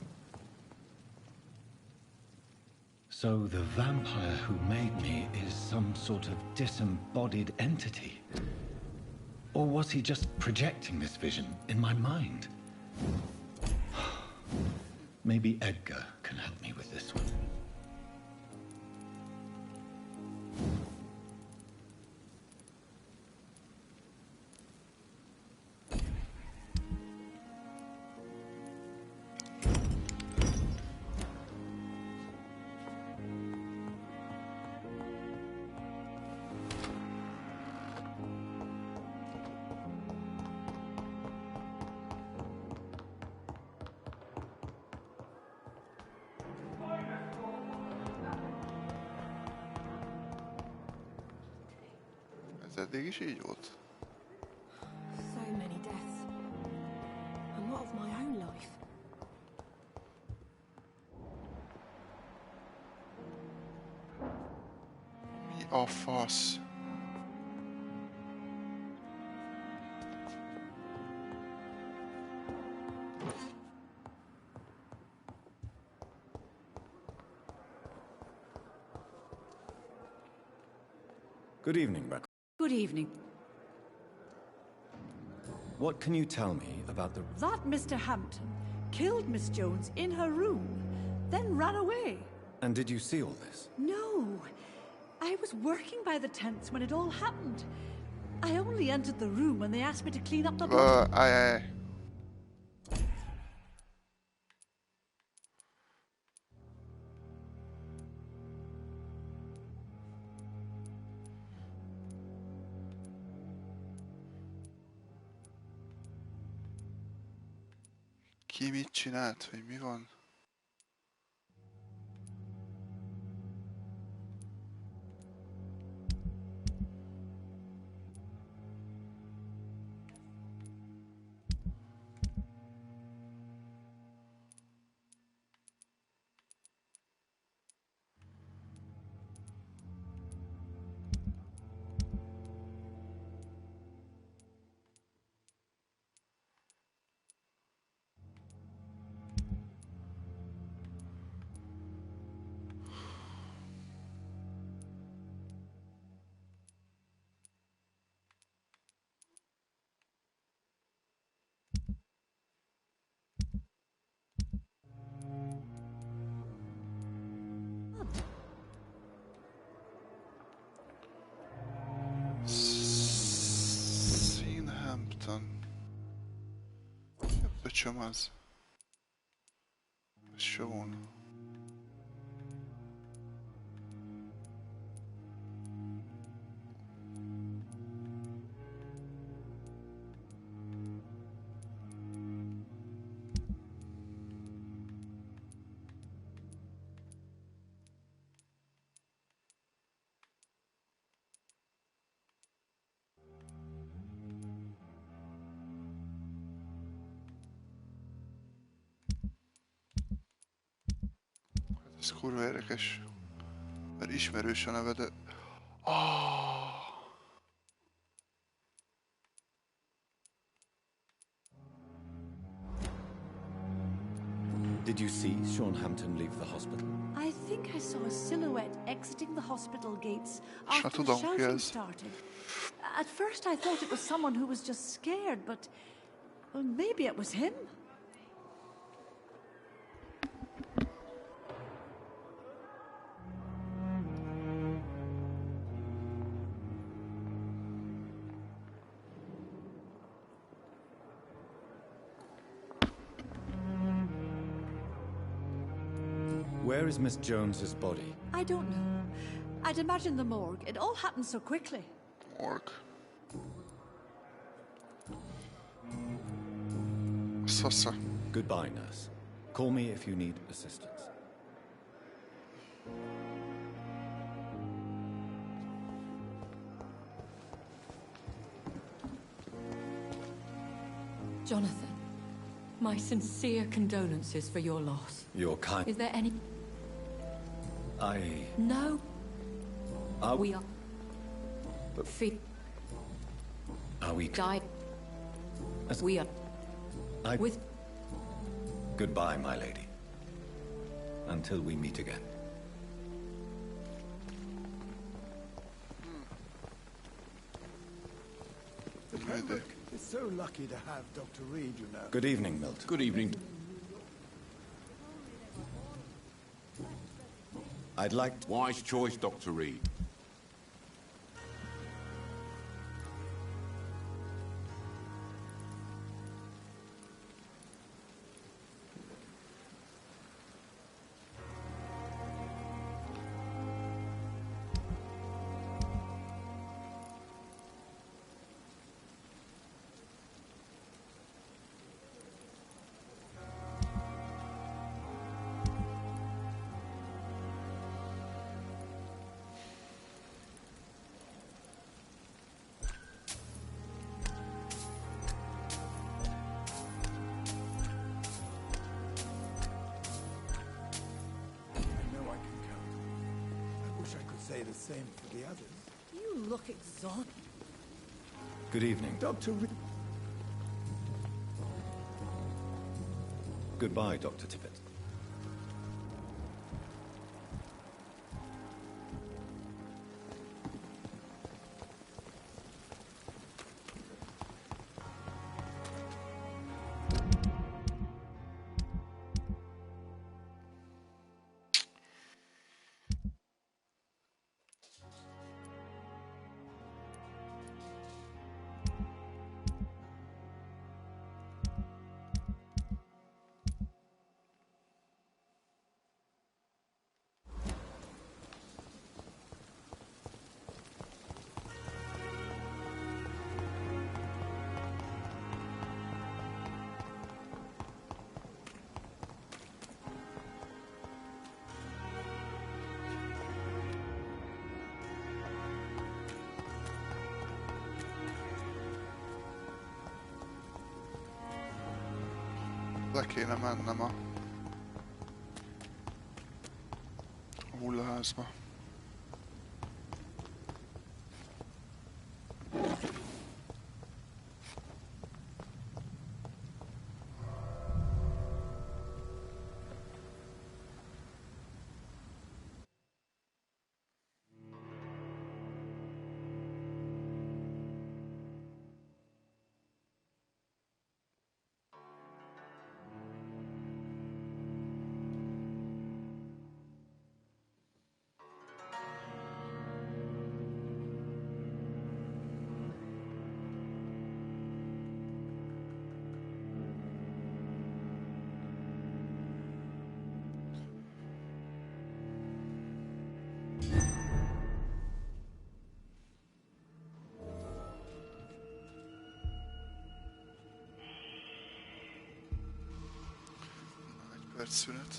So the vampire who made me is some sort of disembodied entity? Or was he just projecting this vision in my mind? Maybe Edgar can help me with this one. Ez eddig is így volt? So many deaths. A fasz. Good evening, Beck. Good evening. What can you tell me about the... That Mr. Hampton killed Miss Jones in her room, then ran away. And did you see all this? No. I was working by the tents when it all happened. I only entered the room when they asked me to clean up the body. Aye. Ki mit csinált, vagy mi van? Öcsöm az. Sean. Ez kurva érdekes, mert ismerős a neve, de... Did you see Sean Hampton leave the hospital? I think I saw a silhouette exiting the hospital gates after the shouting started. At first I thought it was someone who was just scared, but... well, maybe it was him. Where is Miss Jones's body? I don't know. I'd imagine the morgue. It all happened so quickly. Morgue. Sasa. Goodbye, nurse. Call me if you need assistance. Jonathan, my sincere condolences for your loss. You're kind. Is there any... No. We are... But... Are we... Died. We are... With... Goodbye, my lady. Until we meet again. The Pembroke is so lucky to have Dr. Reed, you know. Good evening, Milton. Good evening. I'd like... Wise choice, Dr. Reed. say the same for the others. You look exhausted. Good evening. Dr. Goodbye, Dr. Tippett. Le kéne mennem a hullaházba. Szünet.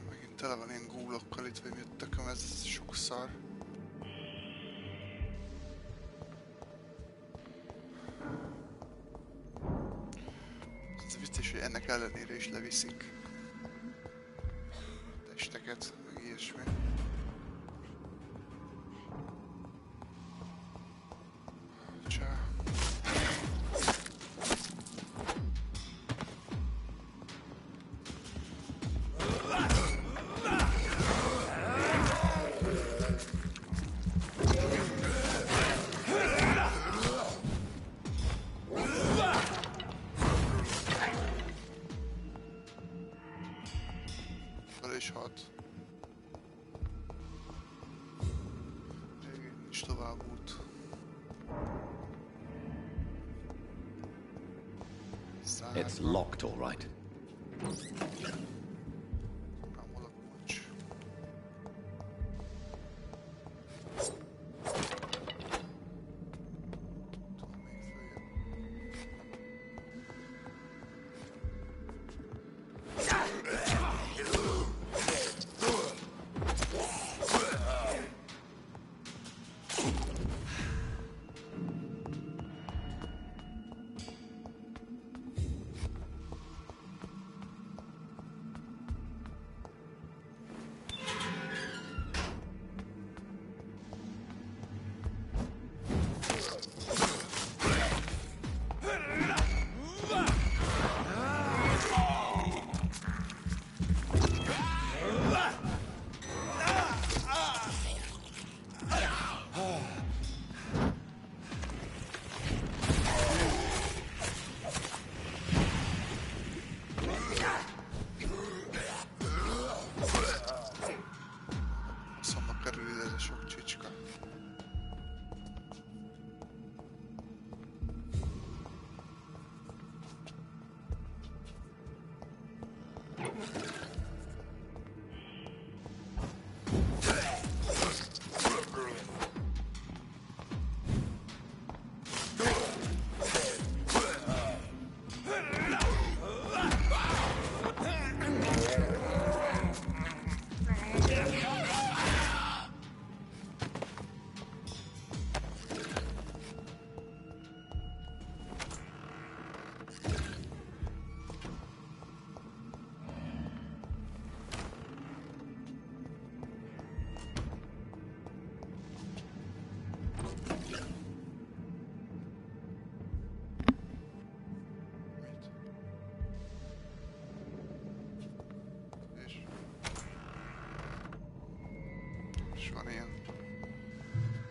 Megint tele van ilyen gúlokkal itt, vagy miért tököm, ez sok szar. Ez biztos, hogy ennek ellenére is leviszik testeket, meg ilyesmi. It's locked, all right.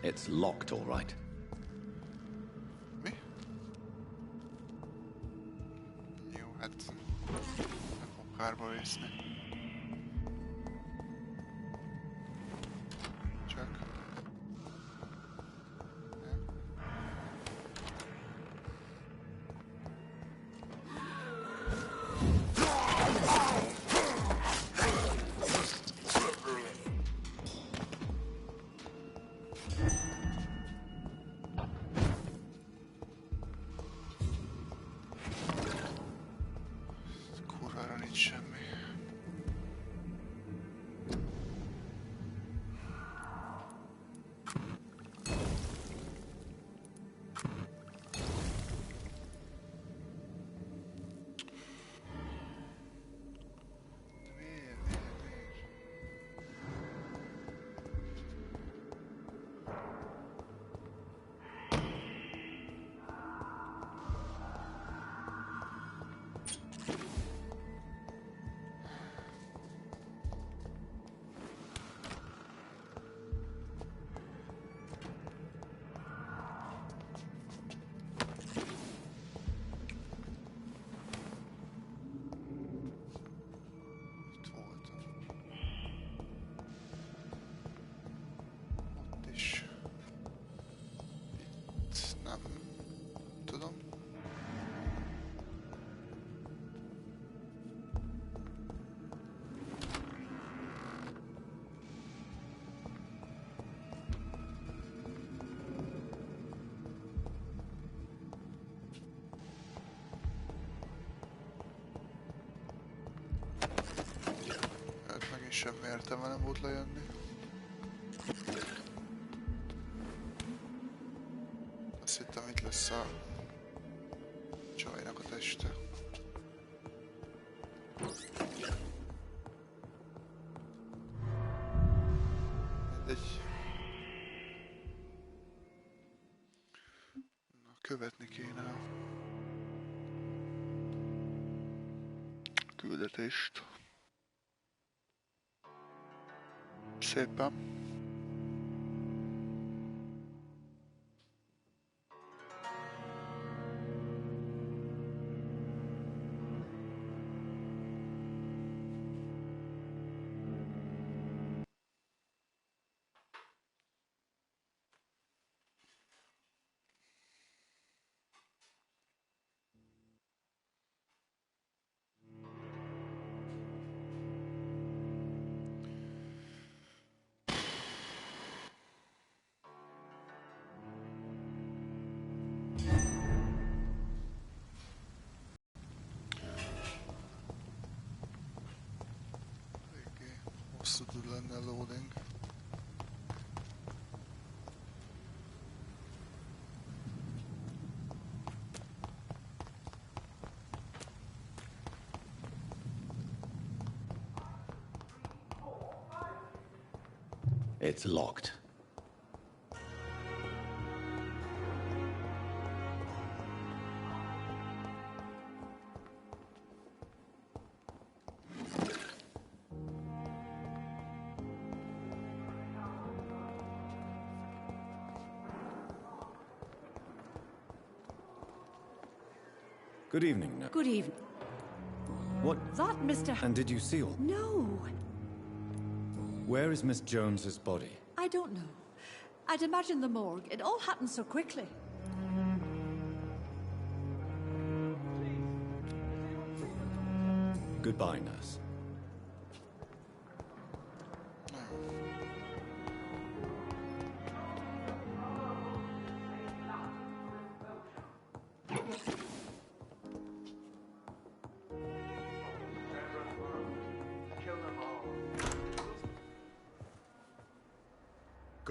It's locked, all right. Mi? Jó, hát nem fog kárba vészni. Csak... Semmi értelme nem volt lejönni. Azt hittem, itt lesz a csajnak a teste. Mindegy. Na, követni kéne a küldetést. Szépen. Hosszú tud lenne a loading. It's locked. Good evening. Good evening. What? That Mr. And did you seal? No. Where is Miss Jones's body? I don't know. I'd imagine the morgue. It all happened so quickly. Goodbye, nurse.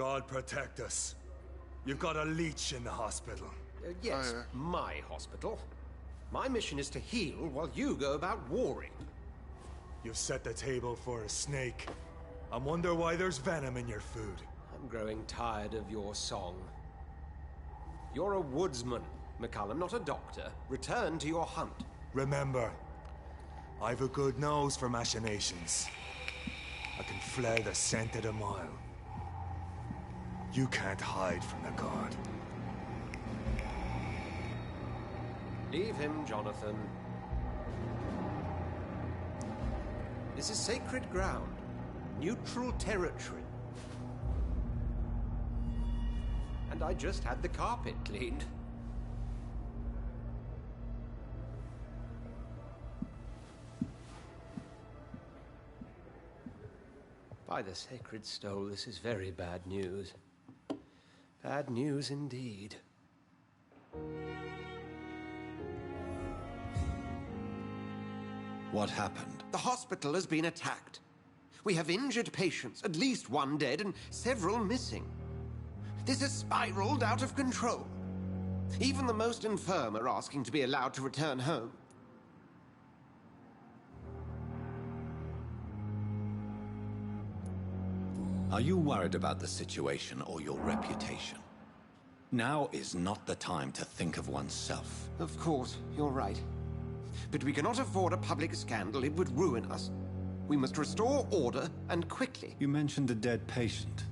God protect us. You've got a leech in the hospital. Yes, my hospital. My mission is to heal while you go about warring. You've set the table for a snake. I wonder why there's venom in your food. I'm growing tired of your song. You're a woodsman, McCallum, not a doctor. Return to your hunt. Remember, I've a good nose for machinations. I can flare the scent at a mile. You can't hide from the god. Leave him, Jonathan. This is sacred ground. Neutral territory. And I just had the carpet cleaned. By the sacred stole, this is very bad news. Bad news indeed. What happened? The hospital has been attacked. We have injured patients, at least one dead and several missing. This has spiraled out of control. Even the most infirm are asking to be allowed to return home. Are you worried about the situation or your reputation? Now is not the time to think of oneself. Of course, you're right. But we cannot afford a public scandal. It would ruin us. We must restore order, and quickly. You mentioned a dead patient.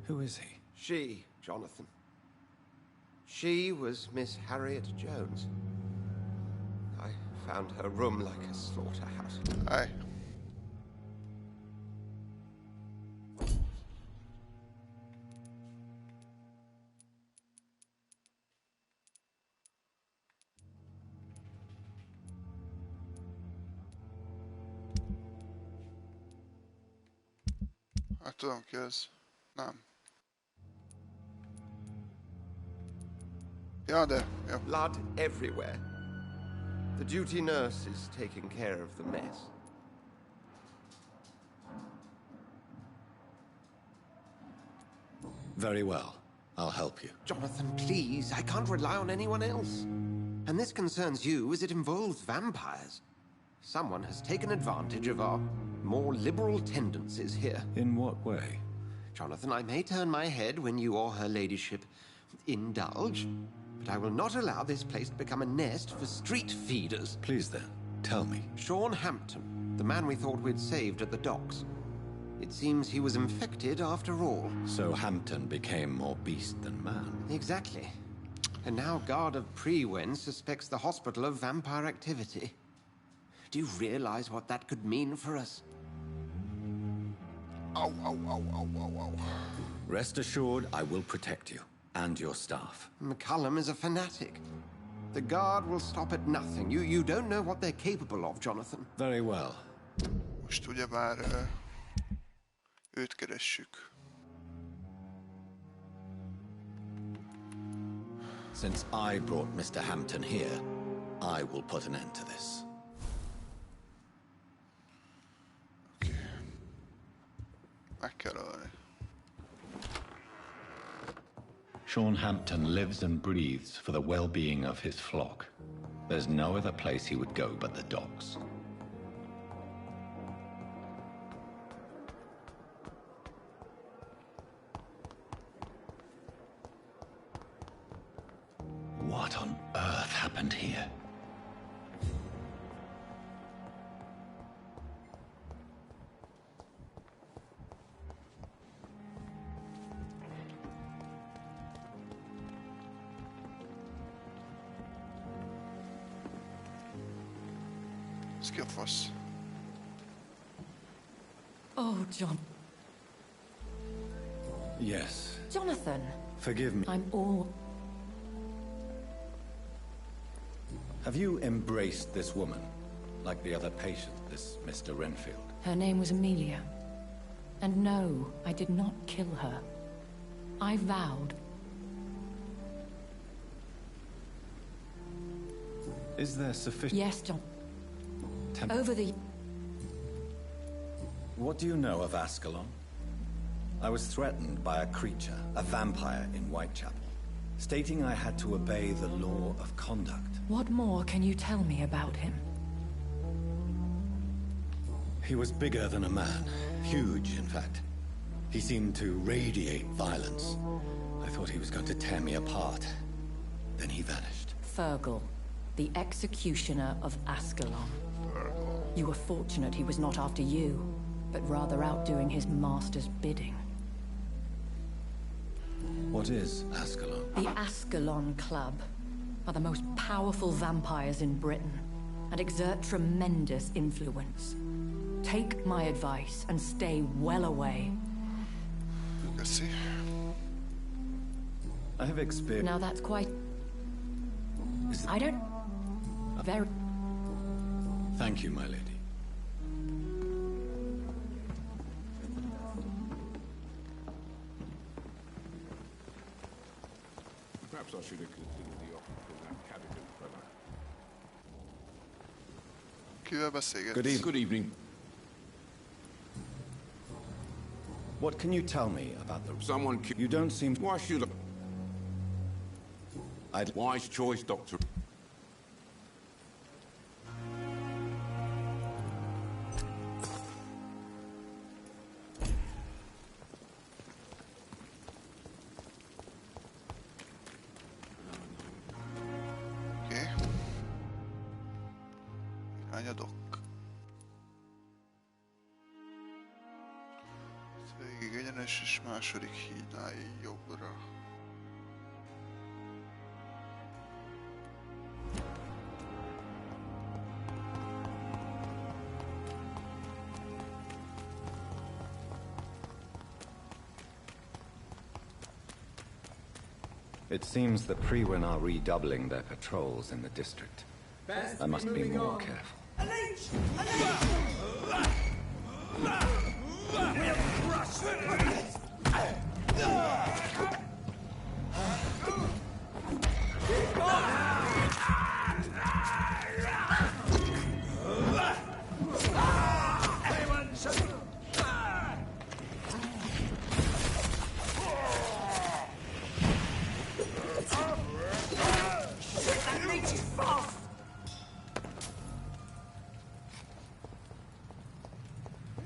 Who is he? She, Jonathan. She was Miss Harriet Jones. I found her room like a slaughterhouse. Aye. Hát tudom ki ez. Nem. Ja, de... Ja. Blood everywhere. The duty nurse is taking care of the mess. Very well. I'll help you. Jonathan, please. I can't rely on anyone else. And this concerns you as it involves vampires. Someone has taken advantage of our more liberal tendencies here. In what way? Jonathan, I may turn my head when you or her ladyship indulge, but I will not allow this place to become a nest for street feeders. Please then, tell me. Sean Hampton, the man we thought we'd saved at the docks. It seems he was infected after all. So Hampton became more beast than man. Exactly. And now Guard of Prewen suspects the hospital of vampire activity. Do you realize what that could mean for us? Ow, ow, ow, ow, ow, ow. Rest assured, I will protect you and your staff. McCallum is a fanatic. The Guard will stop at nothing. You don't know what they're capable of, Jonathan. Very well. Most ugyebár őt keressük. Since I brought Mr. Hampton here, I will put an end to this. Meg kell ölni. Sean Hampton lives and breathes for the well-being of his flock. There's no other place he would go but the docks. What on earth happened here? Ez ki a fasz? Oh, John. Yes. Jonathan. Forgive me. I'm all... Have you embraced this woman? Like the other patient, this Mr. Renfield? Her name was Amelia. And no, I did not kill her. I vowed. Is there sufficient... Yes, John. Over the... What do you know of Ascalon? I was threatened by a creature, a vampire in Whitechapel, stating I had to obey the law of conduct. What more can you tell me about him? He was bigger than a man. Huge, in fact. He seemed to radiate violence. I thought he was going to tear me apart. Then he vanished. Fergal, the executioner of Ascalon. You were fortunate he was not after you, but rather out doing his master's bidding. What is Ascalon? The Ascalon Club are the most powerful vampires in Britain and exert tremendous influence. Take my advice and stay well away. Let's see. I have experienced... Now that's quite... I don't... Very... Thank you, my lady. Perhaps I should have considered the offer from that Cadogan fella. Kivel beszélgetsz? Good evening. What can you tell me about the... Someone... You don't seem... Why should I... Wise choice, Doctor. És második hídnál jobbra. It seems the Frewen are redoubling their patrols in the district. I must be more careful.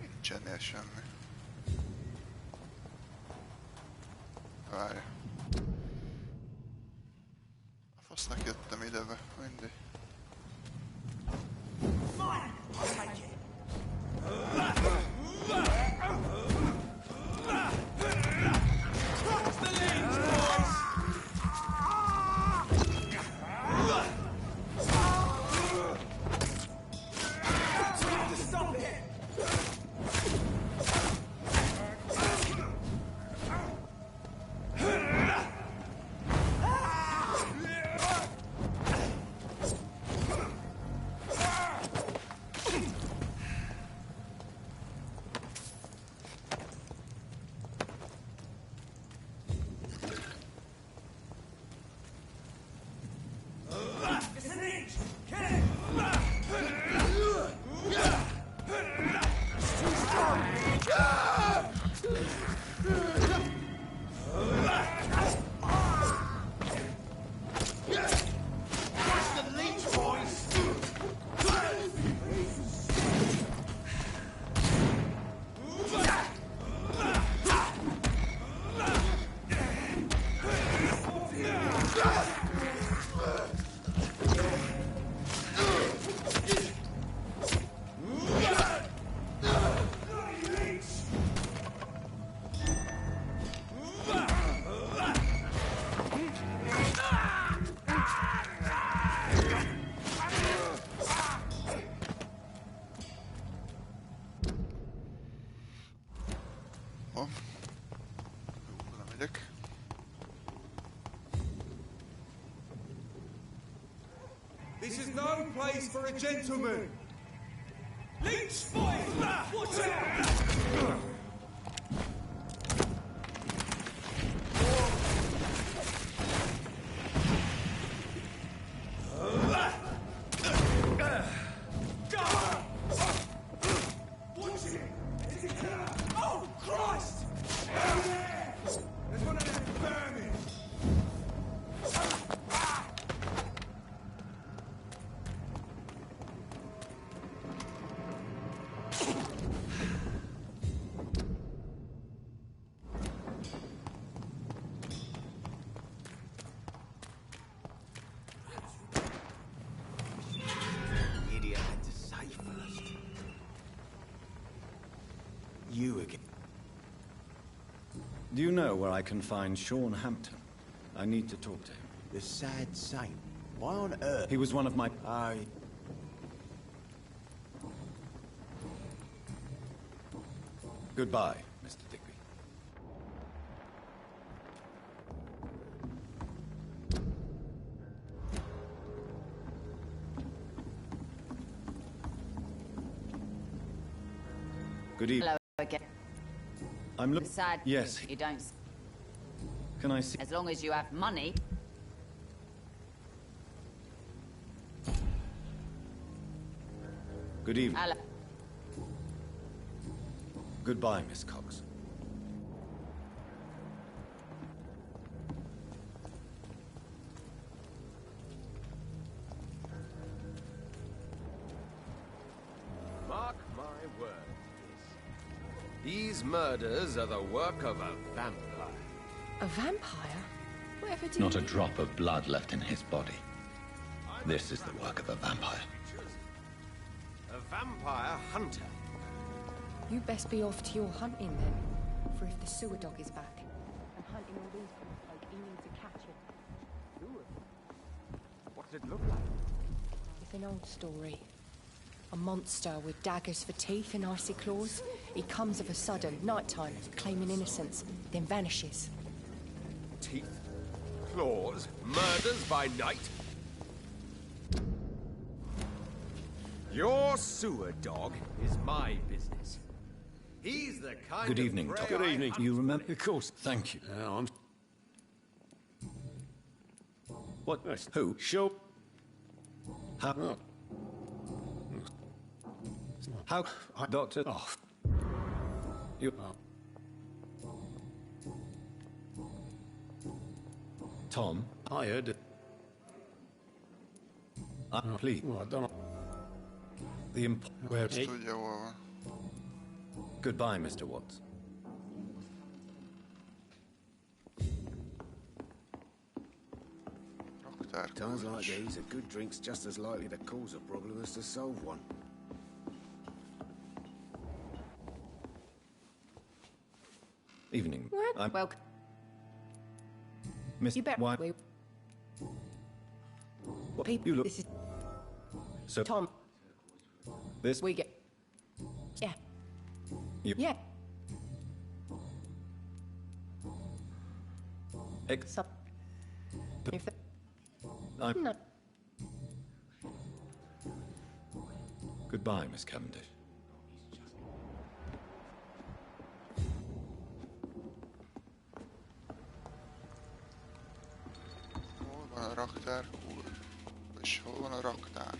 Nincsenél semmi. Várj. A fasznak jöttem idebe, mindegy. This is no place for a gentleman! Leech boy! Watch out! Oh, Christ! Do you know where I can find Sean Hampton? I need to talk to him. The sad saint. Why on earth? He was one of my... Goodbye, Mr. Digby. Good evening. Hello again. I'm looking... Sad. Yes. You don't... Can I see... As long as you have money. Good evening. Hello. Goodbye, Miss Cox. Mark my words. These murders are the work of a vampire. A vampire? Whatever did Not a drop of blood left in his body. This is the work of a vampire. A vampire hunter. You best be off to your hunting then. For if the sewer dog is back and hunting all these folk, he needs to catch it. What did it look like? It's an old story. A monster with daggers for teeth and icy claws. He comes of a sudden, nighttime, claiming innocence, then vanishes. Teeth, claws, murders by night. Your sewer dog is my business. He's the kind Good of evening, prey Tom. Good I evening. hunt. You remember? Of course. Thank you. What? Who? Show. How? How? Doctor? Oh. You. Tom? I heard it. Please. Well, I don't know. The where? Goodbye, Mr. Watts. Times like these, a good drink's just as likely to cause a problem as to solve one. Evening. Well, welcome. Miss. You better. What? People, you look. This is So Tom. This. We get. Yeah. You. Yeah. Except. If that... I'm. No. Goodbye, Miss Cavendish. Hol van a raktár? És hol van a raktár?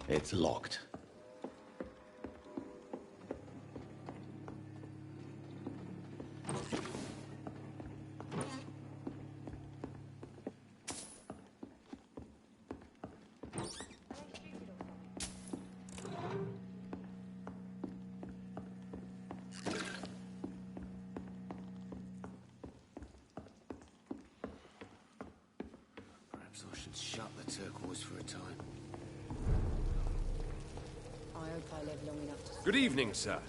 It's locked. Perhaps I should shut the turquoise for a time. I hope I live long enough to... Good evening, sir.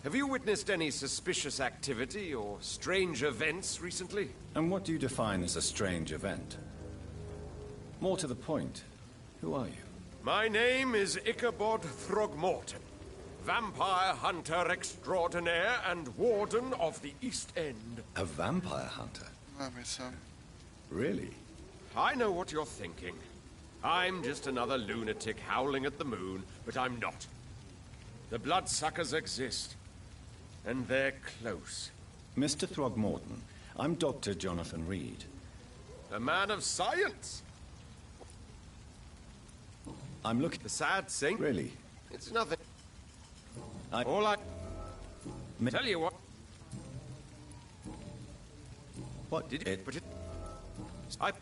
Have you witnessed any suspicious activity or strange events recently? And what do you define as a strange event? More to the point, who are you? My name is Ichabod Throgmorton, vampire hunter extraordinaire and warden of the East End. A vampire hunter? Really? I know what you're thinking. I'm just another lunatic howling at the moon, but I'm not. The bloodsuckers exist, and they're close. Mr. Throgmorton, I'm Dr. Jonathan Reed. A man of science! I'm looking... The sad saint? Really? It's nothing. All I... Tell you what... What did it? But it... I...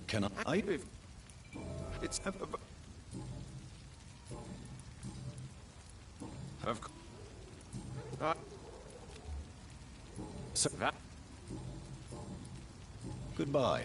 Can I... It's... Of course. So that... Goodbye.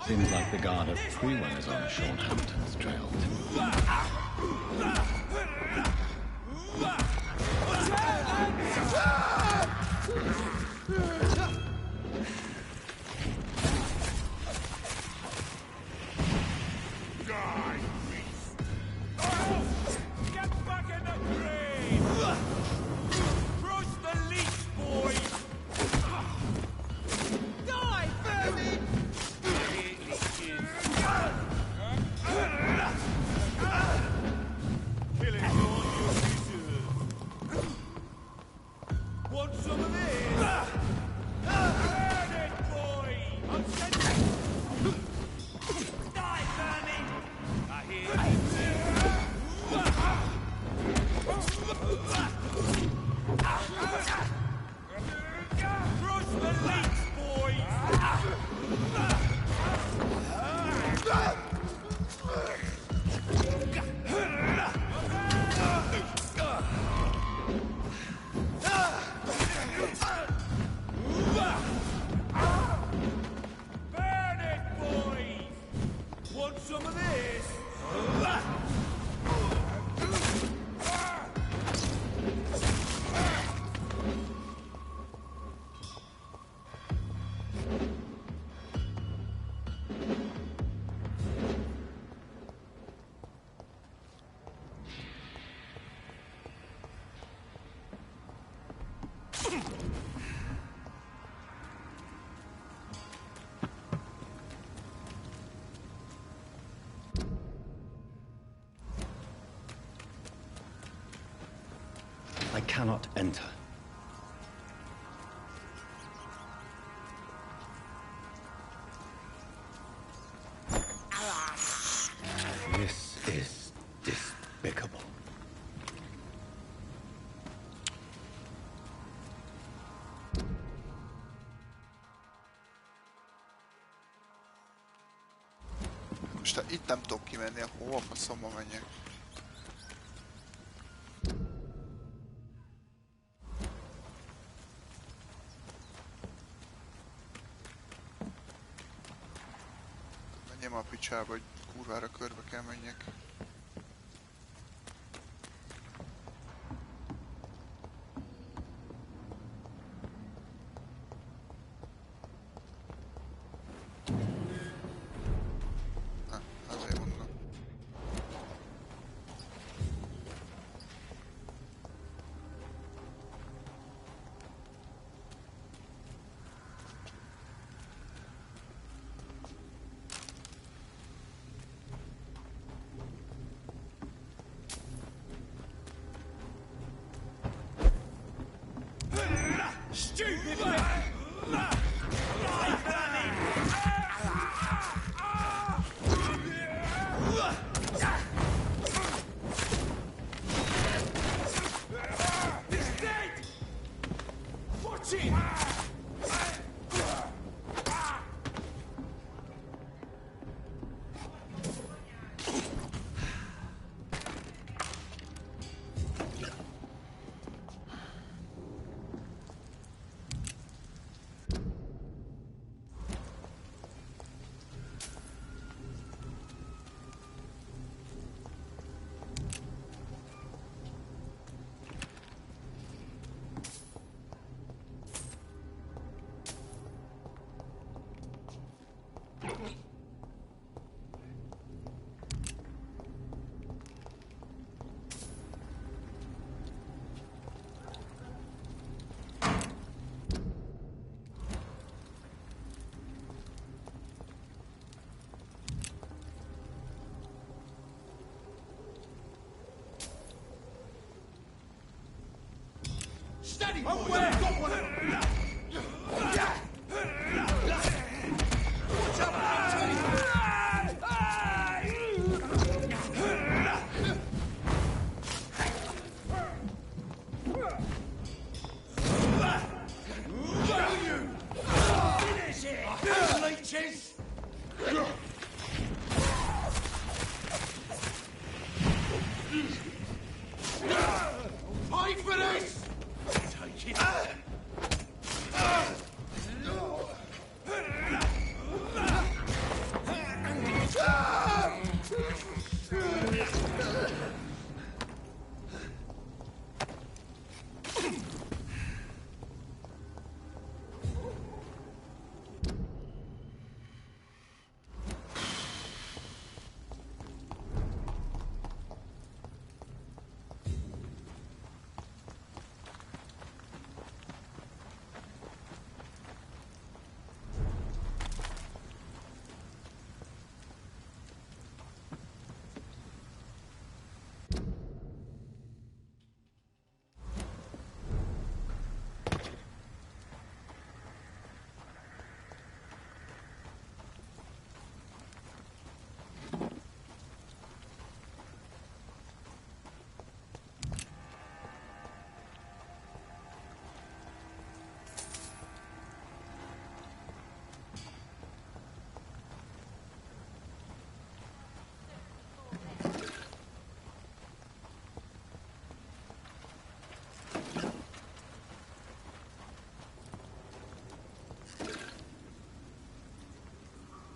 Seems like the guard at Freewell is on Sean Hampton's trail. I cannot enter. This is despicable. Most itt nem tudok kimenni, hova faszomba menjek. Menjem a picsába, hogy kurvára körbe kell menjek. Steady, boys! I've got one of them! Finish it! Leeches! Pay for this! Take it!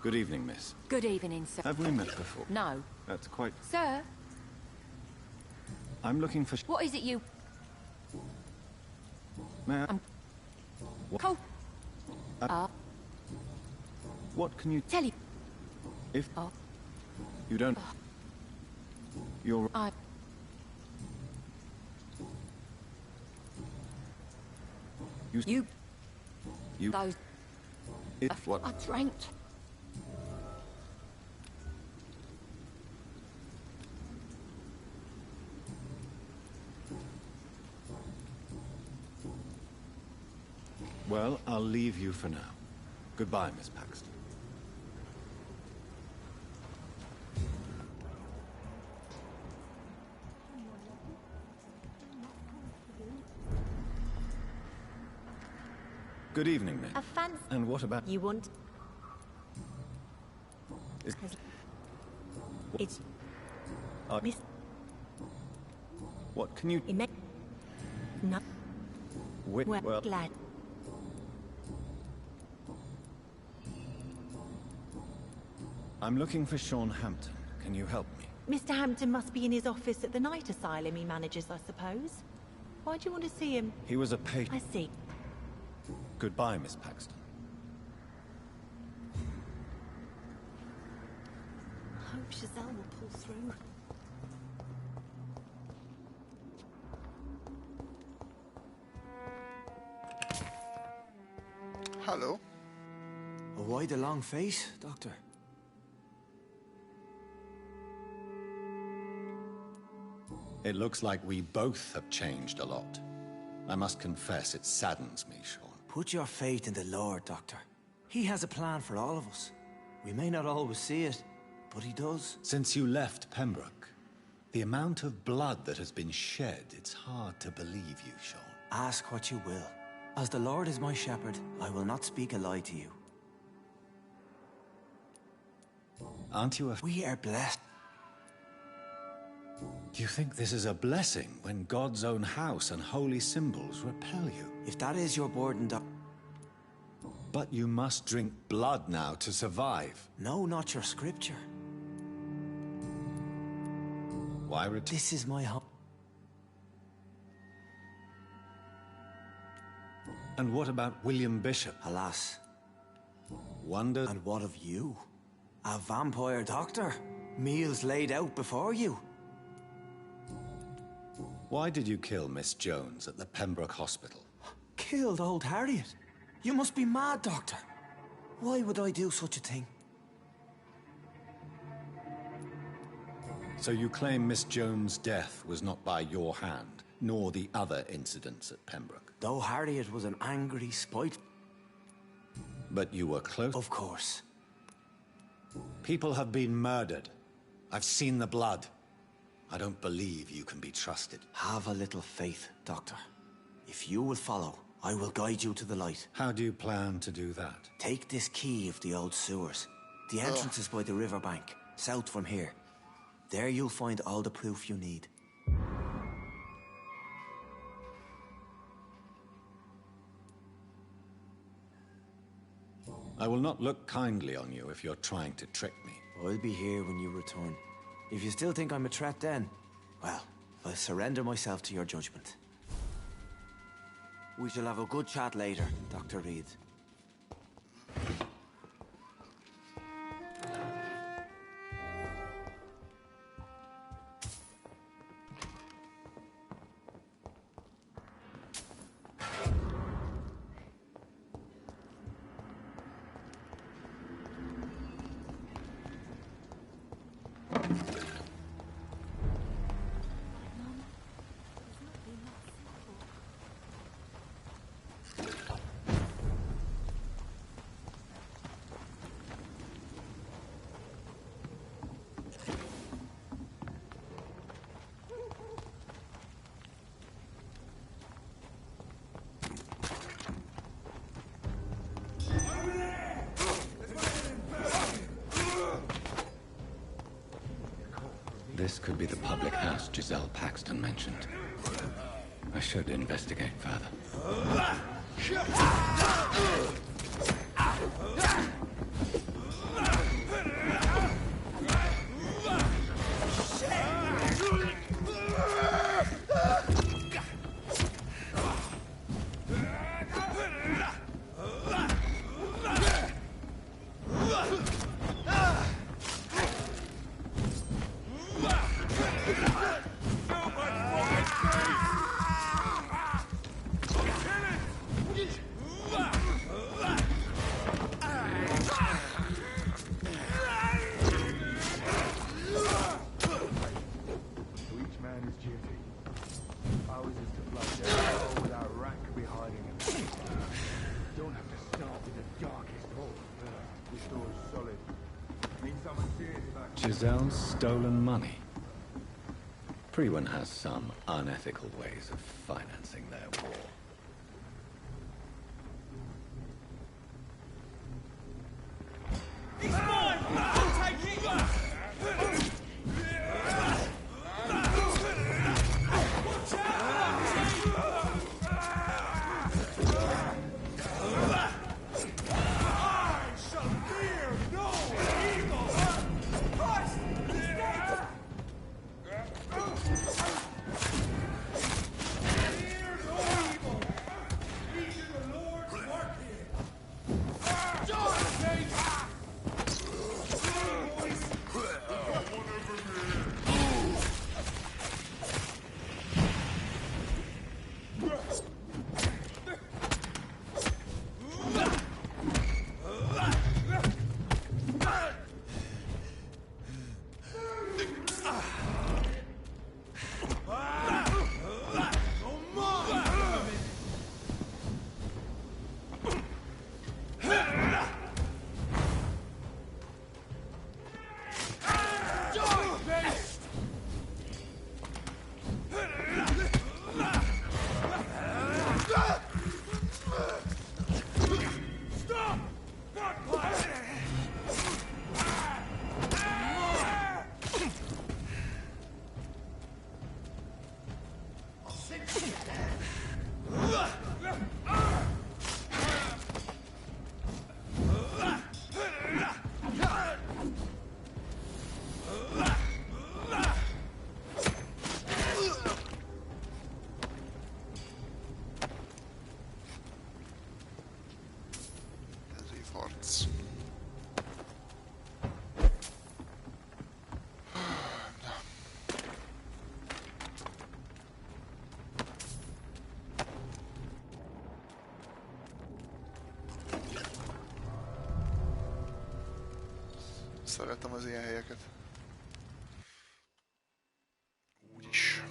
Good evening, miss. Good evening, sir. Have we met before? No. That's quite... Sir? I'm looking for... What is it you... May I... Cold. What can you... Tell you... If... You don't... You're... You... Those... If what... I drank... Well, I'll leave you for now. Goodbye, Miss Paxton. Good evening, Nick. A fancy. And what about... You want... It's... Miss... What can you... No. Well... Glad. I'm looking for Sean Hampton. Can you help me? Mr. Hampton must be in his office at the night asylum he manages, I suppose. Why do you want to see him? He was a patient. I see. Goodbye, Miss Paxton. I hope Giselle will pull through. Hello. Why the long face, Doctor? It looks like we both have changed a lot. I must confess, it saddens me, Sean. Put your faith in the Lord, Doctor. He has a plan for all of us. We may not always see it, but he does. Since you left Pembroke, the amount of blood that has been shed, it's hard to believe you, Sean. Ask what you will. As the Lord is my shepherd, I will not speak a lie to you. Aren't you a... We are blessed. Do you think this is a blessing when God's own house and holy symbols repel you? If that is your burden, But you must drink blood now to survive. No, not your scripture. Why This is my home. And what about William Bishop? Alas. Wonder... And what of you? A vampire doctor? Meals laid out before you? Why did you kill Miss Jones at the Pembroke Hospital? Killed old Harriet? You must be mad, Doctor. Why would I do such a thing? So you claim Miss Jones' death was not by your hand, nor the other incidents at Pembroke? Though Harriet was an angry, spiteful... But you were close? Of course. People have been murdered. I've seen the blood. I don't believe you can be trusted. Have a little faith, Doctor. If you will follow, I will guide you to the light. How do you plan to do that? Take this key of the old sewers. The entrance is by the riverbank, south from here. There you'll find all the proof you need. I will not look kindly on you if you're trying to trick me. I'll be here when you return. If you still think I'm a threat then, well, I'll surrender myself to your judgment. We shall have a good chat later, Dr. Reed. This could be the public house Giselle Paxton mentioned. I should investigate further. Giselle's stolen money. Everyone has some unethical ways of financing their war. He's mine! I'll take it! Watch out! I shall fear no evil! Christ! Fear no evil! He's in the Lord's work here! George! Szeretem az ilyen helyeket. Úgyis.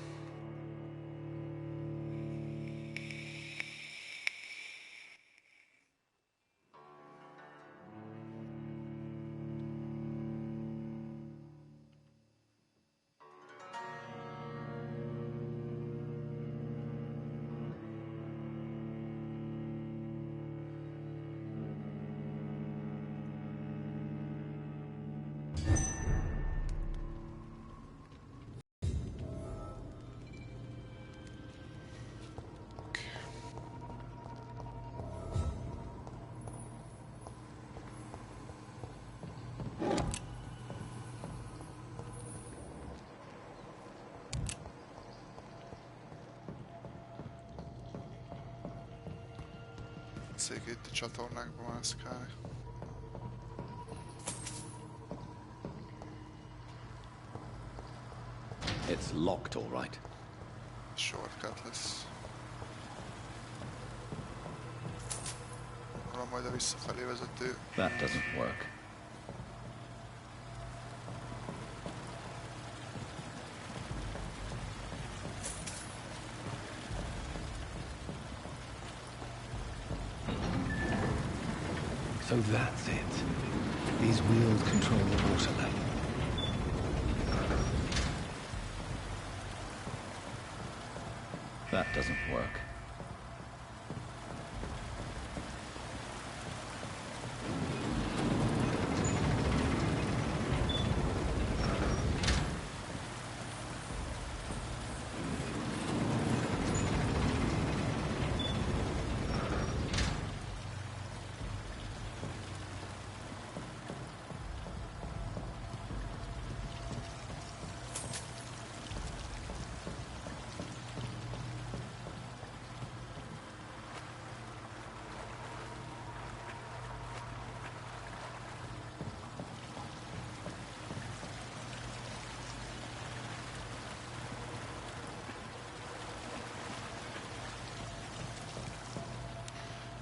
Szék itt a csatornákba mászkálni. It's locked, all right. Shortcut lesz. Van majd a visszafelé vezető. That doesn't work. So that's it. These wheels control the water level. That doesn't work.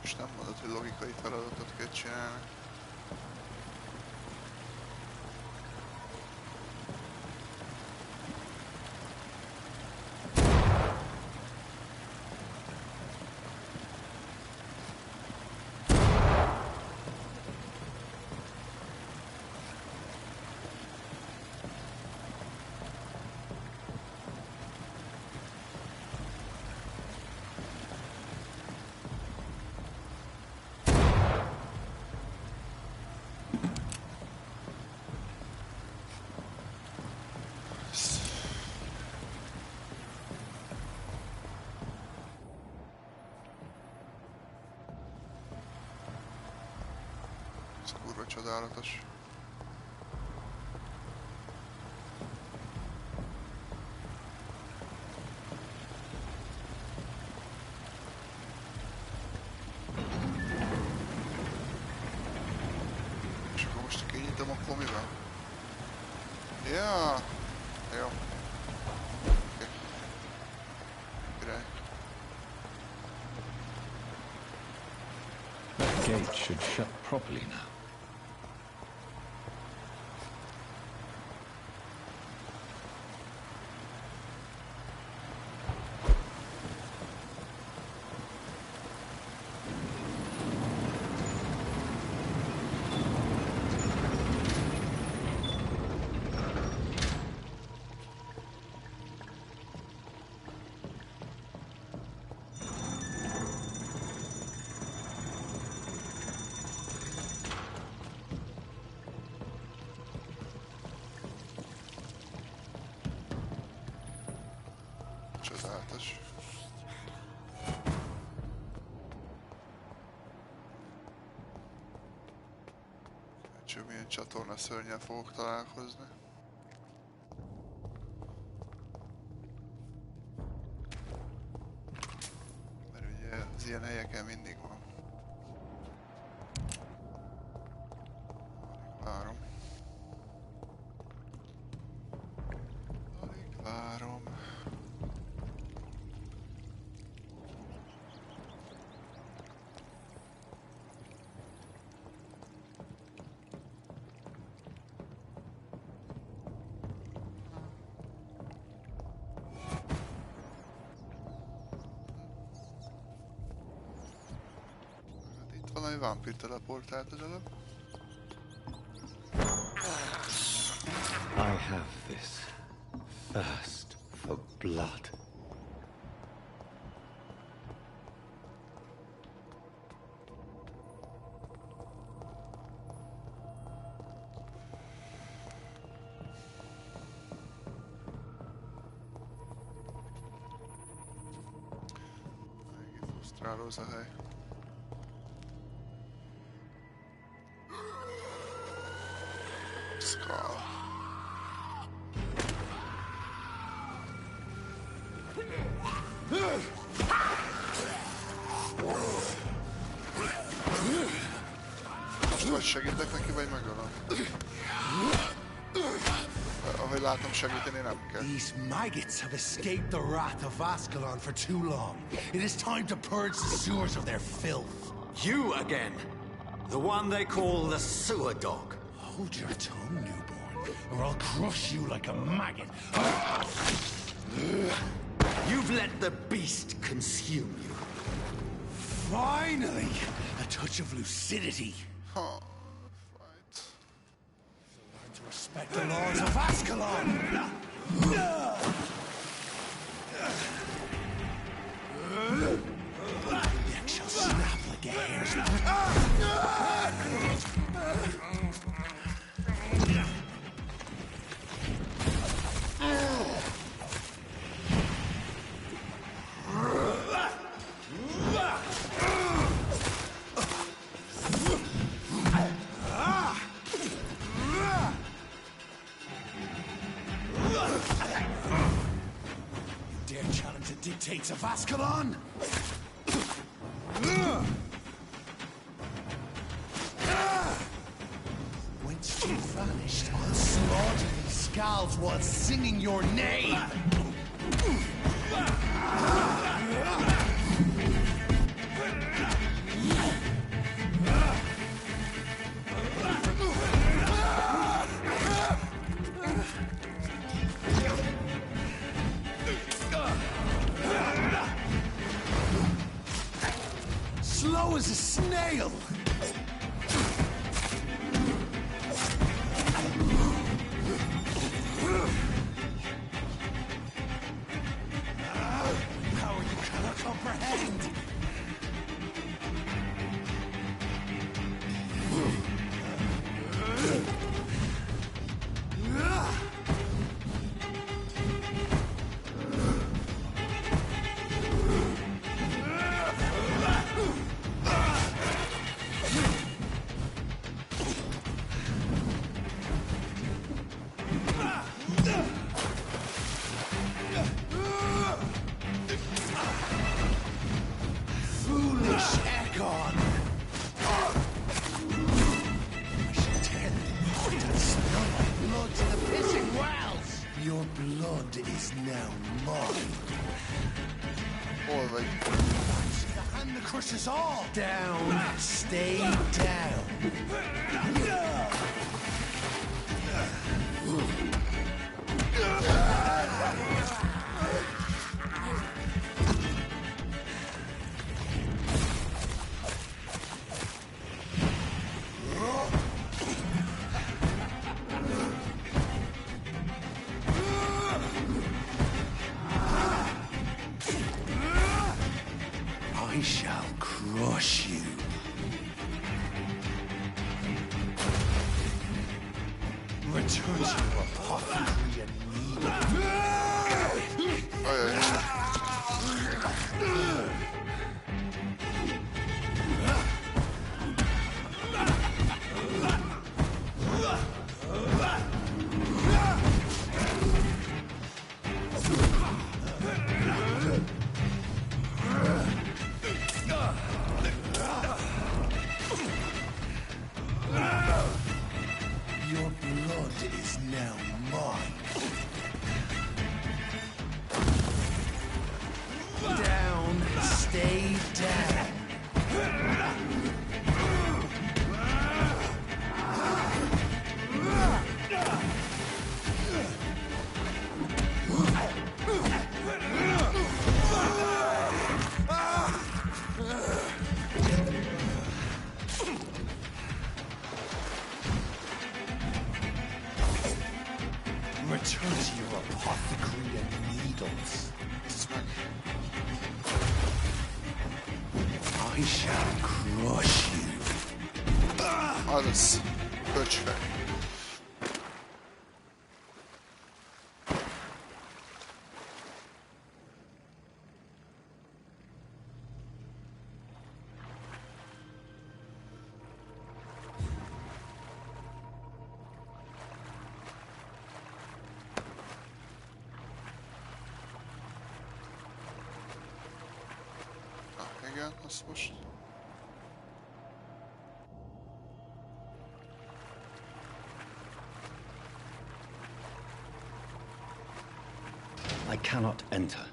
Most nem mondod, hogy logikai feladatot kell csinálni. csodálatos. És akkor most kinyitom, akkor mivel? Ja, jó. Oké. Király. That gate should shut properly now. Csodálatos. Csak milyen csatorna szörnyen fogok találkozni. Mert ugye az ilyen helyeken mindig van. Várom. Alig várom. Valami vámpír teleportált az előbb. I have this thirst for blood. Eléggé frusztráló az a hely. Skull. Most vagy segítek neki, vagy megölöm. Ahogy látom, segíteni nem kell. These maggots have escaped the wrath of Ascalon for too long. It is time to purge the sewers of their filth. You again! The one they call the sewer dog. Hold your tongue, newborn, or I'll crush you like a maggot. You've let the beast consume you. Finally! A touch of lucidity. Oh, Learn to respect the laws of Ascalon! The neck shall snap like a hare's. Dictates of Ascalon? Once you vanished, I'll slaughter these scalds while singing your name! Slow as a snail! Power you cannot comprehend! Your blood is now mine. Hol vagy? The hand that crushes all. Down. Stay down. I shall crush you. Return to your apothecary and needle. Your blood is now mine. Down, stay down. Return to your apothecary and needles. I shall crush you. Alles. Bölcsfej. Igen, azt most... I cannot enter.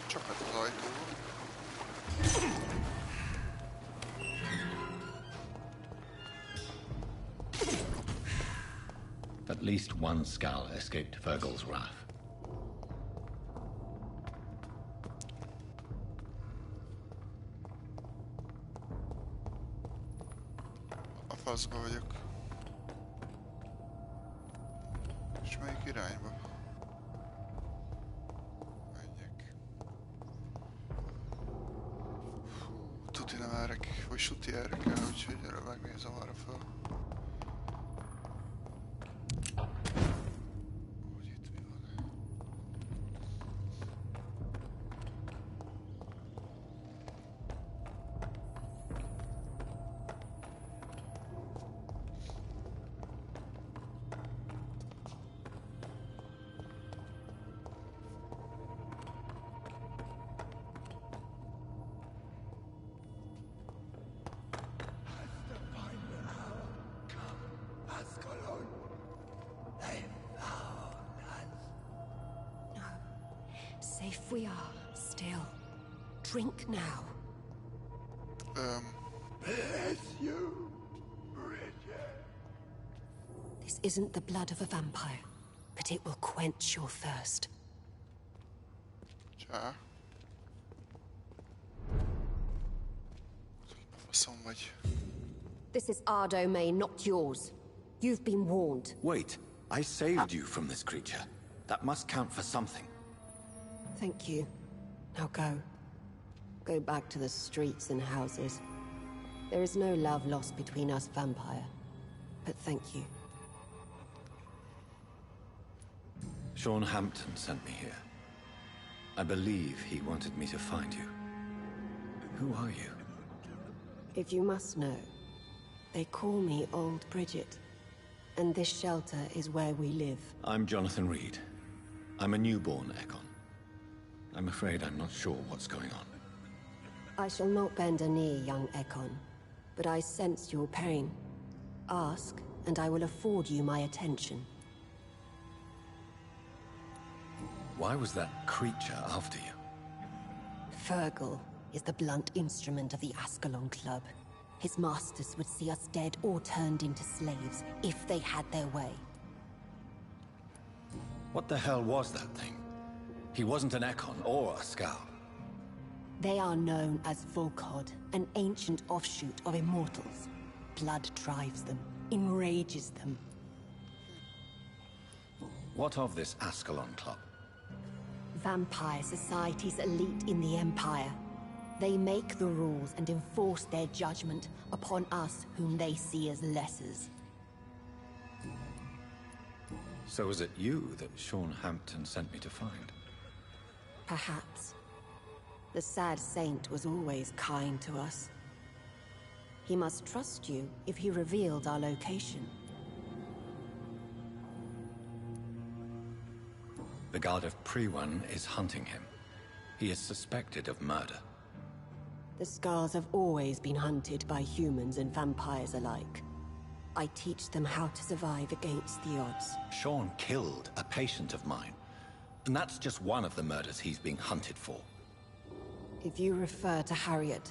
Csaphat az ajtóba. At least one skull escaped Virgil's wrath. A faszba vagyok. És melyik irányba? Menjek. Tuti nem erre, vagy suti erre kell, úgyhogy erről megnézem arra fel. Safe we are, still. Drink now. Bless you, Bridget. This isn't the blood of a vampire, but it will quench your thirst. Csá. Faszom vagy. This is our domain, not yours. You've been warned. Wait, I saved you from this creature. That must count for something. Thank you. Now go. Go back to the streets and houses. There is no love lost between us, vampire. But thank you. Sean Hampton sent me here. I believe he wanted me to find you. Who are you? If you must know, they call me Old Bridget. And this shelter is where we live. I'm Jonathan Reed. I'm a newborn Ekon. I'm afraid I'm not sure what's going on. I shall not bend a knee, young Ekon, but I sense your pain. Ask, and I will afford you my attention. Why was that creature after you? Fergal is the blunt instrument of the Ascalon Club. His masters would see us dead or turned into slaves if they had their way. What the hell was that thing? He wasn't an Ekon or a Skal. They are known as Volkod, an ancient offshoot of immortals. Blood drives them, enrages them. What of this Ascalon Club? Vampire society's elite in the Empire. They make the rules and enforce their judgment upon us whom they see as lessers. So was it you that Sean Hampton sent me to find? Perhaps. The sad saint was always kind to us. He must trust you if he revealed our location. The Guard of Priwan is hunting him. He is suspected of murder. The Skars have always been hunted by humans and vampires alike. I teach them how to survive against the odds. Sean killed a patient of mine. And that's just one of the murders he's being hunted for. If you refer to Harriet,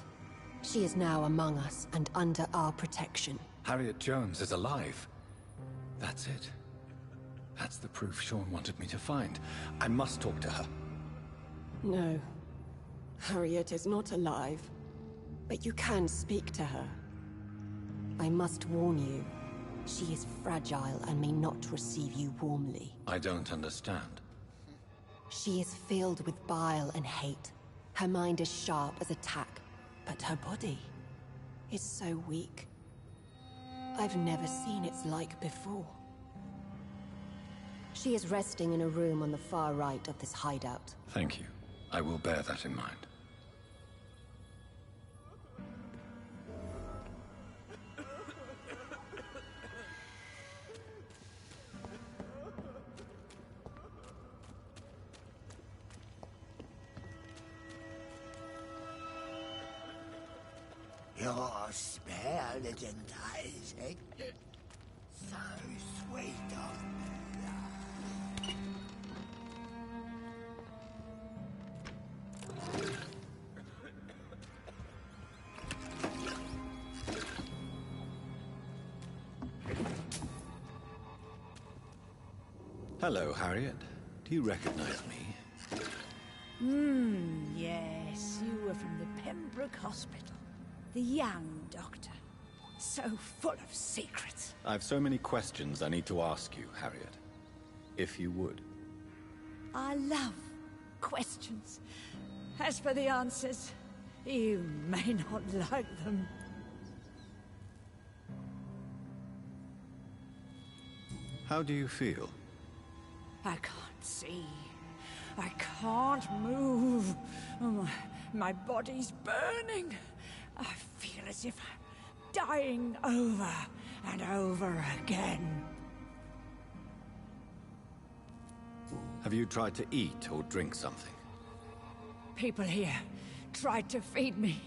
she is now among us and under our protection. Harriet Jones is alive. That's it. That's the proof Sean wanted me to find. I must talk to her. No. Harriet is not alive. But you can speak to her. I must warn you. She is fragile and may not receive you warmly. I don't understand. She is filled with bile and hate. Her mind is sharp as a tack, but her body is so weak. I've never seen its like before. She is resting in a room on the far right of this hideout. Thank you. I will bear that in mind. Your spare legend Isaac. So sweet of Hello, Harriet. Do you recognize me? Yes, you were from the Pembroke Hospital. The young doctor. So full of secrets. I have so many questions I need to ask you, Harriet. If you would. I love questions. As for the answers, you may not like them. How do you feel? I can't see. I can't move. Oh, my body's burning. I feel as if I'm dying over and over again. Have you tried to eat or drink something? People here tried to feed me,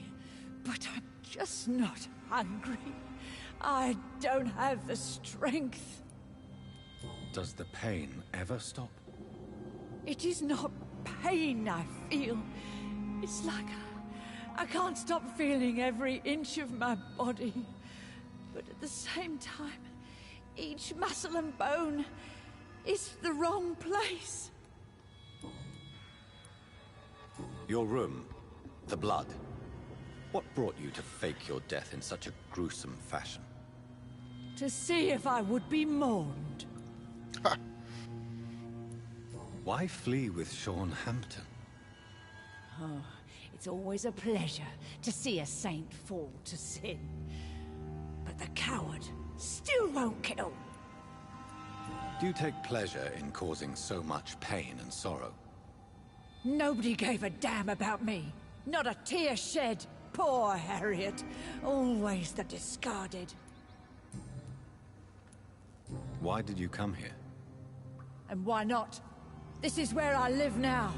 but I'm just not hungry. I don't have the strength. Does the pain ever stop? It is not pain I feel. It's like I can't stop feeling every inch of my body. But at the same time, each muscle and bone is the wrong place. Your room, the blood. What brought you to fake your death in such a gruesome fashion? To see if I would be mourned. Why flee with Sean Hampton? Oh, it's always a pleasure to see a saint fall to sin. But the coward still won't kill. Do you take pleasure in causing so much pain and sorrow? Nobody gave a damn about me. Not a tear shed. Poor Harriet. Always the discarded. Why did you come here? And why not? This is where I live now.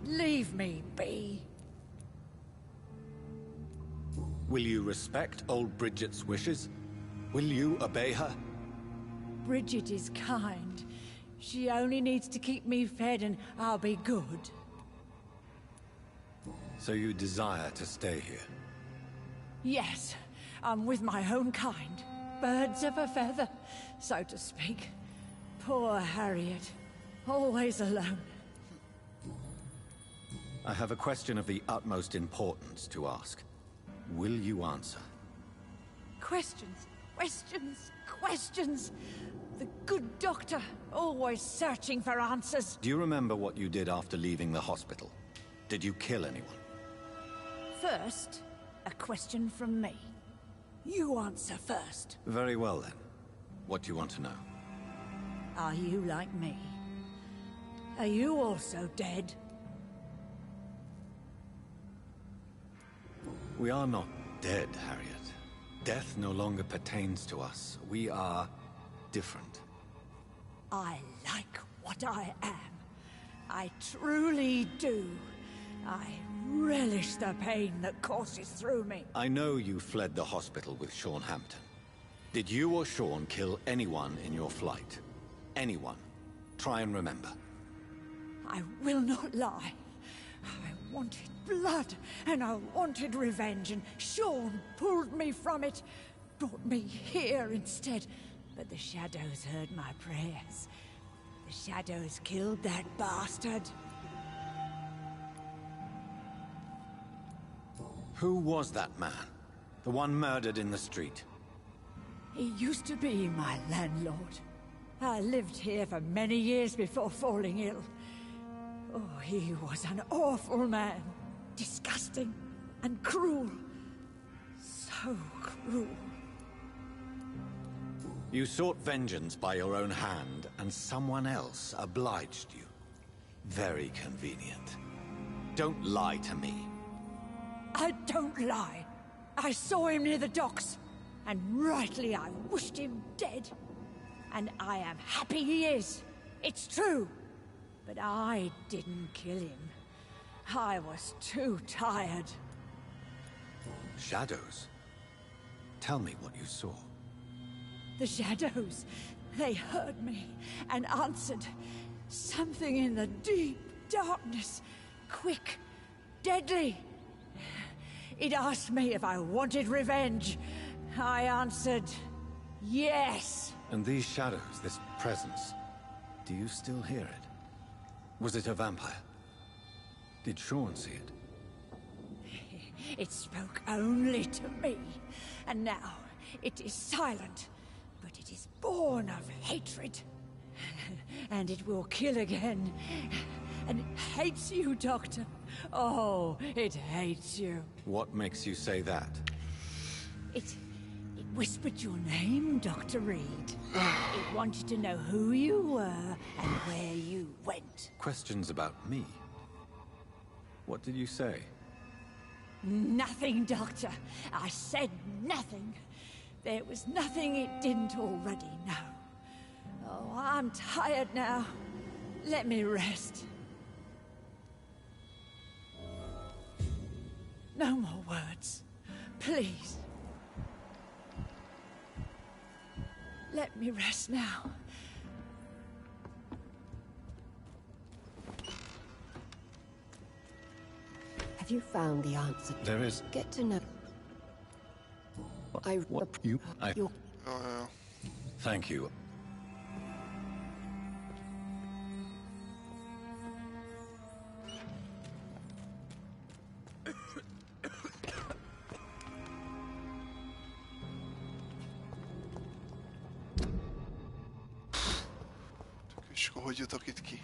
Leave me be. Will you respect old Bridget's wishes? Will you obey her? Bridget is kind. She only needs to keep me fed and I'll be good. So you desire to stay here? Yes, I'm with my own kind. Birds of a feather, so to speak. Poor Harriet. Always alone. I have a question of the utmost importance to ask. Will you answer? Questions, questions, questions. The good doctor, always searching for answers. Do you remember what you did after leaving the hospital? Did you kill anyone? First, a question from me. You answer first. Very well then. What do you want to know? Are you like me? Are you also dead? We are not dead, Harriet. Death no longer pertains to us. We are different. I like what I am. I truly do. I relish the pain that courses through me. I know you fled the hospital with Sean Hampton. Did you or Sean kill anyone in your flight? Anyone? Try and remember. I will not lie. I wanted blood, and I wanted revenge, and Sean pulled me from it, brought me here instead. But the shadows heard my prayers. The shadows killed that bastard. Who was that man? The one murdered in the street? He used to be my landlord. I lived here for many years before falling ill. Oh, he was an awful man. Disgusting and cruel. So cruel. You sought vengeance by your own hand, and someone else obliged you. Very convenient. Don't lie to me. I don't lie. I saw him near the docks, and rightly I wished him dead. And I am happy he is. It's true. But I didn't kill him. I was too tired. Shadows? Tell me what you saw. The shadows, they heard me and answered. Something in the deep darkness. Quick, deadly. It asked me if I wanted revenge. I answered, yes. And these shadows, this presence, do you still hear it? Was it a vampire? Did Sean see it? It spoke only to me, and now it is silent, but it is born of hatred. And it will kill again. And it hates you, Doctor. Oh, it hates you. What makes you say that? It whispered your name, Dr. Reed. It wanted to know who you were and where you went. Questions about me? What did you say? Nothing, Doctor. I said nothing. There was nothing it didn't already know. Oh, I'm tired now. Let me rest. No more words. Please. Let me rest now. Have you found the answer? There is. Get to know. Thank you. És akkor hogy jutok itt ki?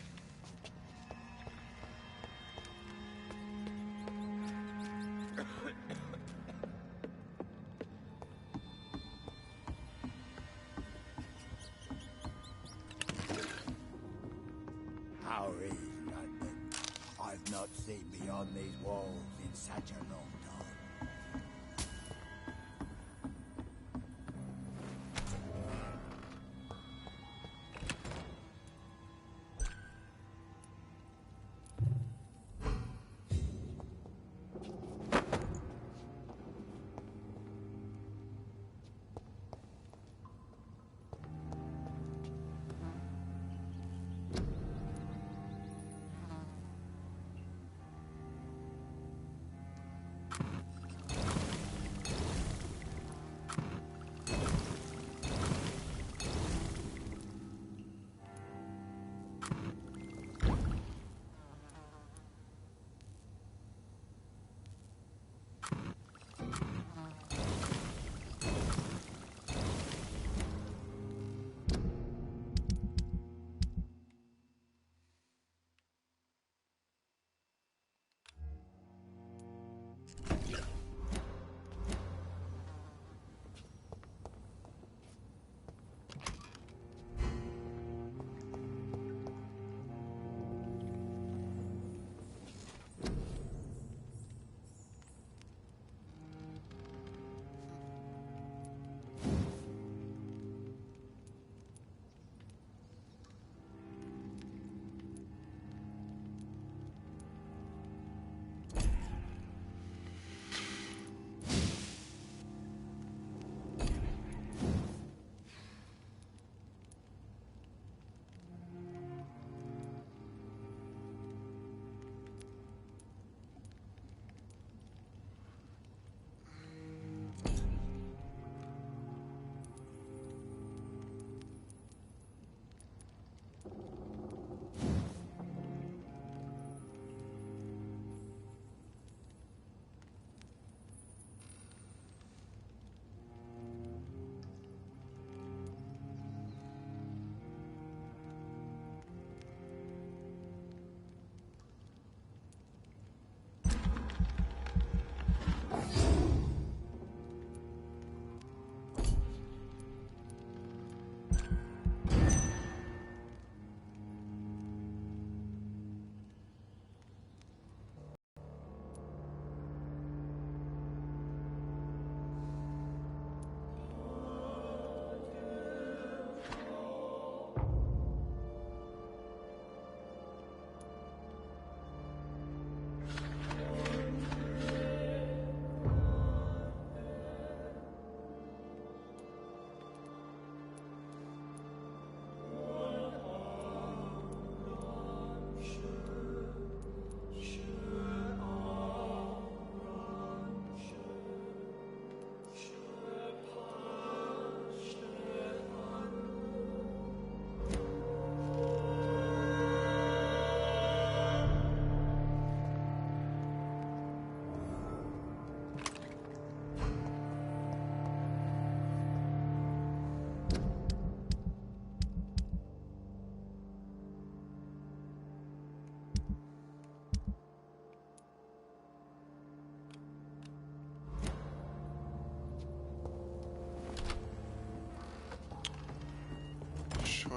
How is London? I've not seen beyond these walls in such a long time.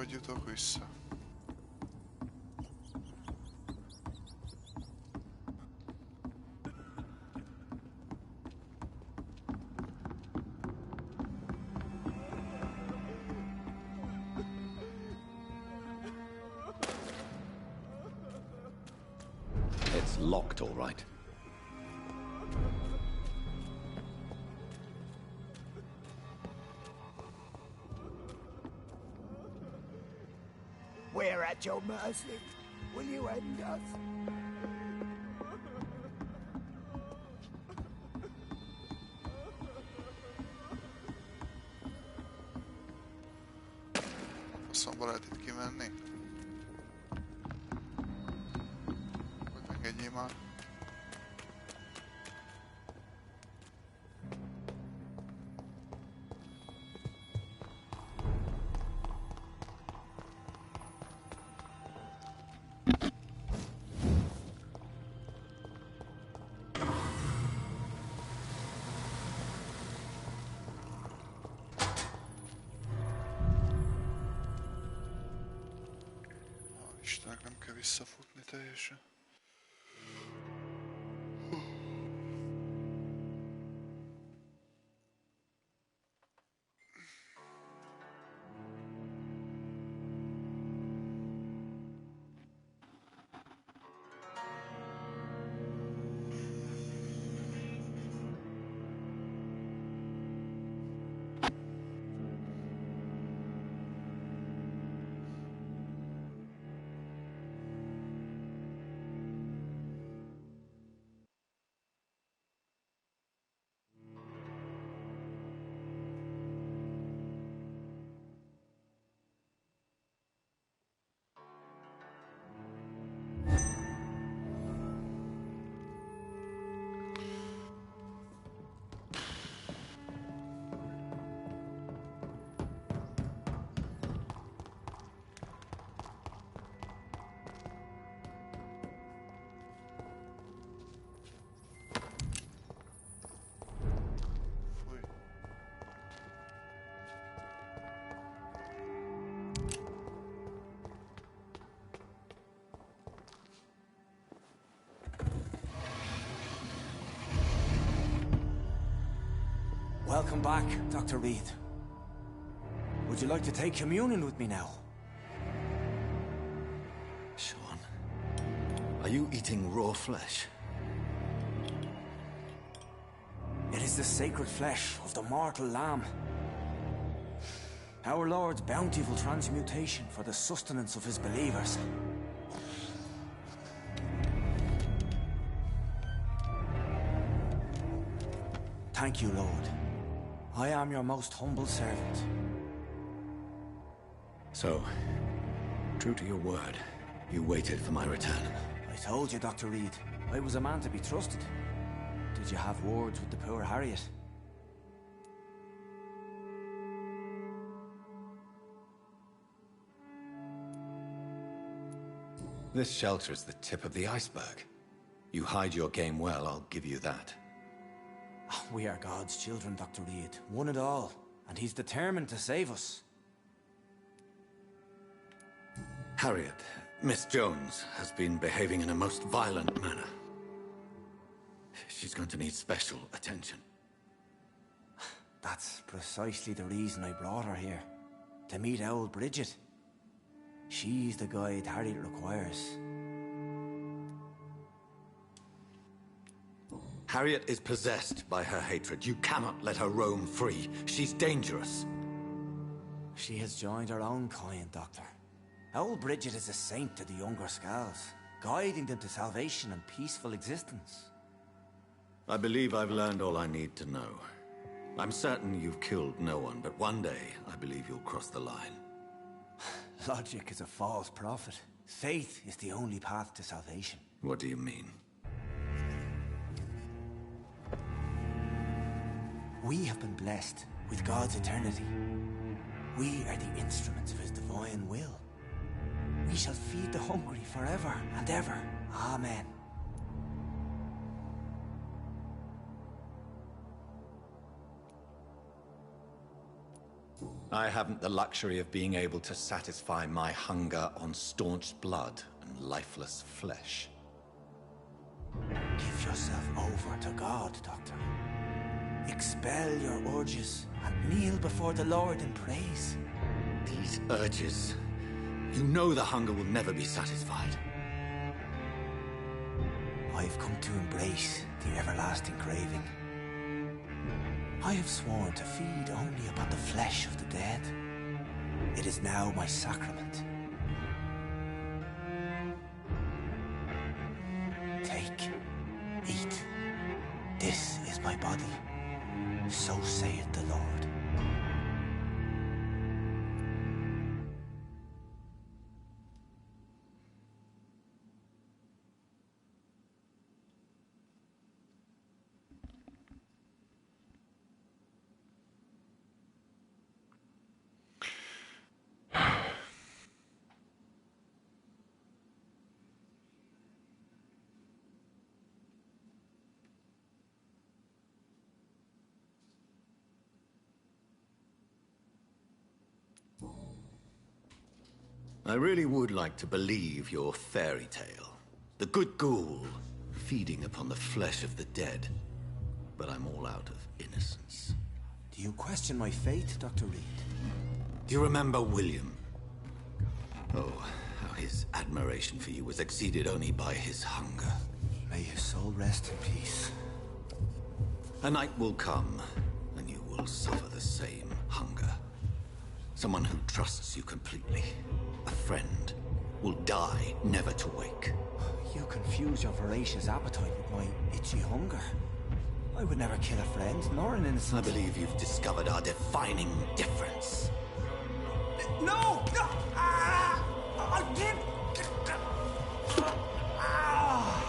hogy jutok vissza? It's locked, all right. We're at your mercy. Will you end us? Faszomba lehet itt kimenni? Hogy engedjél már. Istenek, nem kell visszafutni teljesen. Welcome back, Dr. Reed. Would you like to take communion with me now? Sean, are you eating raw flesh? It is the sacred flesh of the mortal lamb. Our Lord's bountiful transmutation for the sustenance of his believers. Thank you, Lord. I am your most humble servant. So, true to your word, you waited for my return. I told you, Dr. Reed, I was a man to be trusted. Did you have words with the poor Harriet? This shelter is the tip of the iceberg. You hide your game well, I'll give you that. We are God's children, Dr. Reed, one and all, and he's determined to save us. Harriet, Miss Jones, has been behaving in a most violent manner. She's going to need special attention. That's precisely the reason I brought her here. To meet old Bridget. She's the guide Harriet requires. Harriet is possessed by her hatred. You cannot let her roam free. She's dangerous. She has joined her own kind, Doctor. Old Bridget is a saint to the younger Scals, guiding them to salvation and peaceful existence. I believe I've learned all I need to know. I'm certain you've killed no one, but one day I believe you'll cross the line. Logic is a false prophet. Faith is the only path to salvation. What do you mean? We have been blessed with God's eternity. We are the instruments of his divine will. We shall feed the hungry forever and ever. Amen. I haven't the luxury of being able to satisfy my hunger on staunched blood and lifeless flesh. Give yourself over to God, Doctor. Expel your urges and kneel before the Lord in praise. These urges. You know the hunger will never be satisfied. I've come to embrace the everlasting craving. I have sworn to feed only upon the flesh of the dead. It is now my sacrament. Take, eat. This is my body. So saith the Lord. I really would like to believe your fairy tale. The good ghoul feeding upon the flesh of the dead. But I'm all out of innocence. Do you question my faith, Dr. Reed? Do you remember William? Oh, how his admiration for you was exceeded only by his hunger. May his soul rest in peace. A night will come, and you will suffer the same hunger. Someone who trusts you completely. A friend will die never to wake. You confuse your voracious appetite with my itchy hunger. I would never kill a friend, nor an innocent. I believe you've discovered our defining difference. No! No! Ah! I'll give... Ah!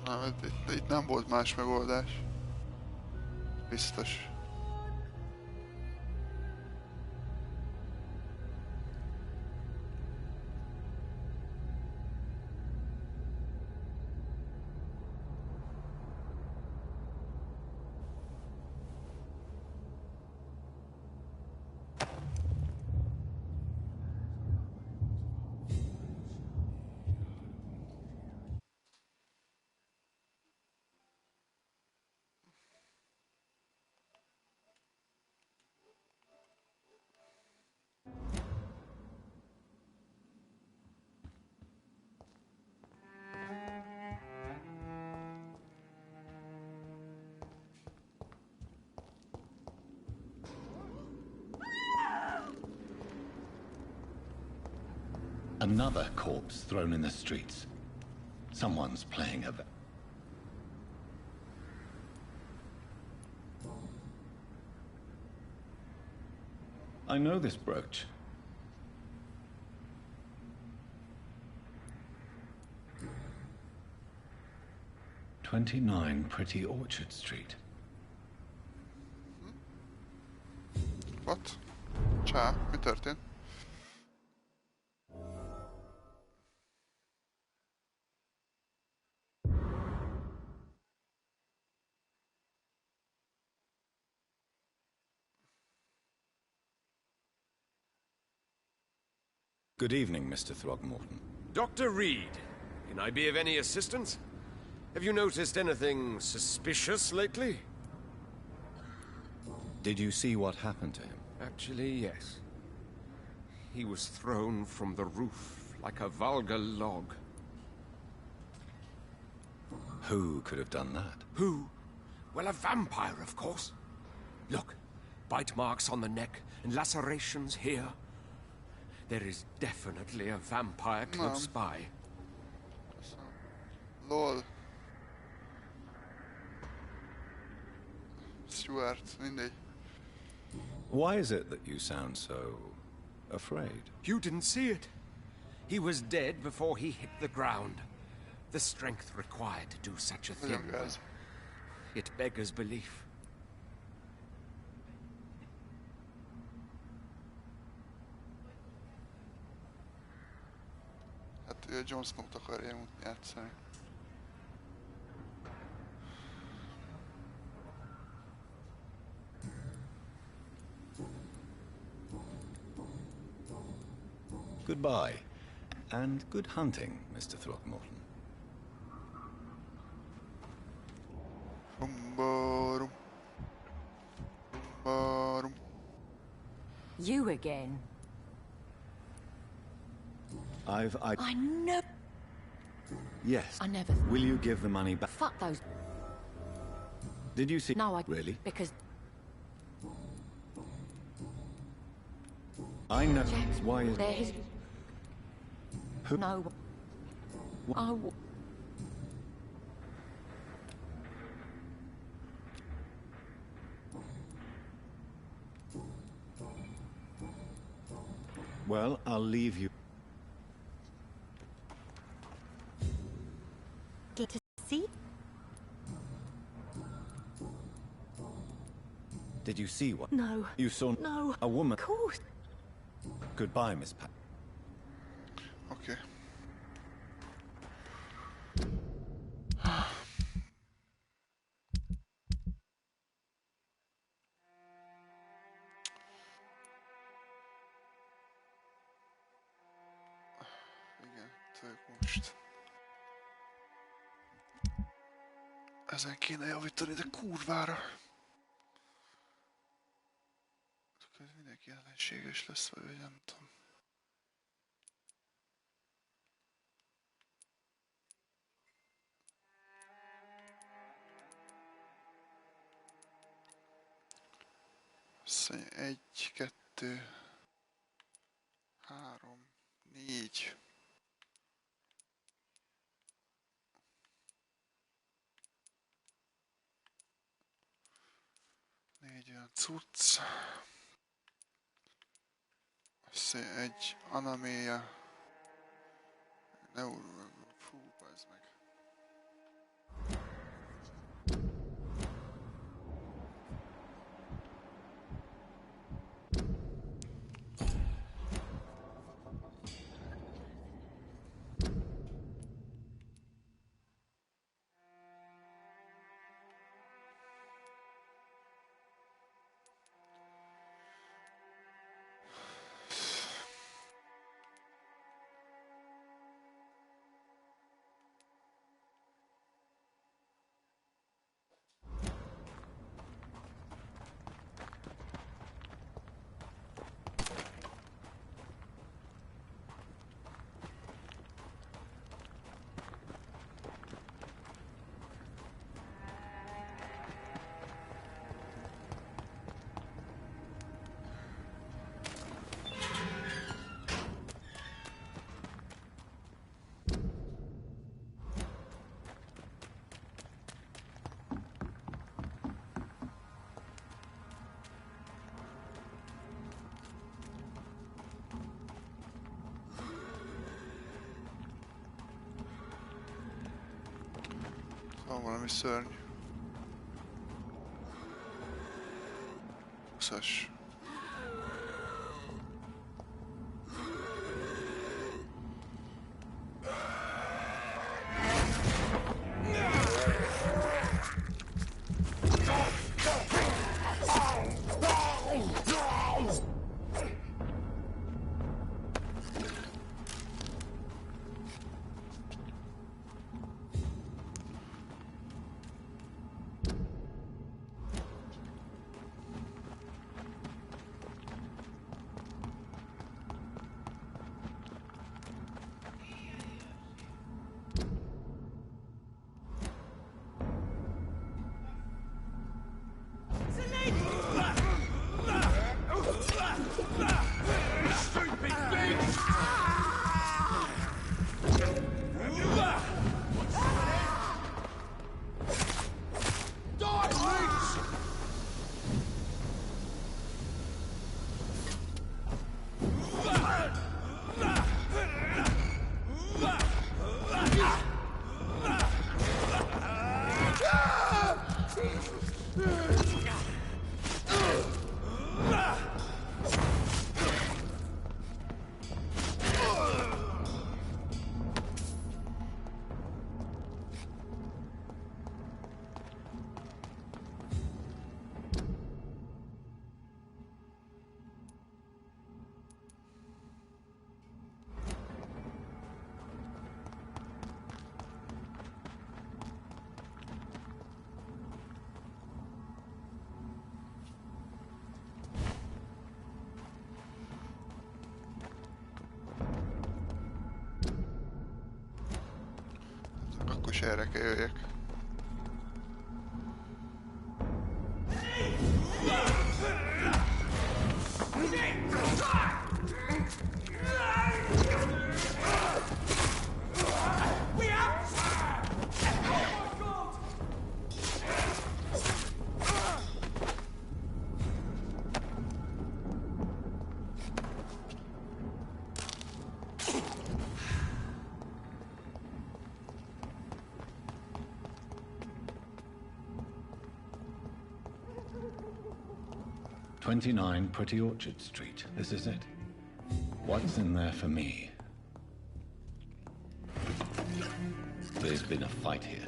Na, itt nem volt más megoldás. Biztos. Another corpse thrown in the streets. Someone's playing a... I know this brooch. "29 Pretty Orchard Street." What? Csá, mi történt? Good evening, Mr. Throgmorton. Dr. Reed, can I be of any assistance? Have you noticed anything suspicious lately? Did you see what happened to him? Actually, yes. He was thrown from the roof like a vulgar log. Who could have done that? Who? Well, a vampire, of course. Look, bite marks on the neck and lacerations here. There is definitely a vampire close by. LOL. Stuart, mindegy. Why is it that you sound so... afraid? You didn't see it. He was dead before he hit the ground. The strength required to do such a thing. It beggars belief. Hát ő Jon Snow-t akarja játszani. Goodbye. And good hunting, Mr. Throckmorton. You again? I know. Yes. I never... Will you give the money back? Fuck those... Did you see... No, I... Really? Because... I know. James, why is... There is... Who? No. Well, I'll leave you. Get to see? Did you see what? No. You saw... No. A woman... Of course. Goodbye, Miss Pat. Okay. Igen, tök most. Ezen kéne javítani, de kurvára. Ez mindenki ellenséges lesz, vagy nem tudom. Azt mondja, 1, 2, 3, 4. Négy olyan cucc. Azt mondja, egy animéja. Fú, ez meg. Van valami szörny. 20-as. erre kell jöjjek. "29 Pretty Orchard Street. This is it. What's in there for me? There's been a fight here.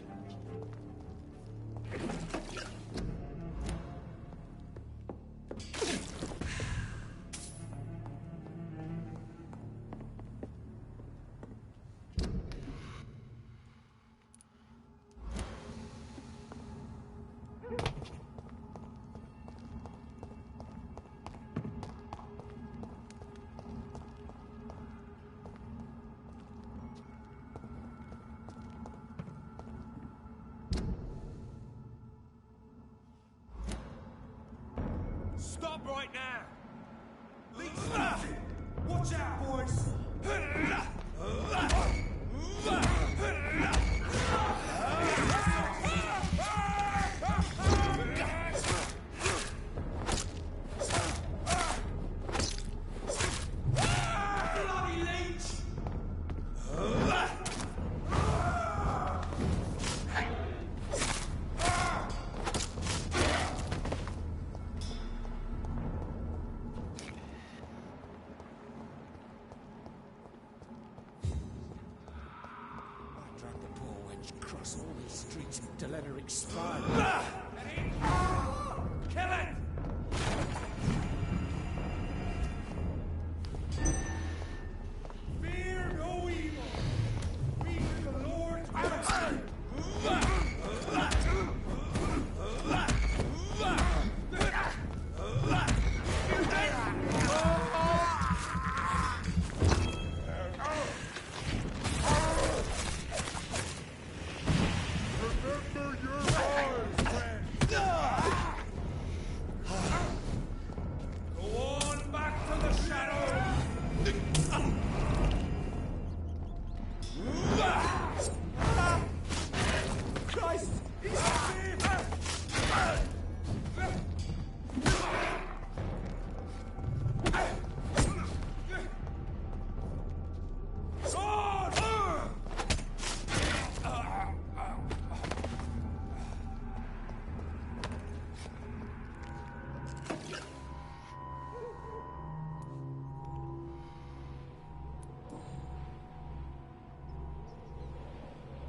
Stop right now! Leech, watch out, boys! Bloody leech! Across all these streets to let her expire. Kill it! Fear no evil! We the Lord's mercy!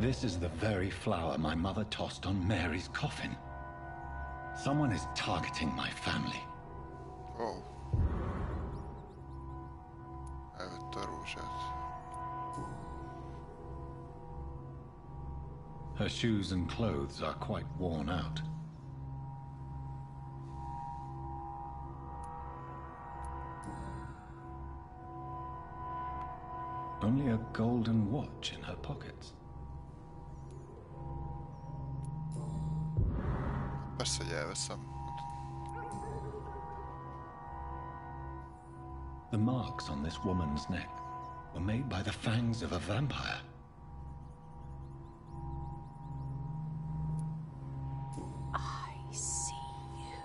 This is the very flower my mother tossed on Mary's coffin. Someone is targeting my family. Oh. Elvette a rózsát. Her shoes and clothes are quite worn out. Only a golden watch in her pockets. Persze, hogy elveszem. The marks on this woman's neck were made by the fangs of a vampire. I see you.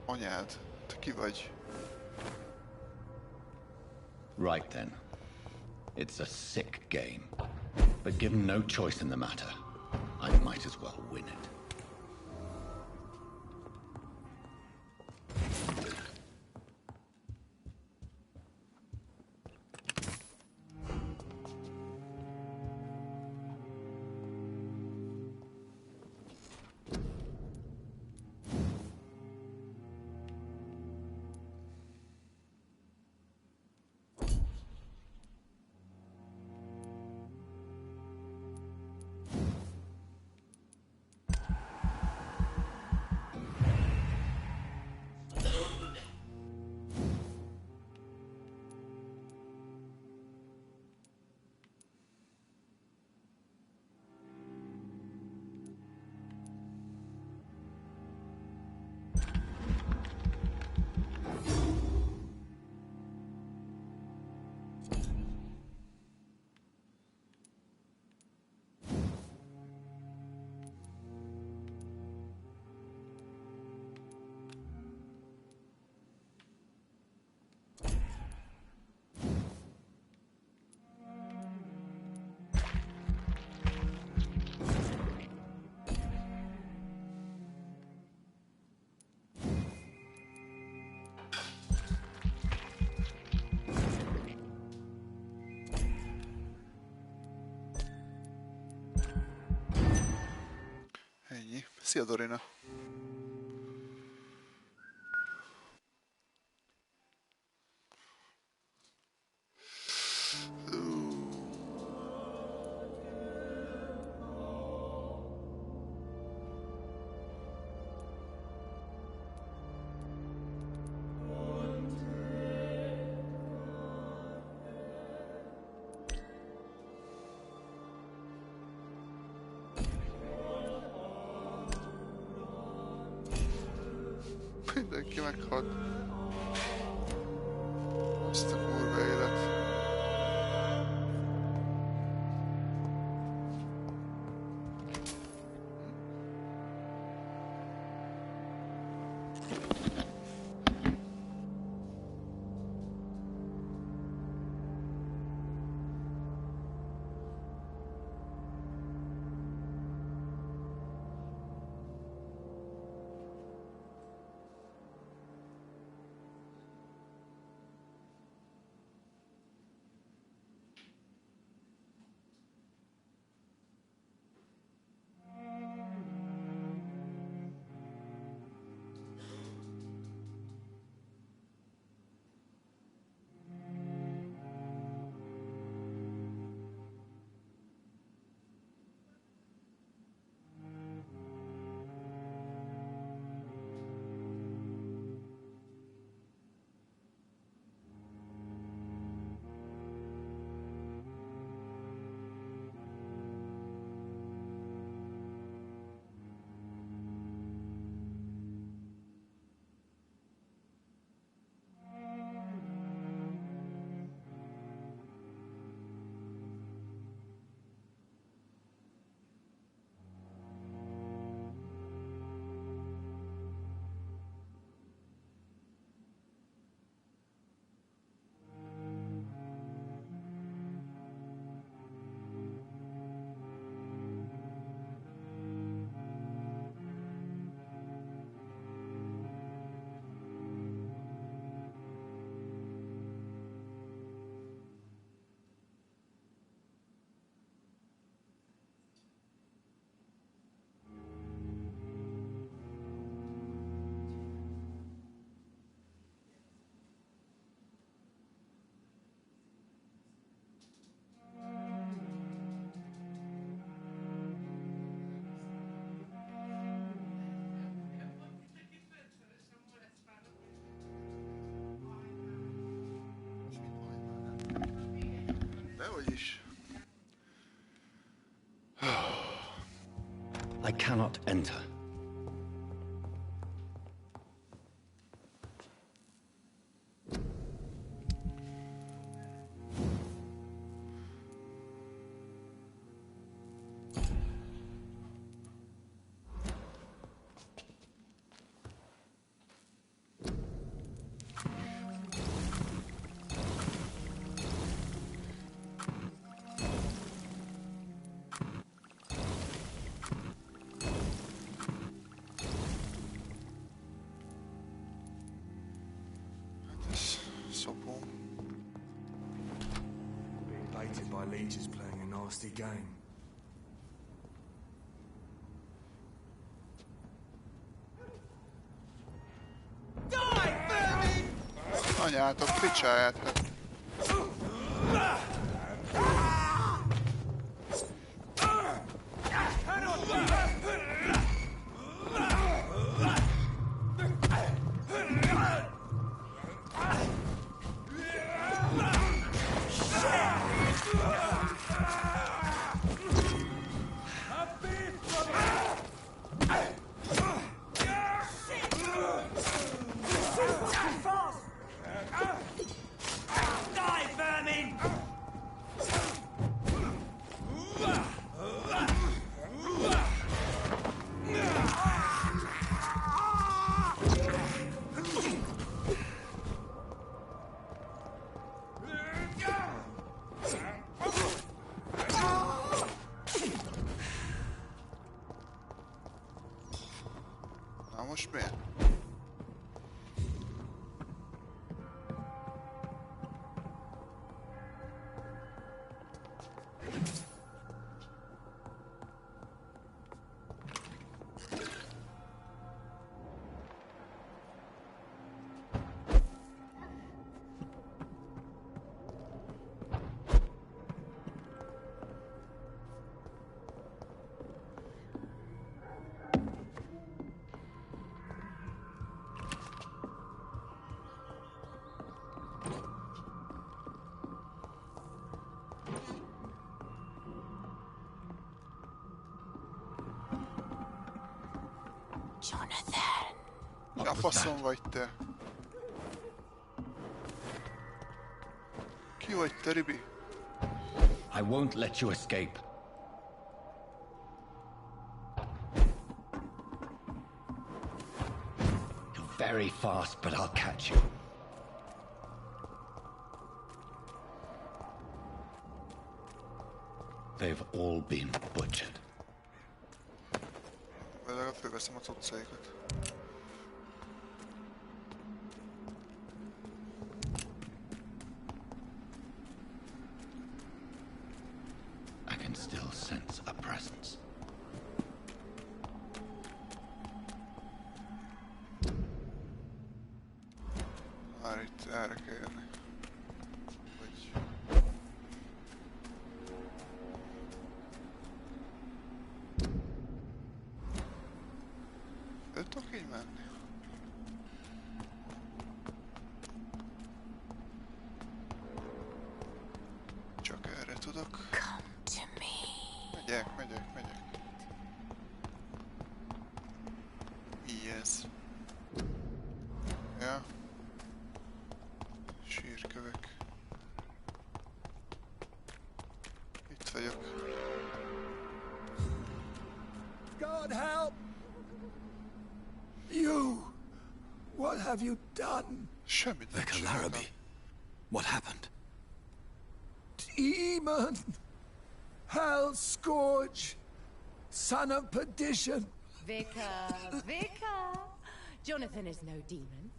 Anyád, te ki vagy? Right then. It's a sick game. But given no choice in the matter, I might as well win it. Szia, Dorina! Mindenki meghalt. Azt a kurva élet. I cannot enter. Being baited by leeches playing a nasty game. Anyátok, picsáját, hát. Jonathan. A faszom vagy te. Ki vagy te, Ribi? I won't let you escape. You're very fast, but I'll catch you. They've all been butchered. Legalább fölveszem a cuccaikat. I can still sense a presence. Már itt erre kell jönni. Vagy... Föl tudok így menni? Csak erre tudok. Megyek. Mi ez? Ja. Sírkövek. Itt vagyok. God help! You! What have you done? Semmit nem csináltam. What happened? Demon! Hell scourge! Son of perdition! Vicar! Jonathan is no demon.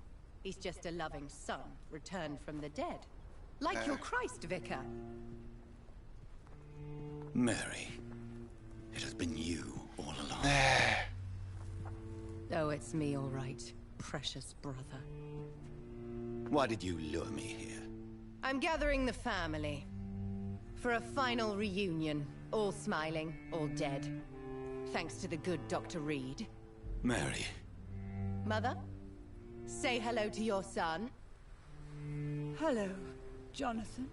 He's just a loving son, returned from the dead. Like your Christ, Vicar. Mary, it has been you all along. Oh, it's me, all right, precious brother. Why did you lure me here? I'm gathering the family for a final reunion. All smiling, all dead. Thanks to the good Dr. Reed. Mary. Mother, say hello to your son. Hello, Jonathan.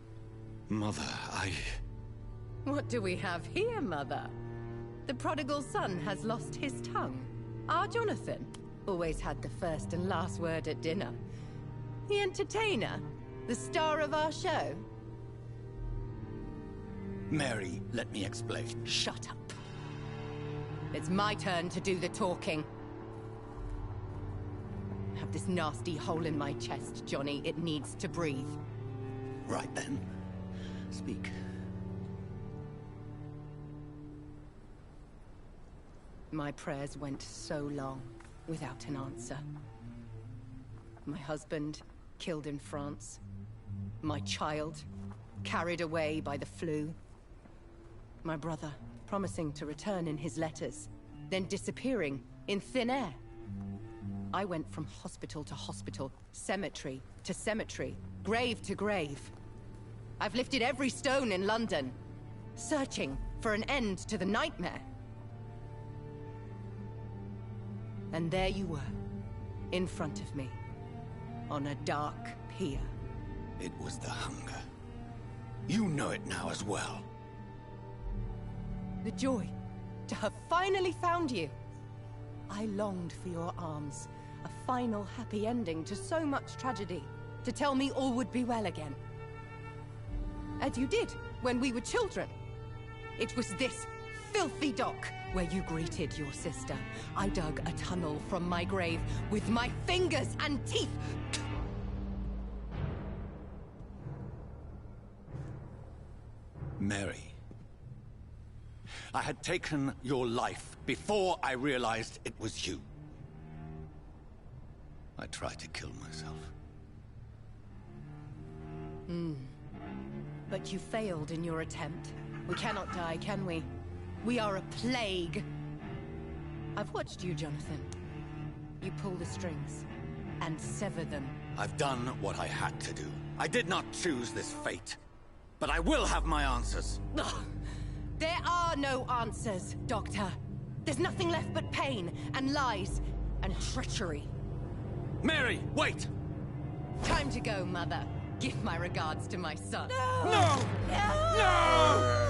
Mother, What do we have here, Mother? The prodigal son has lost his tongue. Our Jonathan always had the first and last word at dinner. The entertainer, the star of our show. Mary, let me explain. Shut up. It's my turn to do the talking. I have this nasty hole in my chest, Johnny. It needs to breathe. Right then. Speak. My prayers went so long without an answer. My husband killed in France. My child carried away by the flu. My brother promising to return in his letters, then disappearing in thin air. I went from hospital to hospital, cemetery to cemetery, grave to grave. I've lifted every stone in London, searching for an end to the nightmare. And there you were, in front of me, on a dark pier. It was the hunger. You know it now as well. The joy to have finally found you. I longed for your arms, a final happy ending to so much tragedy, to tell me all would be well again. As you did when we were children. It was this filthy dock where you greeted your sister. I dug a tunnel from my grave with my fingers and teeth. Mary, I had taken your life before I realized it was you. I tried to kill myself. But you failed in your attempt. We cannot die, can we? We are a plague. I've watched you, Jonathan. You pull the strings and sever them. I've done what I had to do. I did not choose this fate. But I will have my answers. Ugh. There are no answers, Doctor. There's nothing left but pain and lies and treachery. Mary, wait! Time to go, Mother. Give my regards to my son. No! No! No!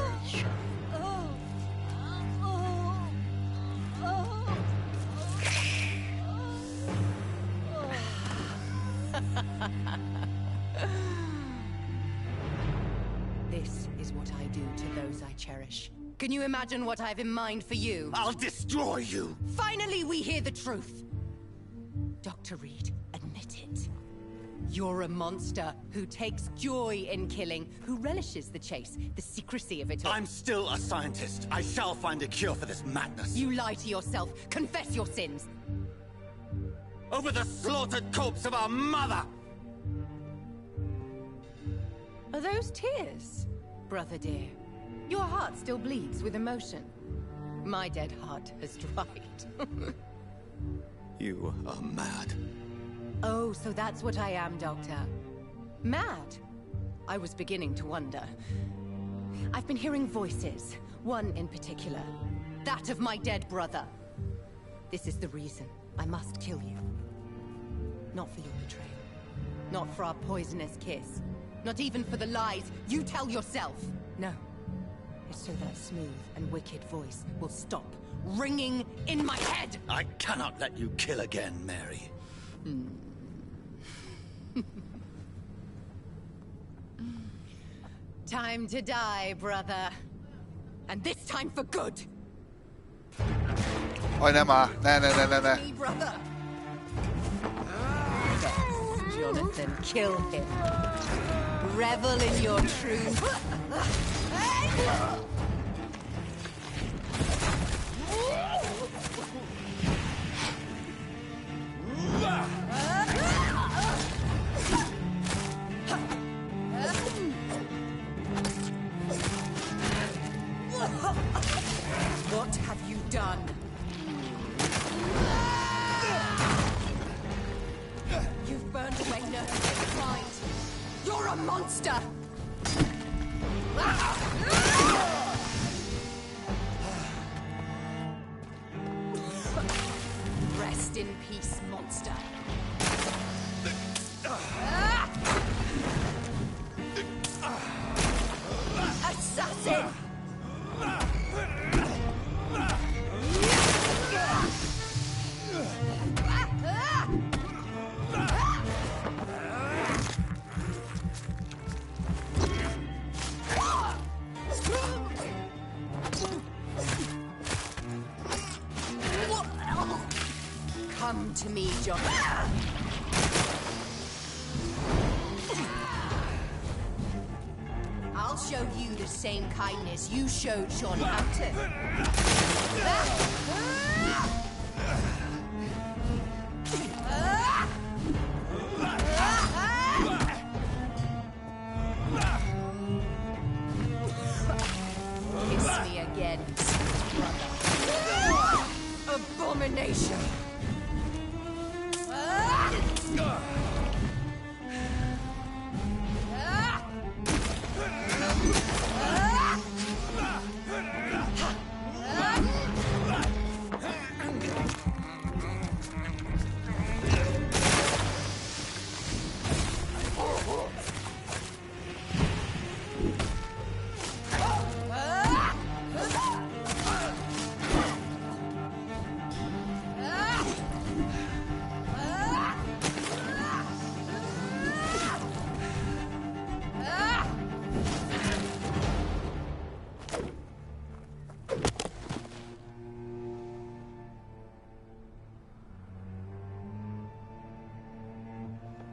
This is what I do to those I cherish. Can you imagine what I've in mind for you? I'll destroy you! Finally, we hear the truth! Dr. Reed, admit it. You're a monster who takes joy in killing, who relishes the chase, the secrecy of it all. I'm still a scientist. I shall find a cure for this madness. You lie to yourself. Confess your sins. Over the slaughtered corpse of our mother! Are those tears, brother dear? Your heart still bleeds with emotion. My dead heart has dried. You are mad. Oh, so that's what I am, Doctor. Mad? I was beginning to wonder. I've been hearing voices, one in particular. That of my dead brother. This is the reason I must kill you. Not for your betrayal. Not for our poisonous kiss. Not even for the lies you tell yourself. No. It's so that smooth and wicked voice will stop ringing in my head! I cannot let you kill again, Mary. Time to die, brother. And this time for good! Aj, nem áll. Ne. Me, brother. Yes, Jonathan, kill him. Revel in your truth. What have you done? You've burned away Nurse's mind. You're a monster! Rest in peace, monster. Assassin! Come to me, John. I'll show you the same kindness you showed Sean Hampton. Kiss me again, brother. Abomination.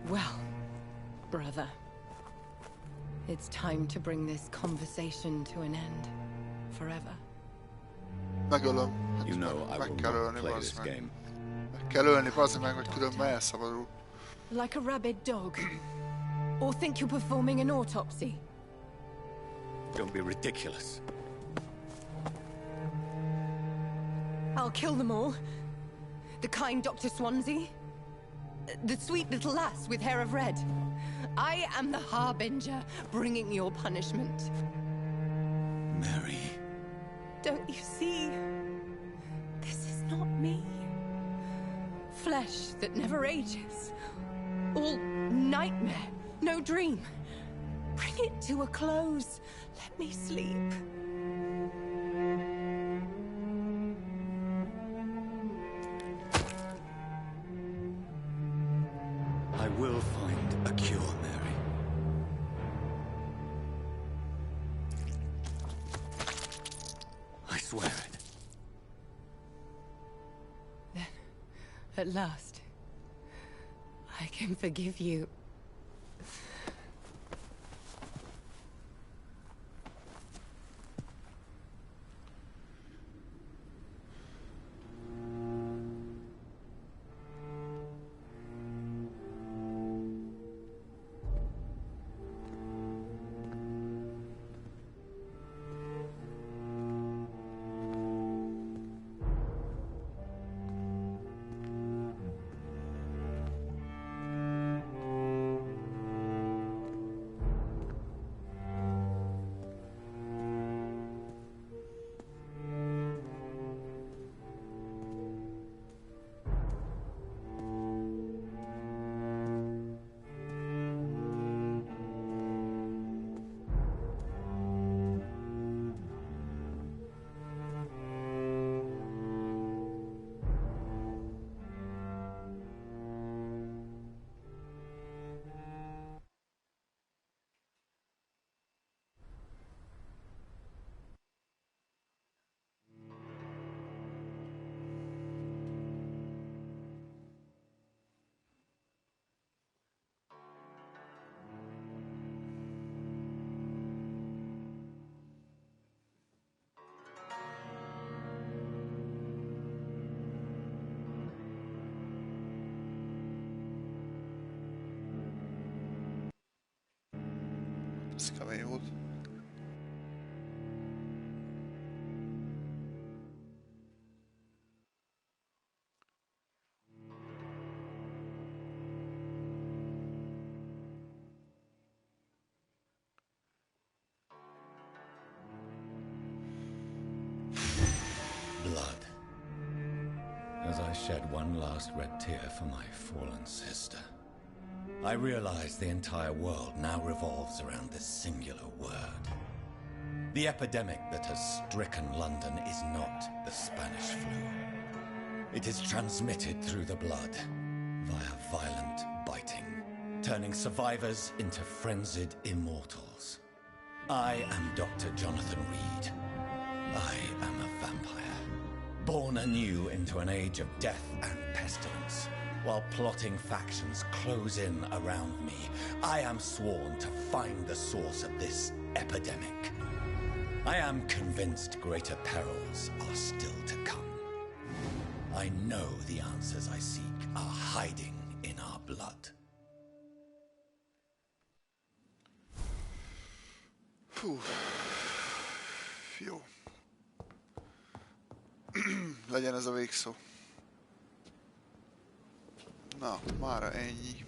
Well, brother, it's time to bring this conversation to an end. Forever. Megölöm. You know I will not play this game. Meg kell ölni, bazd meg, hogy különben elszabadul. Like a rabid dog. Or think you're performing an autopsy. Don't be ridiculous. I'll kill them all. The kind Dr. Swansea. The sweet little lass with hair of red. I am the harbinger, bringing your punishment. Mary. Don't you see? This is not me. Flesh that never ages. All nightmare, no dream. Bring it to a close. Let me sleep. I will find a cure, Mary. I swear it. Then, at last, I can forgive you. Ez kemény volt. Blood. As I shed one last red tear for my fallen sister, I realize the entire world now revolves around this singular word. The epidemic that has stricken London is not the Spanish flu. It is transmitted through the blood, via violent biting, turning survivors into frenzied immortals. I am Dr. Jonathan Reed. I am a vampire, born anew into an age of death and pestilence. While plotting factions close in around me, I am sworn to find the source of this epidemic. I am convinced greater perils are still to come. I know the answers I seek are hiding in our blood. Fú. Jó. Legyen ez a végszó. Na, mára ennyi.